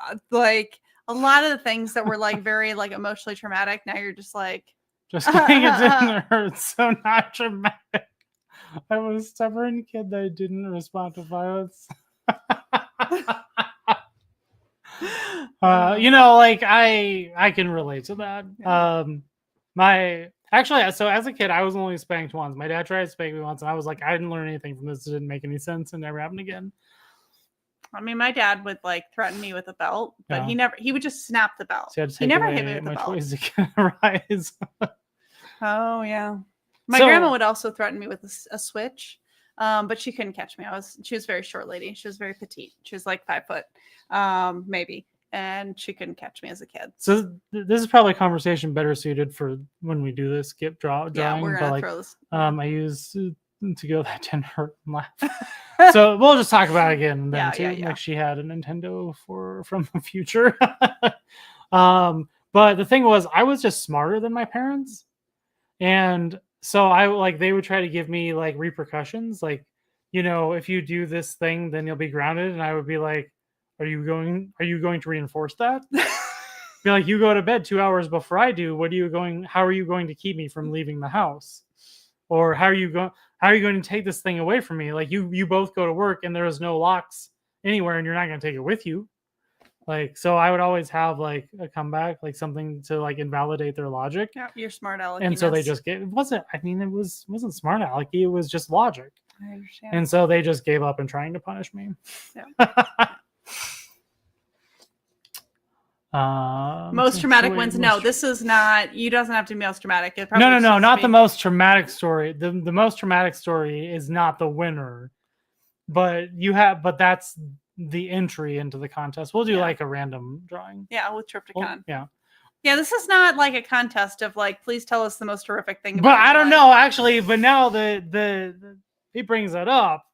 lot of the things that were very emotionally traumatic. Now you're just just kidding. It didn't hurt, so not traumatic. I was a stubborn kid that didn't respond to violence. I can relate to that. Yeah. So as a kid, I was only spanked once. My dad tried to spank me once, and I was I didn't learn anything from this. It didn't make any sense, and never happened again. I mean, my dad would threaten me with a belt, but he would just snap the belt. So He never hit me with a belt. toys to get a rise. Oh yeah. My grandma would also threaten me with a switch, but she couldn't catch me. She was a very short lady. She was very petite. She was 5 foot, maybe, and she couldn't catch me as a kid. So this is probably a conversation better suited for when we do this skip drawing. Yeah, we're gonna throw this. I used to go that didn't hurt and laugh. So we'll just talk about it again then too. Yeah. She had a Nintendo from the future. But the thing was, I was just smarter than my parents, and so they would try to give me repercussions, if you do this thing, then you'll be grounded, and I would be are you going to reinforce that? Be like, you go to bed 2 hours before I do. How are you going to keep me from leaving the house? Or how are you going to take this thing away from me? Like you both go to work and there is no locks anywhere and you're not going to take it with you. Like, so I would always have like a comeback, like something to like invalidate their logic. Yeah, you're smart, Alex. And so they just it wasn't smart alecky, it was just logic. I understand. And so they just gave up in trying to punish me. Yeah. Most traumatic ones. No, this is not. You doesn't have to be most traumatic. It no, not the most traumatic story. The most traumatic story is not the winner, but that's the entry into the contest. We'll do like a random drawing. Yeah, with Triptychon. Yeah. This is not like a contest of like, please tell us the most horrific thing. But I don't know actually. But now the he brings it up.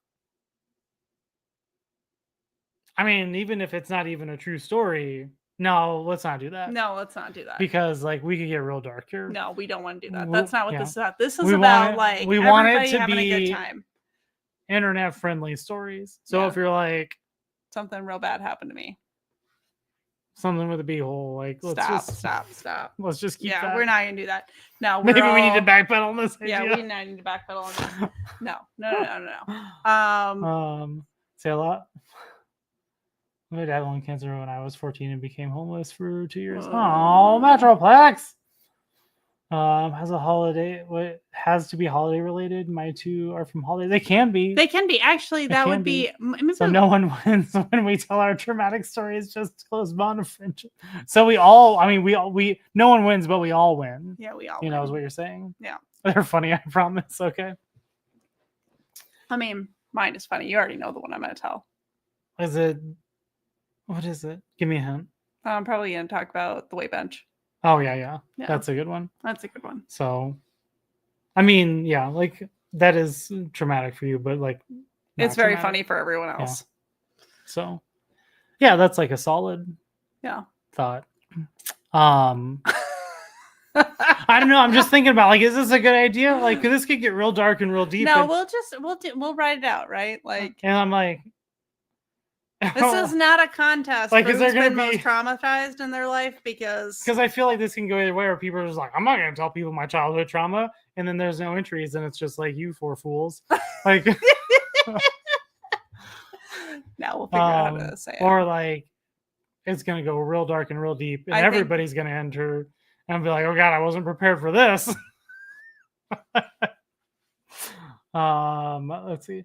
I mean, even if it's not even a true story. No, let's not do that. No, let's not do that. Because like we could get real dark here. No, we don't want to do that. That's not what this is about. This is we about we want it to having be a good time. Internet friendly stories. So if you're like something real bad happened to me. Something with a beehole, like stop. Let's just keep that. Yeah, we're not gonna do that. No, maybe we need to backpedal on this idea. Yeah, we need to backpedal on this. No. Say a lot. My dad had lung cancer when I was 14 and became homeless for 2 years. Oh, Metroplex. Has to be holiday related. My two are from holiday. They can be. Actually, that would be. So no one wins when we tell our traumatic stories. Just close bond of friendship. So we no one wins, but we all win. Yeah, we all. You know, is what you're saying. Yeah. They're funny. I promise. Okay. I mean, mine is funny. You already know the one I'm going to tell. Is it? What is it? Give me a hint. I'm probably going to talk about the weight bench. Oh, yeah. That's a good one. So, I mean, yeah, like that is traumatic for you, but like it's very funny for everyone else. Yeah. So, yeah, that's like a solid thought. I don't know. I'm just thinking about like, is this a good idea? Like, this could get real dark and real deep. No, we'll write it out, right? Like, and I'm like, this is not a contest. Like, is there going to be most traumatized in their life? Because I feel like this can go either way, where people are just like, I'm not going to tell people my childhood trauma, and then there's no entries, and it's just like, you four fools. Like, now we'll figure out how to say it. Or like, it's going to go real dark and real deep, and everybody's going to enter and be like, oh God, I wasn't prepared for this. Let's see.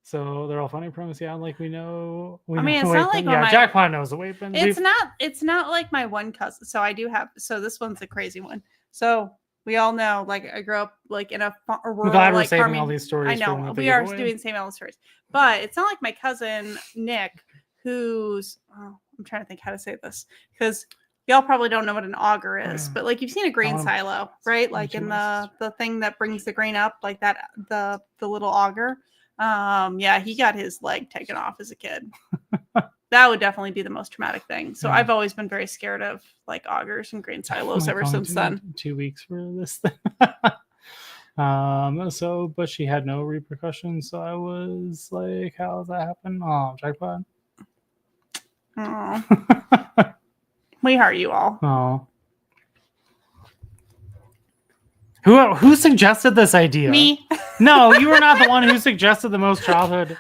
So they're all funny premise, like we know. I mean, it's not like Jackpot knows the weight bench. It's not like my one cousin. So I do have. So this one's a crazy one. So we all know, like I grew up like in a rural. I'm glad we're saving farming. All these stories. I know we are doing saving all the stories, but it's not like my cousin Nick, who's. Oh, I'm trying to think how to say this because y'all probably don't know what an auger is, but like you've seen a grain silo, right? Like in the thing that brings the grain up, like that the little auger. He got his leg taken off as a kid. That would definitely be the most traumatic thing. So I've always been very scared of like augers and grain silos ever since then. 2 weeks for this thing. But she had no repercussions. So I was like, how does that happen? Oh, jackpot. Oh. We heart you all. Oh. Who suggested this idea? Me. No, you were not the one who suggested the most childhood.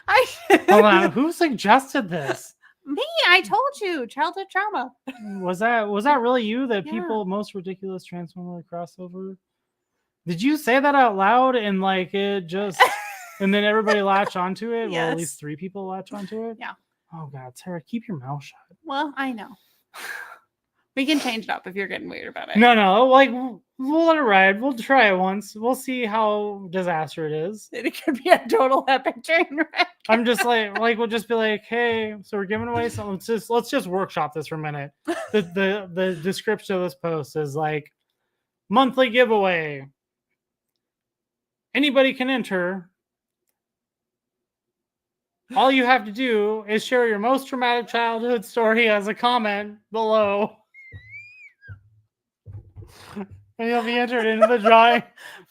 Hold on. Who suggested this? Me. I told you. Childhood trauma. Was that really you? That people most ridiculous Transformer crossover? Did you say that out loud and like it just and then everybody latched onto it? Yes. Well, at least 3 people latched onto it? Yeah. Oh God, Sarah, keep your mouth shut. Well, I know. We can change it up if you're getting weird about it. No, like we'll let it ride. We'll try it once. We'll see how disaster it is. It could be a total epic train wreck. I'm just like we'll just be like, hey, so we're giving away something. Let's just workshop this for a minute. The description of this post is like monthly giveaway. Anybody can enter. All you have to do is share your most traumatic childhood story as a comment below. And you'll be entered into the drawing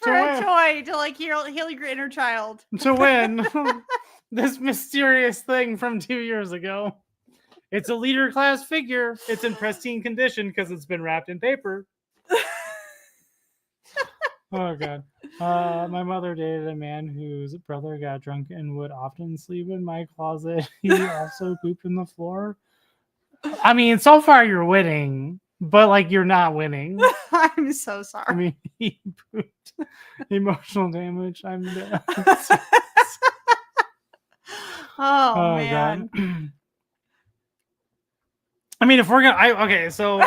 for a toy to like heal your inner child. To win this mysterious thing from 2 years ago. It's a leader class figure. It's in pristine condition because it's been wrapped in paper. Oh god. My mother dated a man whose brother got drunk and would often sleep in my closet. He also pooped in the floor. I mean, so far you're winning, but like you're not winning. I'm so sorry. I mean, he pooped. Emotional damage. I'm dead. Oh man. God. I mean, if we're gonna, okay, so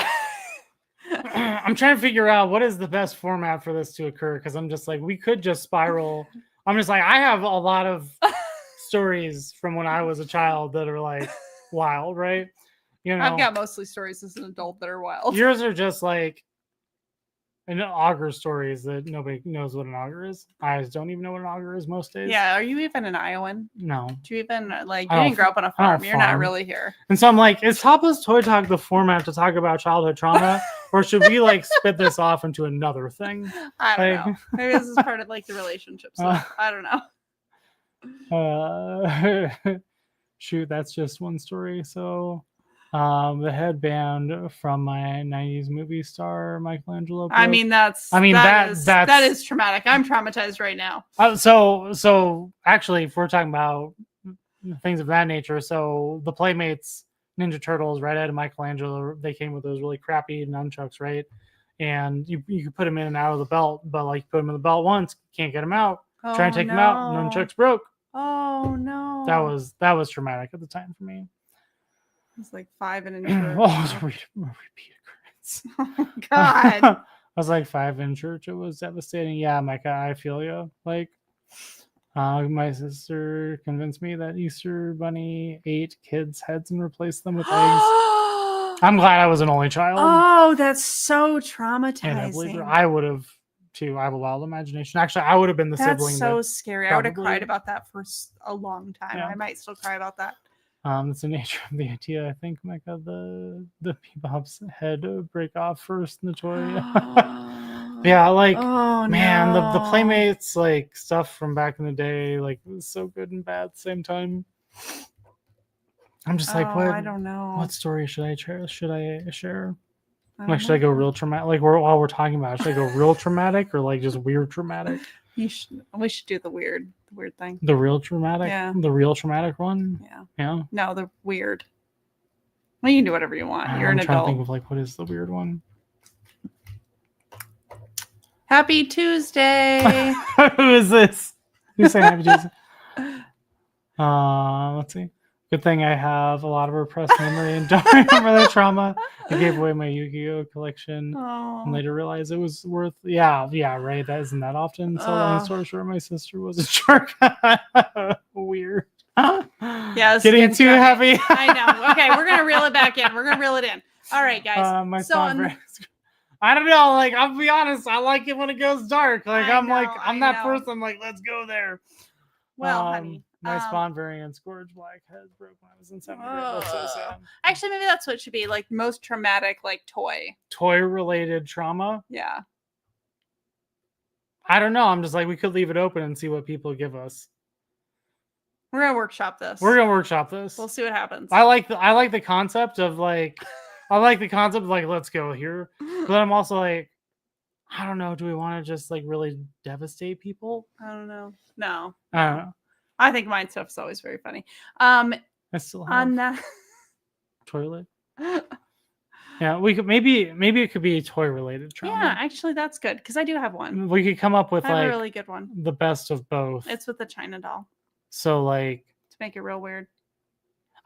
I'm trying to figure out what is the best format for this to occur because I'm just like, we could just spiral. I'm just like, I have a lot of stories from when I was a child that are like wild, right? You know, I've got mostly stories as an adult that are wild. yours are just like an auger stories that nobody knows what an auger is. I don't even know what an auger is most days. Yeah, are you even an Iowan? No. Do you even like? I You don't didn't grow up on a I don't farm. You're not farm. really here. And so I'm like, is Topless Toy Talk the format to talk about childhood trauma? Or should we like spit this off into another thing? I don't Like- know. Maybe this is part of like the relationship stuff. I don't know. Shoot, that's just one story. So the headband from my 90s movie star Michelangelo. I mean, that is traumatic. I'm traumatized right now. So actually, if we're talking about things of that nature, so the Playmates Ninja Turtles right out of Michelangelo, they came with those really crappy nunchucks, right? And you could put them in and out of the belt, but like you put them in the belt once, can't get them out. Try and take them out, nunchucks broke. Oh no. That was traumatic at the time for me. It's like 5 and an Oh, it was a repeat occurrence. Oh God. I was like 5 in church. It was devastating. Yeah, Micah, I feel you. Like, my sister convinced me that Easter Bunny ate kids' heads and replaced them with eggs. I'm glad I was an only child. Oh, that's so And traumatizing. I would have too. I have a wild imagination. Actually, I would have been the That's sibling. so scary. I would have probably- cried about that for a long time. Yeah. I might still cry about that. That's the nature of the idea. I think, Micah, the Bebop's head break off first in the toy. Yeah, like Oh man, no. the Playmates like stuff from back in the day, like it was so good and bad at the same time. I'm just like, I don't know. what story should I share? I Like, don't should I know. go real traumatic? Like, while we're talking about it, should I go real traumatic or like just weird traumatic? We should do the weird thing. The real traumatic? Yeah. The real traumatic one? Yeah. Yeah. No, the weird. Well, you can do whatever you want. You're I'm an trying to adult. think of like what is the weird one? Happy Tuesday. Who is this? Who's saying happy Tuesday? Let's see. Good thing I have a lot of repressed memory and don't remember the trauma. I gave away my Yu-Gi-Oh collection Oh. and later realized it was worth. Yeah, right. That isn't that often. So long story short, my sister was a jerk. Weird. Yeah, this is getting too heavy. heavy. I know. Okay, we're gonna reel it back in. We're gonna reel it in. All right, guys. My So son. I don't know. Like, I'll be honest. I like it when it goes dark. Like, I'm I that know. person. Like, let's go there. Well, honey. My spawn variant Scourge Black head broke when I was in 7th grade. That's so sad. Actually, maybe that's what it should be. Like most traumatic, like toy. Toy related trauma. Yeah. I don't know. I'm just like, we could leave it open and see what people give us. We're gonna workshop this. We'll see what happens. I like the concept of like, let's go here. But I'm also like, I don't know. Do we want to just like really devastate people? I don't know. No. I don't know. I think mine stuff's always very funny. I still have On that. toilet. Yeah, we could maybe it could be toy related trauma. Yeah, actually, that's good because I do have one. We could come up with I have like a really good one. the best of both. It's with the China doll So like, to make it real weird.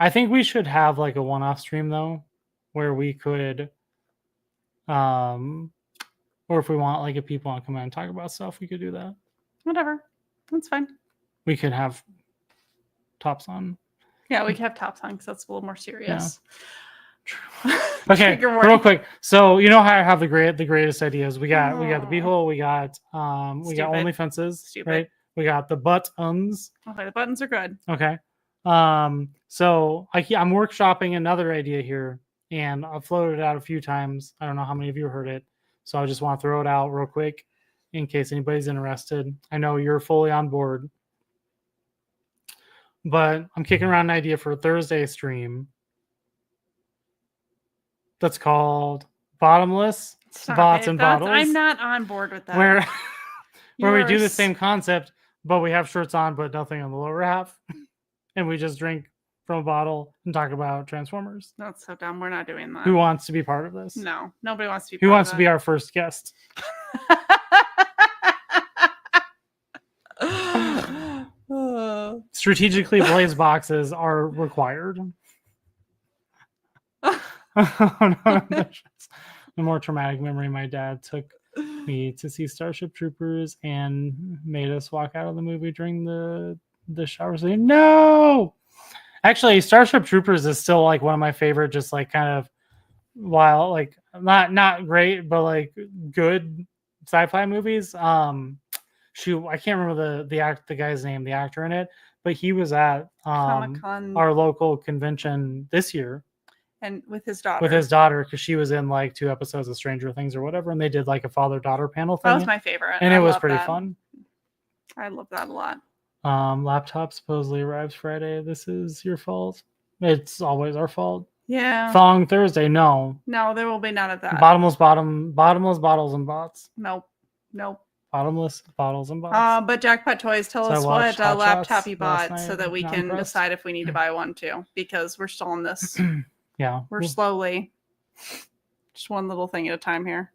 I think we should have like a one-off stream though, where we could, or if we want, like, if people want to come in and talk about stuff, we could do that. Whatever, that's fine. We could have tops on. Yeah, we could have tops on because that's a little more serious. Okay, Trigger warning. real quick. So you know how I have the greatest ideas. We got the beehole. We got only fences. Stupid. Right. We got the buttons. Okay, the buttons are good. Okay. So I'm workshopping another idea here, and I've floated it out a few times. I don't know how many of you heard it, so I just want to throw it out real quick in case anybody's interested. I know you're fully on board, but I'm kicking around an idea for a Thursday stream that's called Bottomless Stop Bots it. and That's, Bottles. I'm not on board with that. where You where we are do the s- same concept, but we have shirts on, but nothing on the lower half, and we just drink from a bottle and talk about Transformers. That's so dumb. We're not doing that. Who wants to be part of this? No, nobody wants to be. Who part wants of to be our first guest? that. Strategically placed boxes are required. A more traumatic memory. My dad took me to see Starship Troopers and made us walk out of the movie during the shower saying, no! Actually, Starship Troopers is still like one of my favorite, just like kind of while like not great, but like good sci-fi movies. Shoot, I can't remember the guy's name, the actor in it, but he was at Comic-Con. our local convention this year And with his daughter. because she was in like 2 episodes of Stranger Things or whatever, and they did like a father-daughter panel thing. That was my favorite. And I it was love pretty that. fun. I love that a lot. Laptop supposedly arrives Friday. This is your fault. It's always our fault. Yeah. Thong Thursday. No. No, there will be none of that. Bottomless bottles and bots. Nope. Bottomless bottles and bots. But Jackpot Toys, tell So I us watched what Hot laptop Shots you last bought so night, that we not can impressed. decide if we need to buy one too, because we're still on this. Yeah. We're slowly, just one little thing at a time here.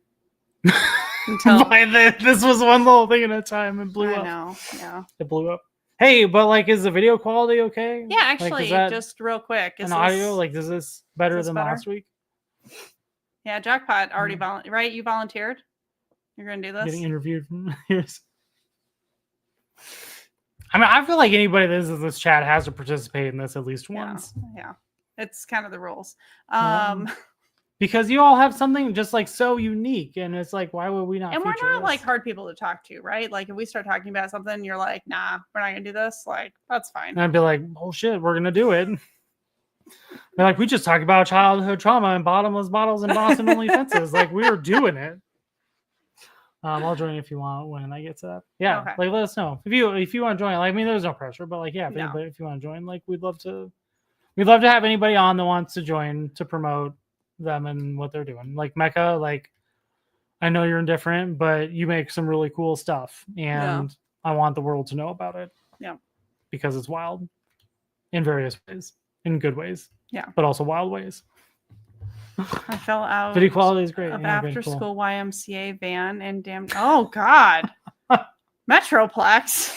Until This was one little thing at a time and blew I up. know, yeah. It blew up. Hey, but like, is the video quality okay? Yeah, Like, actually, is that just real quick. an audio? Like, is this better this than better? last week? Yeah, Jackpot already right? You volunteered. You're gonna do this. Getting interviewed from here's. I mean, I feel like anybody that is in this chat has to participate in this at least once. Yeah, it's kind of the rules. Because you all have something just like so unique, and it's like, why would we not? And we're feature not this? like hard people to talk to, right? Like if we start talking about something, you're like, nah, we're not gonna do this. Like that's fine. And I'd be like, oh shit, we're gonna do it. They're like, we just talked about childhood trauma and bottomless bottles and Boston only fences. Like we were doing it. I'll join if you want when I get to that. Yeah, Okay. like let us know if you want to join. Like, I mean, there's no pressure, but like, yeah, if No. anybody, if you want to join, like, we'd love to have anybody on that wants to join to promote them and what they're doing. Like Mecca, like I know you're indifferent, but you make some really cool stuff, and I want the world to know about it. Yeah, because it's wild in various ways, in good ways. Yeah, but also wild ways. I fell out. Video quality is great. Of Yeah, after great, cool. school YMCA van and damn. Oh God, Metroplex.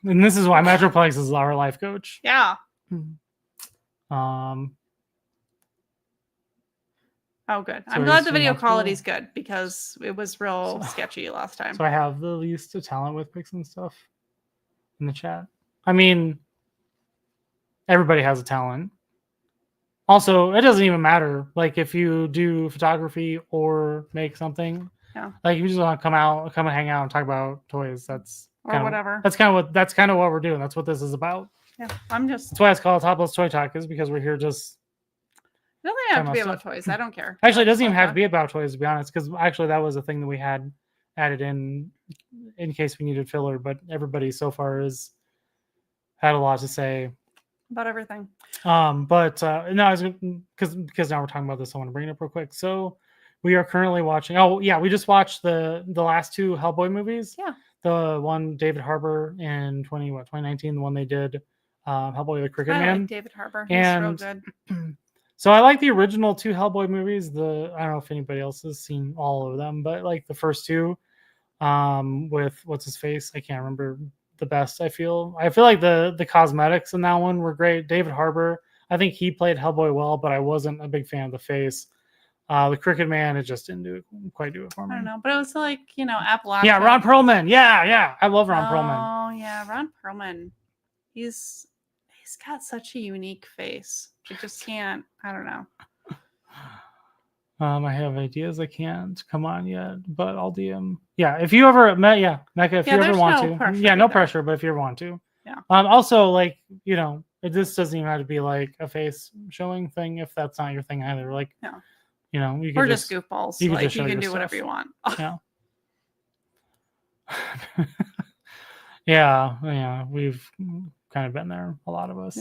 And this is why Metroplex is our life coach. Yeah. Um. Oh, good. So I'm glad the is video multiple- quality is good because it was real sketchy last time. So I have the least of talent with pics and stuff in the chat. I mean, everybody has a talent. Also, it doesn't even matter. Like if you do photography or make something, like if you just want to come and hang out and talk about toys, that's or whatever. That's kind of what we're doing. That's what this is about. Yeah, I'm just. That's why it's called Topless Toy Talk, is because we're here just. It doesn't have to be about toys. I don't care. Actually, it doesn't even have to be about toys, to be honest, because actually that was a thing that we had added in case we needed filler. But everybody so far has had a lot to say about everything. But no, I was because now we're talking about this, I want to bring it up real quick. So we are currently watching. Oh yeah, we just watched the last 2 Hellboy movies. Yeah. The one David Harbour in 2019, the one they did, Hellboy the Cricket Man. Like David Harbour. He's real good. So I like the original 2 Hellboy movies. I don't know if anybody else has seen all of them, but like the first 2, with what's his face, I can't remember the best. I feel like the cosmetics in that one were great. David Harbour, I think he played Hellboy well, but I wasn't a big fan of the face. The Cricket Man, it just didn't quite do it for me. I don't know, but it was like, Appalachia. Yeah, Ron Perlman. Yeah, I love Ron Perlman. Oh yeah, Ron Perlman. He's got such a unique face. I just can't. I don't know. I have ideas. I can't come on yet, but I'll DM. Yeah, if you ever met, Mecca, if you ever want to. Yeah, no pressure, but if you ever want to. Yeah. Also, like, this doesn't even have to be like a face showing thing if that's not your thing either. Like, you can just goofballs. You can do whatever you want. Yeah. Yeah, we've kind of been there, a lot of us.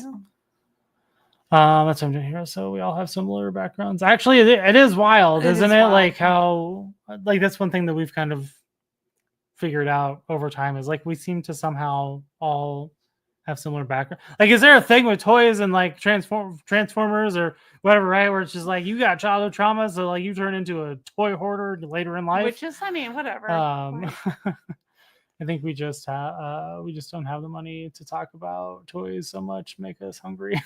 That's what I'm doing here. So we all have similar backgrounds. Actually, it is wild, It isn't is it? wild. Like how, like that's one thing that we've kind of figured out over time is like we seem to somehow all have similar background. Like, is there a thing with toys and like Transformers or whatever, right? Where it's just like you got childhood trauma, so like you turn into a toy hoarder later in life. Which is, I mean, whatever. I think we just don't have the money to talk about toys so much. Make us hungry.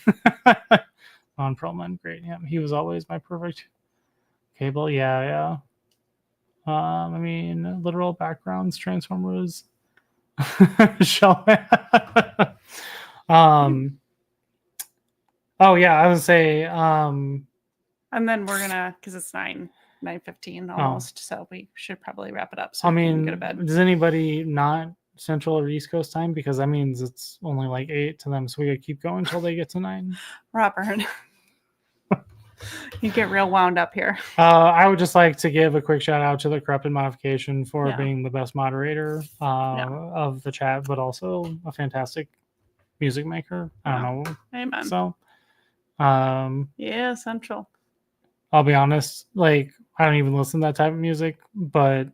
On Perlman, great. Yeah, he was always my perfect cable. Yeah. I mean, literal backgrounds, Transformers. Show. Oh yeah, I would say. And then we're gonna, because it's 9:15 almost, so we should probably wrap it up. So I we can mean, go to bed. does anybody not Central or East Coast time? Because that means it's only like 8 to them, so we gotta keep going until they get to 9. Robert, you get real wound up here. I would just like to give a quick shout out to the Corrupted Modification for Yeah. being the best moderator of the chat, but also a fantastic music maker. I don't know. Amen. So, yeah, Central. I'll be honest, like I don't even listen to that type of music, but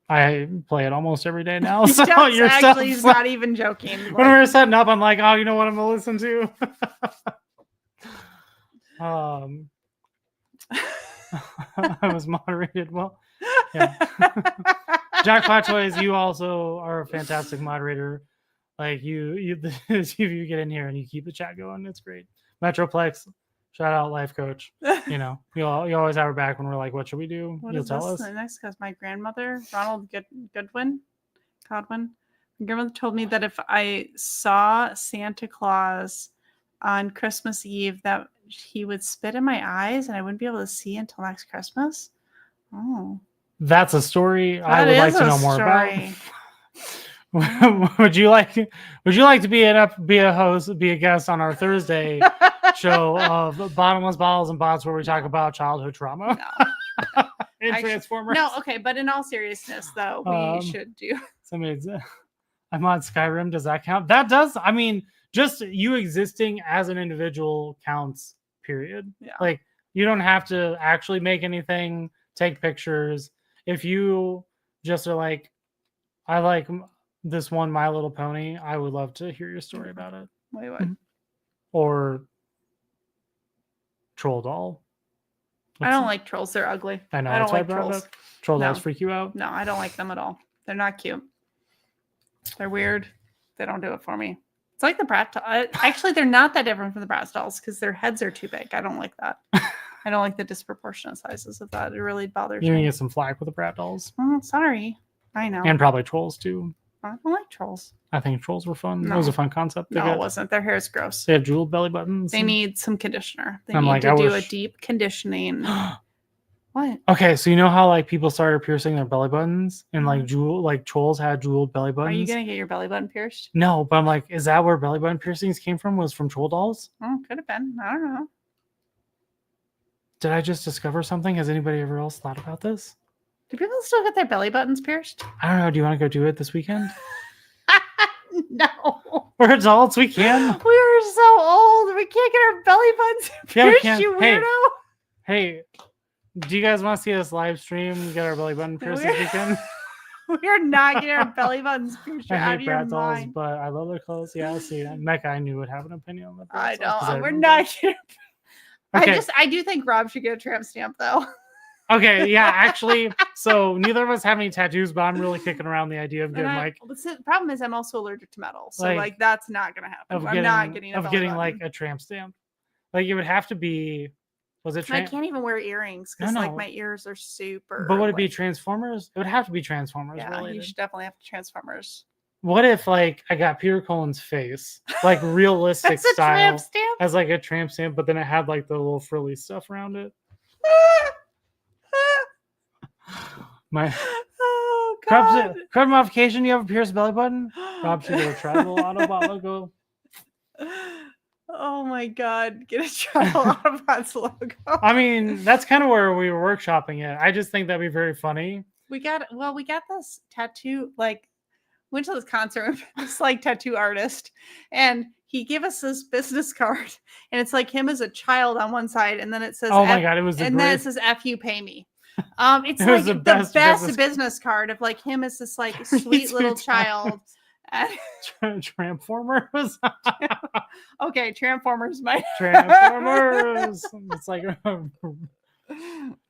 I play it almost every day now. So Actually, he's not even joking. When we're setting up, I'm like, oh, you know what I'm gonna listen to? I was moderated well. Yeah. Jackpot Toys, you also are a fantastic moderator. Like you get in here and you keep the chat going. It's great. Metroplex, shout out life coach. You know, you always have her back when we're like, what should we do? You'll tell us. Next, because my grandmother, Ronald Godwin, my grandmother told me that if I saw Santa Claus on Christmas Eve, that he would spit in my eyes and I wouldn't be able to see until next Christmas. Oh, that's a story I would like to know more about. Would you like to be a host, be a guest on our Thursday show of Bottomless Bottles and Bots, where we talk about childhood trauma? No. In Transformers. No, okay, but in all seriousness, though, we should do. I'm on Skyrim. Does that count? That does. I mean, just you existing as an individual counts. Period. Yeah. Like you don't have to actually make anything, take pictures. If you just are like, I like this one My Little Pony, I would love to hear your story about it. We would. Or Troll Doll. I don't like trolls. They're ugly. I know. I don't like trolls. Troll Dolls freak you out? No, I don't like them at all. They're not cute. They're weird. They don't do it for me. It's like the Brat doll. Actually, they're not that different from the Brat dolls because their heads are too big. I don't like that. I don't like the disproportionate sizes of that. It really bothers me. You're gonna get some flack with the Brat dolls. Oh, sorry. I know. And probably trolls too. I don't like trolls. I think trolls were fun. No. It was a fun concept. No, it wasn't. Their hair is gross. They have jeweled belly buttons. They need some conditioner. They I'm need like, to I do wish- a deep conditioning. What? Okay, so you know how like people started piercing their belly buttons and like trolls had jeweled belly buttons? Are you gonna get your belly button pierced? No, but I'm like, is that where belly button piercings came from? Was from troll dolls? Oh, could have been. I don't know. Did I just discover something? Has anybody ever else thought about this? Do people still get their belly buttons pierced? I don't know. Do you want to go do it this weekend? No. We're adults. We can. We're so old. We can't get our belly buttons Yeah, we pierced, can. you weirdo. Hey, do you guys want to see us live stream? Get our belly button pierced this weekend? We're not getting our belly buttons pierced. You're I out hate of your Brat dolls, mind. but I love their clothes. Yeah, see, Mecca, I knew would have an opinion on that. I Brat dolls, 'cause know. We're remember. not getting. Okay. I do think Rob should get a tramp stamp though. Okay, yeah, actually, so neither of us have any tattoos, but I'm really kicking around the idea of getting The problem is I'm also allergic to metal, so like, that's not gonna happen. I'm not getting a belly button. like a tramp stamp. Like it would have to be. Was it? I can't even wear earrings because like my ears are super. But would it be Transformers? It would have to be Transformers. Yeah, related. you should definitely have Transformers. What if like I got Peter Cullen's face, like realistic That's style, a tramp stamp? as like a tramp stamp, but then it had like the little frilly stuff around it. Oh God! Crowd modification. You have a pierced belly button? Rob should get a tribal Autobot logo. Oh my God! Get a tribal Autobots logo. I mean, that's kind of where we were workshopping it. I just think that'd be very funny. We got this tattoo. Like, went to this concert. This like tattoo artist, and he gave us this business card, and it's like him as a child on one side, and then it says, Oh my God, it was and then it says "F you, pay me." It's It like was the the best, best business card of like him as this like sweet little child. Transformers. Okay, Transformers might. Transformers. It's like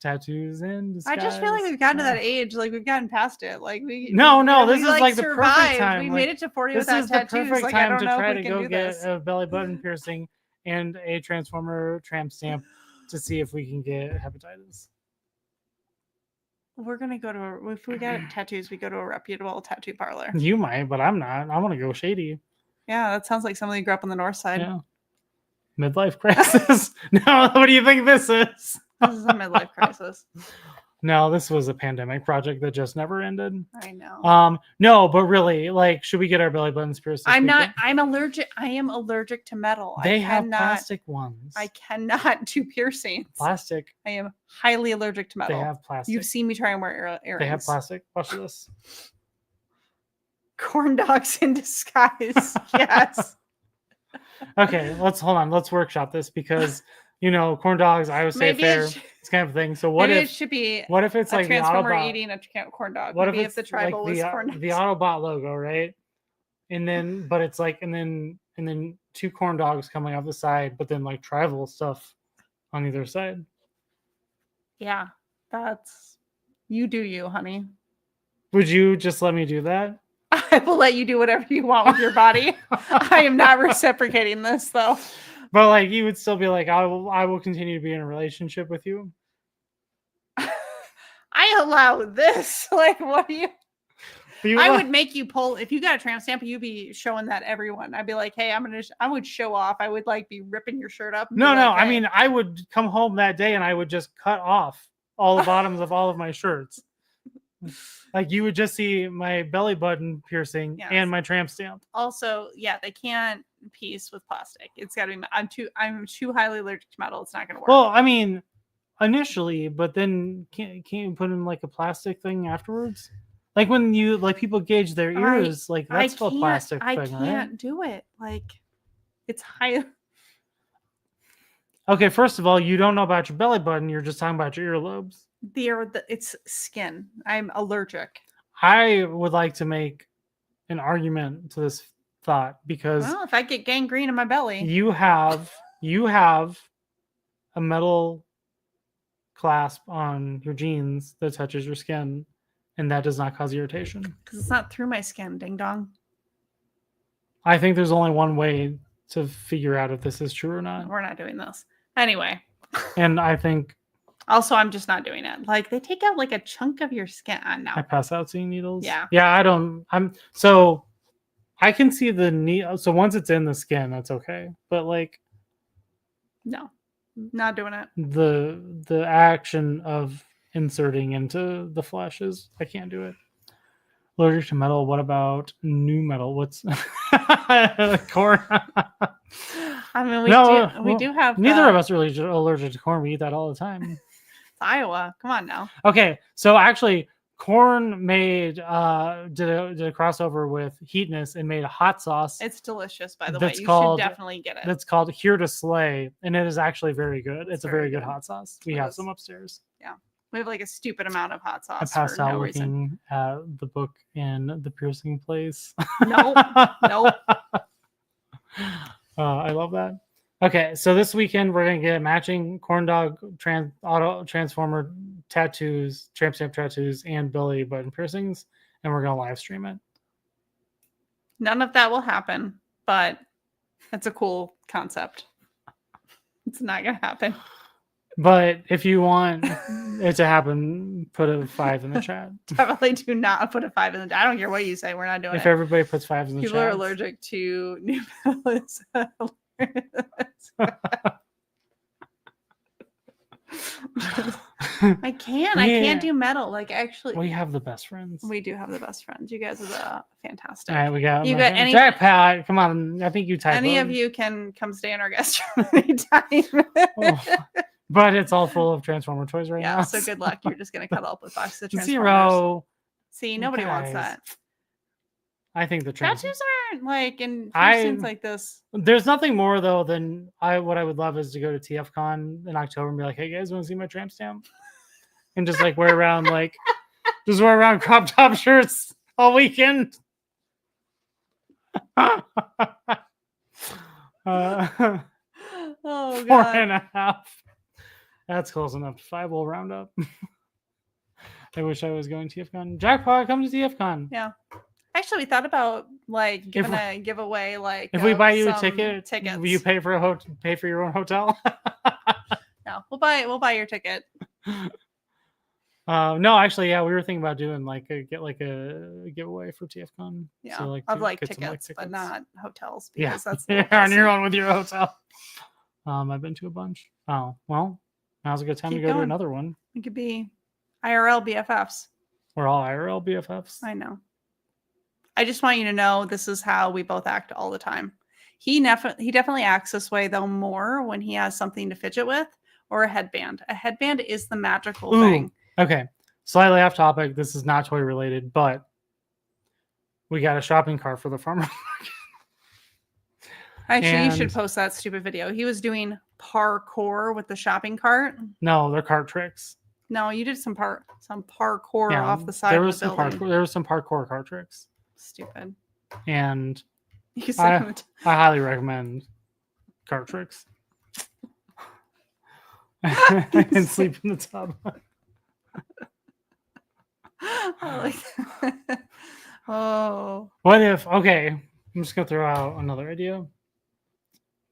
tattoos in disguise. I just feel like we've gotten to that age. Like we've gotten past it. Like we. No, we, this we, is like the perfect survived. time. We like, made it to 40 this without is tattoos. the perfect Like I time don't to know try if we to can go do get this. a belly button piercing and a Transformer tramp stamp to see if we can get hepatitis. We're gonna go to if we get tattoos, we go to a reputable tattoo parlor. You might, but I'm not. I want to go shady. Yeah, that sounds like somebody who grew up on the north side. Yeah. Midlife crisis. No, what do you think this is? This is a midlife crisis. No, this was a pandemic project that just never ended. I know. No, but really, like, should we get our belly buttons pierced? I'm allergic. I am allergic to metal. They have plastic ones. I cannot do piercings. Plastic. I am highly allergic to metal. They have plastic. You've seen me try and wear earrings. They have plastic. Watch this. Corn dogs in disguise. Yes. Okay, let's workshop this because corn dogs, Iowa State Fair, it's kind of a thing. So what if it should be? What if it's like Transformer the Autobot eating a corn dog? What Maybe if it's the tribal like was corn dogs. the Autobot logo, right? And then, but it's like, and then two corn dogs coming off the side, but then like tribal stuff on either side. Yeah, that's you do you, honey. Would you just let me do that? I will let you do whatever you want with your body. I am not reciprocating this though. But like you would still be like, I will continue to be in a relationship with you. I allow this. Like, what do you? I would make you pull if you got a tramp stamp. You'd be showing that everyone. I'd be like, hey, I would show off. I would like be ripping your shirt up. No. Like, hey. I mean, I would come home that day and I would just cut off all the bottoms of all of my shirts. Like you would just see my belly button piercing and my tramp stamp. Also, yeah, they can't piece with plastic. It's got to be. I'm too highly allergic to metal. It's not going to work. Well, I mean, initially, but then can't you put in like a plastic thing afterwards? Like when you people gauge their ears, like that's a plastic thing, right? I can't do it. Like it's high. Okay, first of all, you don't know about your belly button. You're just talking about your earlobes. It's skin. I'm allergic. I would like to make an argument to this thought because if I get gangrene in my belly, you have a metal clasp on your jeans that touches your skin, and that does not cause irritation because it's not through my skin. Ding dong. I think there's only one way to figure out if this is true or not. We're not doing this anyway. And I think. Also, I'm just not doing it. Like they take out like a chunk of your skin. No. I pass out seeing needles. Yeah. Yeah, so I can see the needle. So once it's in the skin, that's okay. But like, no, not doing it. The action of inserting into the flesh I can't do it. Allergic to metal. What about new metal? What's corn? I mean, we do have. Neither of us are really allergic to corn. We eat that all the time. It's Iowa. Come on now. Okay, so actually, corn made did a crossover with Heatness and made a hot sauce. It's delicious, by the way. You should definitely get it. That's called Here to Slay, and it is actually very good. It's a very good hot sauce. We have some upstairs. Yeah, we have like a stupid amount of hot sauce. I passed out looking at the book in the piercing place. Nope. I love that. Okay, so this weekend we're gonna get matching corn dog transformer tattoos, tramp stamp tattoos, and belly button piercings, and we're gonna live stream it. None of that will happen, but it's a cool concept. It's not gonna happen. But if you want it to happen, put a 5 in the chat. Definitely do not put a 5 in the chat. I don't care what you say. We're not doing it. If everybody puts 5s in the chat. People are allergic to new metal. I can't do metal. Like actually, we have the best friends. We do have the best friends. You guys are fantastic. All right, we got any Jackpot. Come on, I think you type. Any of you can come stay in our guest room anytime. But it's all full of Transformer toys right now. Yeah, so good luck. You're just gonna cuddle up with boxes of Transformers. 0. See, nobody wants that. I think the tramp. Tattoos aren't like in I- things like this. There's nothing more though than what I would love is to go to TFCon in October and be like, hey guys, want to see my tramp stamp? And just like wear around crop top shirts all weekend. Oh 4.5. That's close enough. 5 will round up. I wish I was going to TFCon. Jackpot, come to TFCon. Yeah. Actually, we thought about like giving a giveaway, like if we buy you a some ticket, tickets. will you pay for pay for your own hotel? No, we'll buy your ticket. No, actually, yeah, we were thinking about doing like a giveaway for TFCon. Yeah, so, of to like get tickets, some, but not hotels Yeah, because that's you're on your own with your hotel. I've been to a bunch. Oh well, now's a good time Keep to go to going. another one. It could be IRL BFFs. We're all IRL BFFs. I know. I just want you to know this is how we both act all the time. He definitely acts this way though more when he has something to fidget with or a headband. A headband is the magical thing. Okay, slightly off topic. This is not toy related, but we got a shopping cart for the farmer. Actually, you should post that stupid video. He was doing parkour with the shopping cart. No, they're cart tricks. No, you did some parkour off the side of the building. There was some parkour cart tricks. Stupid. And I highly recommend cart tricks. And sleep in the tub. I like that. Oh. What if, okay, I'm just going to throw out another idea.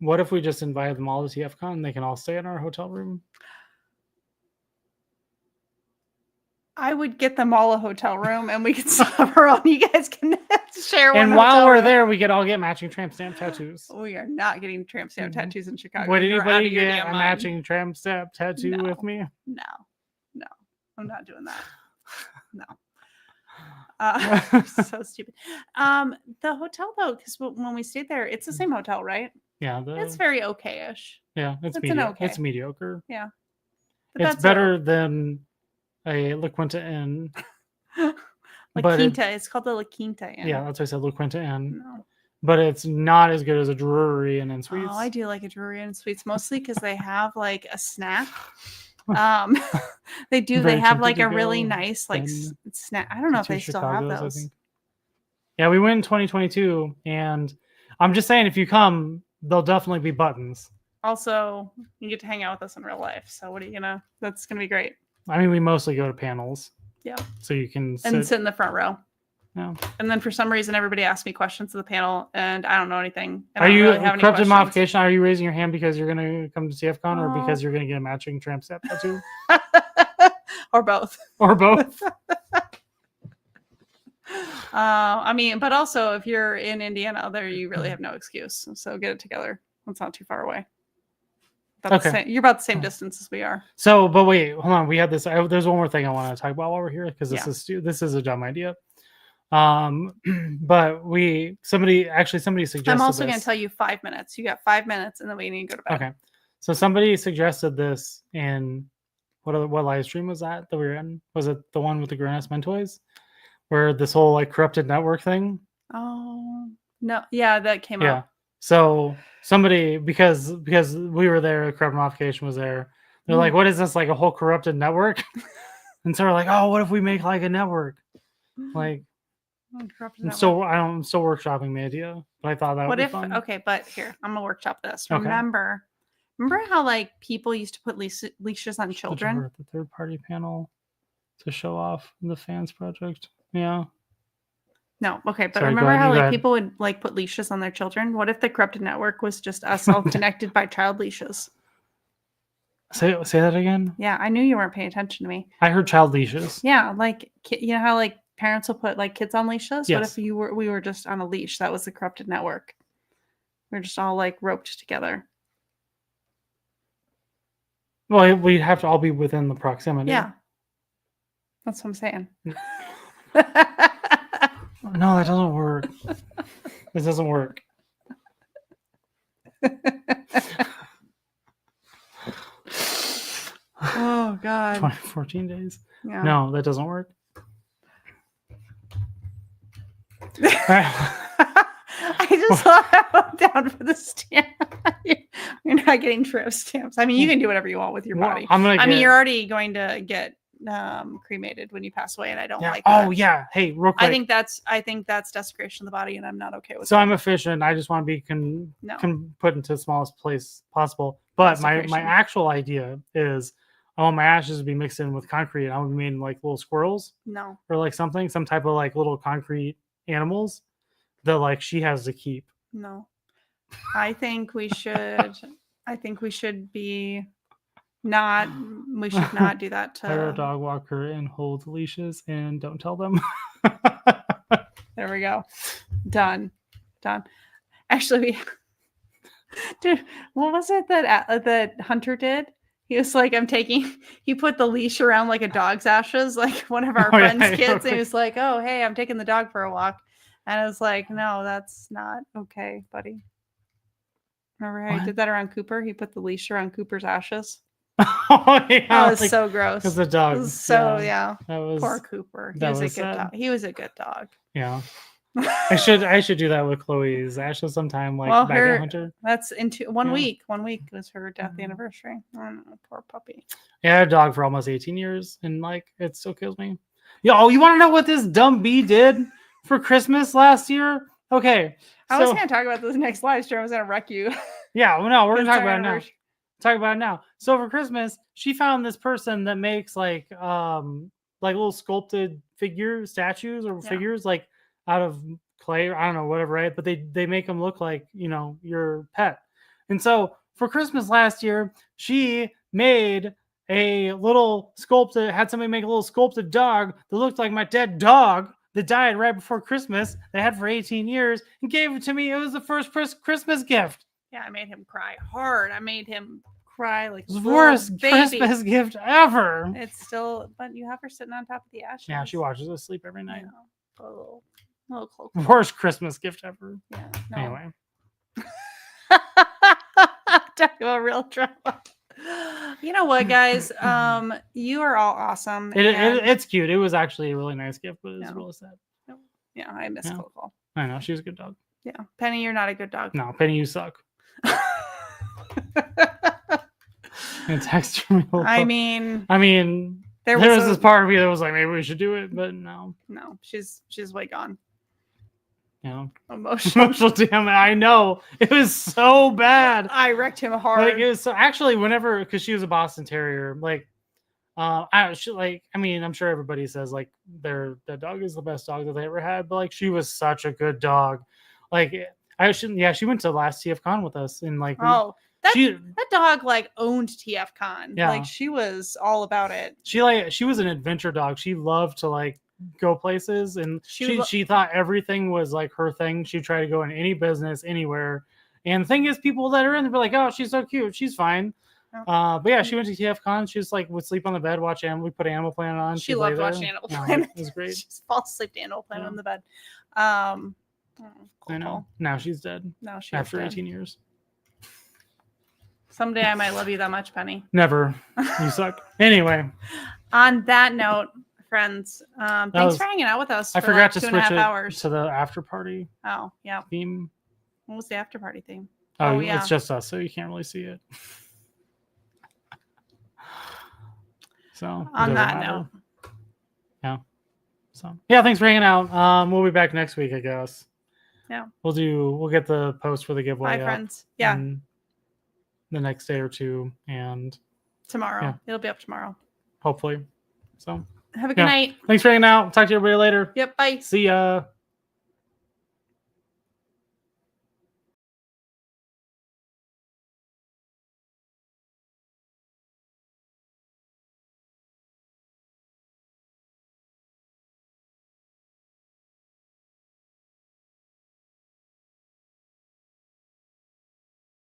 What if we just invited them all to TFCon and they can all stay in our hotel room? I would get them all a hotel room and we could have our own. You guys can share one. And while hotel we're room. there, we could all get matching tramp stamp tattoos. We are not getting tramp stamp tattoos in Chicago. Would You're out anybody of your get damn a mind. matching tramp stamp tattoo No. with me? No, I'm not doing that. No. So stupid. The hotel though, because when we stayed there, it's the same hotel, right? Yeah, It's very okay-ish. yeah, it's an mediocre. okay. It's mediocre. Yeah, It's better than a La Quinta Inn. La but Quinta. It's called the La Quinta Inn. Yeah, that's why I said La Quinta Inn. No. But it's not as good as a Drury Inn and Suites. Oh, I do like a Drury Inn and Suites mostly because they have like a snack. They do. Very They have tempted like to a really go nice like then snack. I don't know if to they still have Chicago's, I those. think. Yeah, we went in 2022, and I'm just saying, if you come, there'll definitely be buttons. Also, you get to hang out with us in real life. So what are you gonna? That's gonna be great. I mean, we mostly go to panels. Yeah. So you can And sit in the front row. Yeah. And then for some reason, everybody asked me questions to the panel, and I don't know anything. And Are I don't you really have any corrupted questions. modification? Are you raising your hand because you're going to come to CFCon or Oh. because you're going to get a matching tramp stamp tattoo? Or both. Or both? I mean, but also if you're in Indiana, there you really have no excuse. So get it together. It's not too far away. You're about the same distance as we are. So, but wait, hold on. We had this. There's one more thing I want to talk about while we're here because this is a dumb idea. But somebody suggested. I'm also going to tell you 5 minutes. You got 5 minutes, and then we need to go to bed. Okay. So somebody suggested this in what live stream was that we were in? Was it the one with the grown-ass men toys, where this whole like corrupted network thing? Oh no, yeah, that came Yeah. out. So somebody because we were there, corrupt modification was there. They're like, "What is this? Like a whole corrupted network?" And so we're like, "Oh, what if we make like a network?" Like, I'm still workshopping the idea, but I thought that would be fun. Okay, but here I'm gonna workshop this. Okay. Remember how like people used to put leashes on children? The third party panel to show off the fans project. Yeah. No, okay, but Sorry, remember go how ahead. people would like put leashes on their children? What if the corrupted network was just us all connected by child leashes? Say that again. Yeah, I knew you weren't paying attention to me. I heard child leashes. Yeah, like you know how like parents will put like kids on leashes. Yes. What if we were just on a leash? That was the corrupted network. We're just all like roped together. Well, we'd have to all be within the proximity. Yeah, that's what I'm saying. No, that doesn't work. This doesn't work. Oh God. 14 days. Yeah. No, that doesn't work. I just love how I'm down for the stamp. You're not getting trip stamps. I mean, you can do whatever you want with your Well, body. I'm gonna I mean, get- you're already going to get cremated when you pass away, and I don't Yeah. like that. Oh yeah. Hey, real quick. I think that's desecration of the body, and I'm not okay with So that. I'm efficient. I just want to be put into the smallest place possible. But my Desecration. actual idea is I want my ashes to be mixed in with concrete. I want to mean like little squirrels No. or like some type of like little concrete animals that like she has to keep. No. I think we should be not we should not do that Hire a to dog walker and hold leashes and don't tell them. there we go. Done. Actually, dude, what was it that Hunter did? He was like, he put the leash around like a dog's ashes, like one of our Oh, yeah, friends' kids. okay. And he was like, oh, hey, I'm taking the dog for a walk. And I was like, no, that's not okay, buddy. Remember how he did that around Cooper? He put the leash around Cooper's ashes. Oh yeah. That was so gross. Because the dog. It was so, yeah. That was Poor Cooper. He that was a was good sad. dog. He was a good dog. Yeah. I should do that with Chloe's ashes sometime, like Well, back at Hunter. that's into 1 Yeah. week. 1 week was her death anniversary. Oh, poor puppy. Yeah, I had a dog for almost 18 years, and like it still kills me. Yo, you want to know what this dumb bee did for Christmas last year? Okay, I was going to talk about this next live stream. I was going to wreck you. Yeah, well, no, we're gonna It's talk our about it now. anniversary. Talk about it now. So for Christmas, she found this person that makes like little sculpted statues or figures like out of clay or I don't know, whatever, right? But they make them look like, you know, your pet. And so for Christmas last year, she made a little had somebody make a little sculpted dog that looked like my dead dog that died right before Christmas that I had for 18 years and gave it to me. It was the first Christmas gift. Yeah, I made him cry hard. I made him cry like It was a the little worst baby. Christmas gift ever. It's still, but you have her sitting on top of the ashes. Yeah, she watches us sleep every night. A little cloak. Worst Christmas gift ever. Yeah. No. Anyway. Talk about real drama. You know what, guys? You are all awesome. It's cute. It was actually a really nice gift, but it's really sad. Yeah, I miss Coco. I know. She's a good dog. Yeah. Penny, you're not a good dog. No, Penny, you suck. And text me. I mean, there was this part of me that was like, maybe we should do it, but no. No, she's way gone. Yeah. Emotional damn it. I know. It was so bad. I wrecked him hard. Like it was so actually because she was a Boston Terrier, like I'm sure everybody says like their dog is the best dog that they ever had, but like she was such a good dog. Like she went to last TFCon with us and like that dog like owned TFCon. Yeah. Like she was all about it. She was an adventure dog. She loved to like go places and she thought everything was like her thing. She'd try to go in any business anywhere. And the thing is, people that are in, they'd be like, oh, she's so cute, she's fine. But yeah, she went to TFCon. She was like would sleep on the bed, watch we put Animal Planet on. She loved watching Animal Planet. It was great. She just falls asleep to Animal Planet on the bed. I know. Now she's dead. Now she's after dead. 18 years. Someday I might love you that much, Penny. Never. You suck. Anyway. On that note, friends, thanks for hanging out with us. I forgot to switch it hours. to the after party. Oh, yeah. Theme. What was the after party theme? Oh, yeah. It's just us, so you can't really see it. So on that note. Yeah. So yeah, thanks for hanging out. We'll be back next week, I guess. Yeah. We'll get the post for the giveaway. Bye, friends. Yeah. The next day or two and tomorrow. Yeah. It'll be up tomorrow. Hopefully. So have a good night. Thanks for hanging out. Talk to everybody later. Yep. Bye. See ya.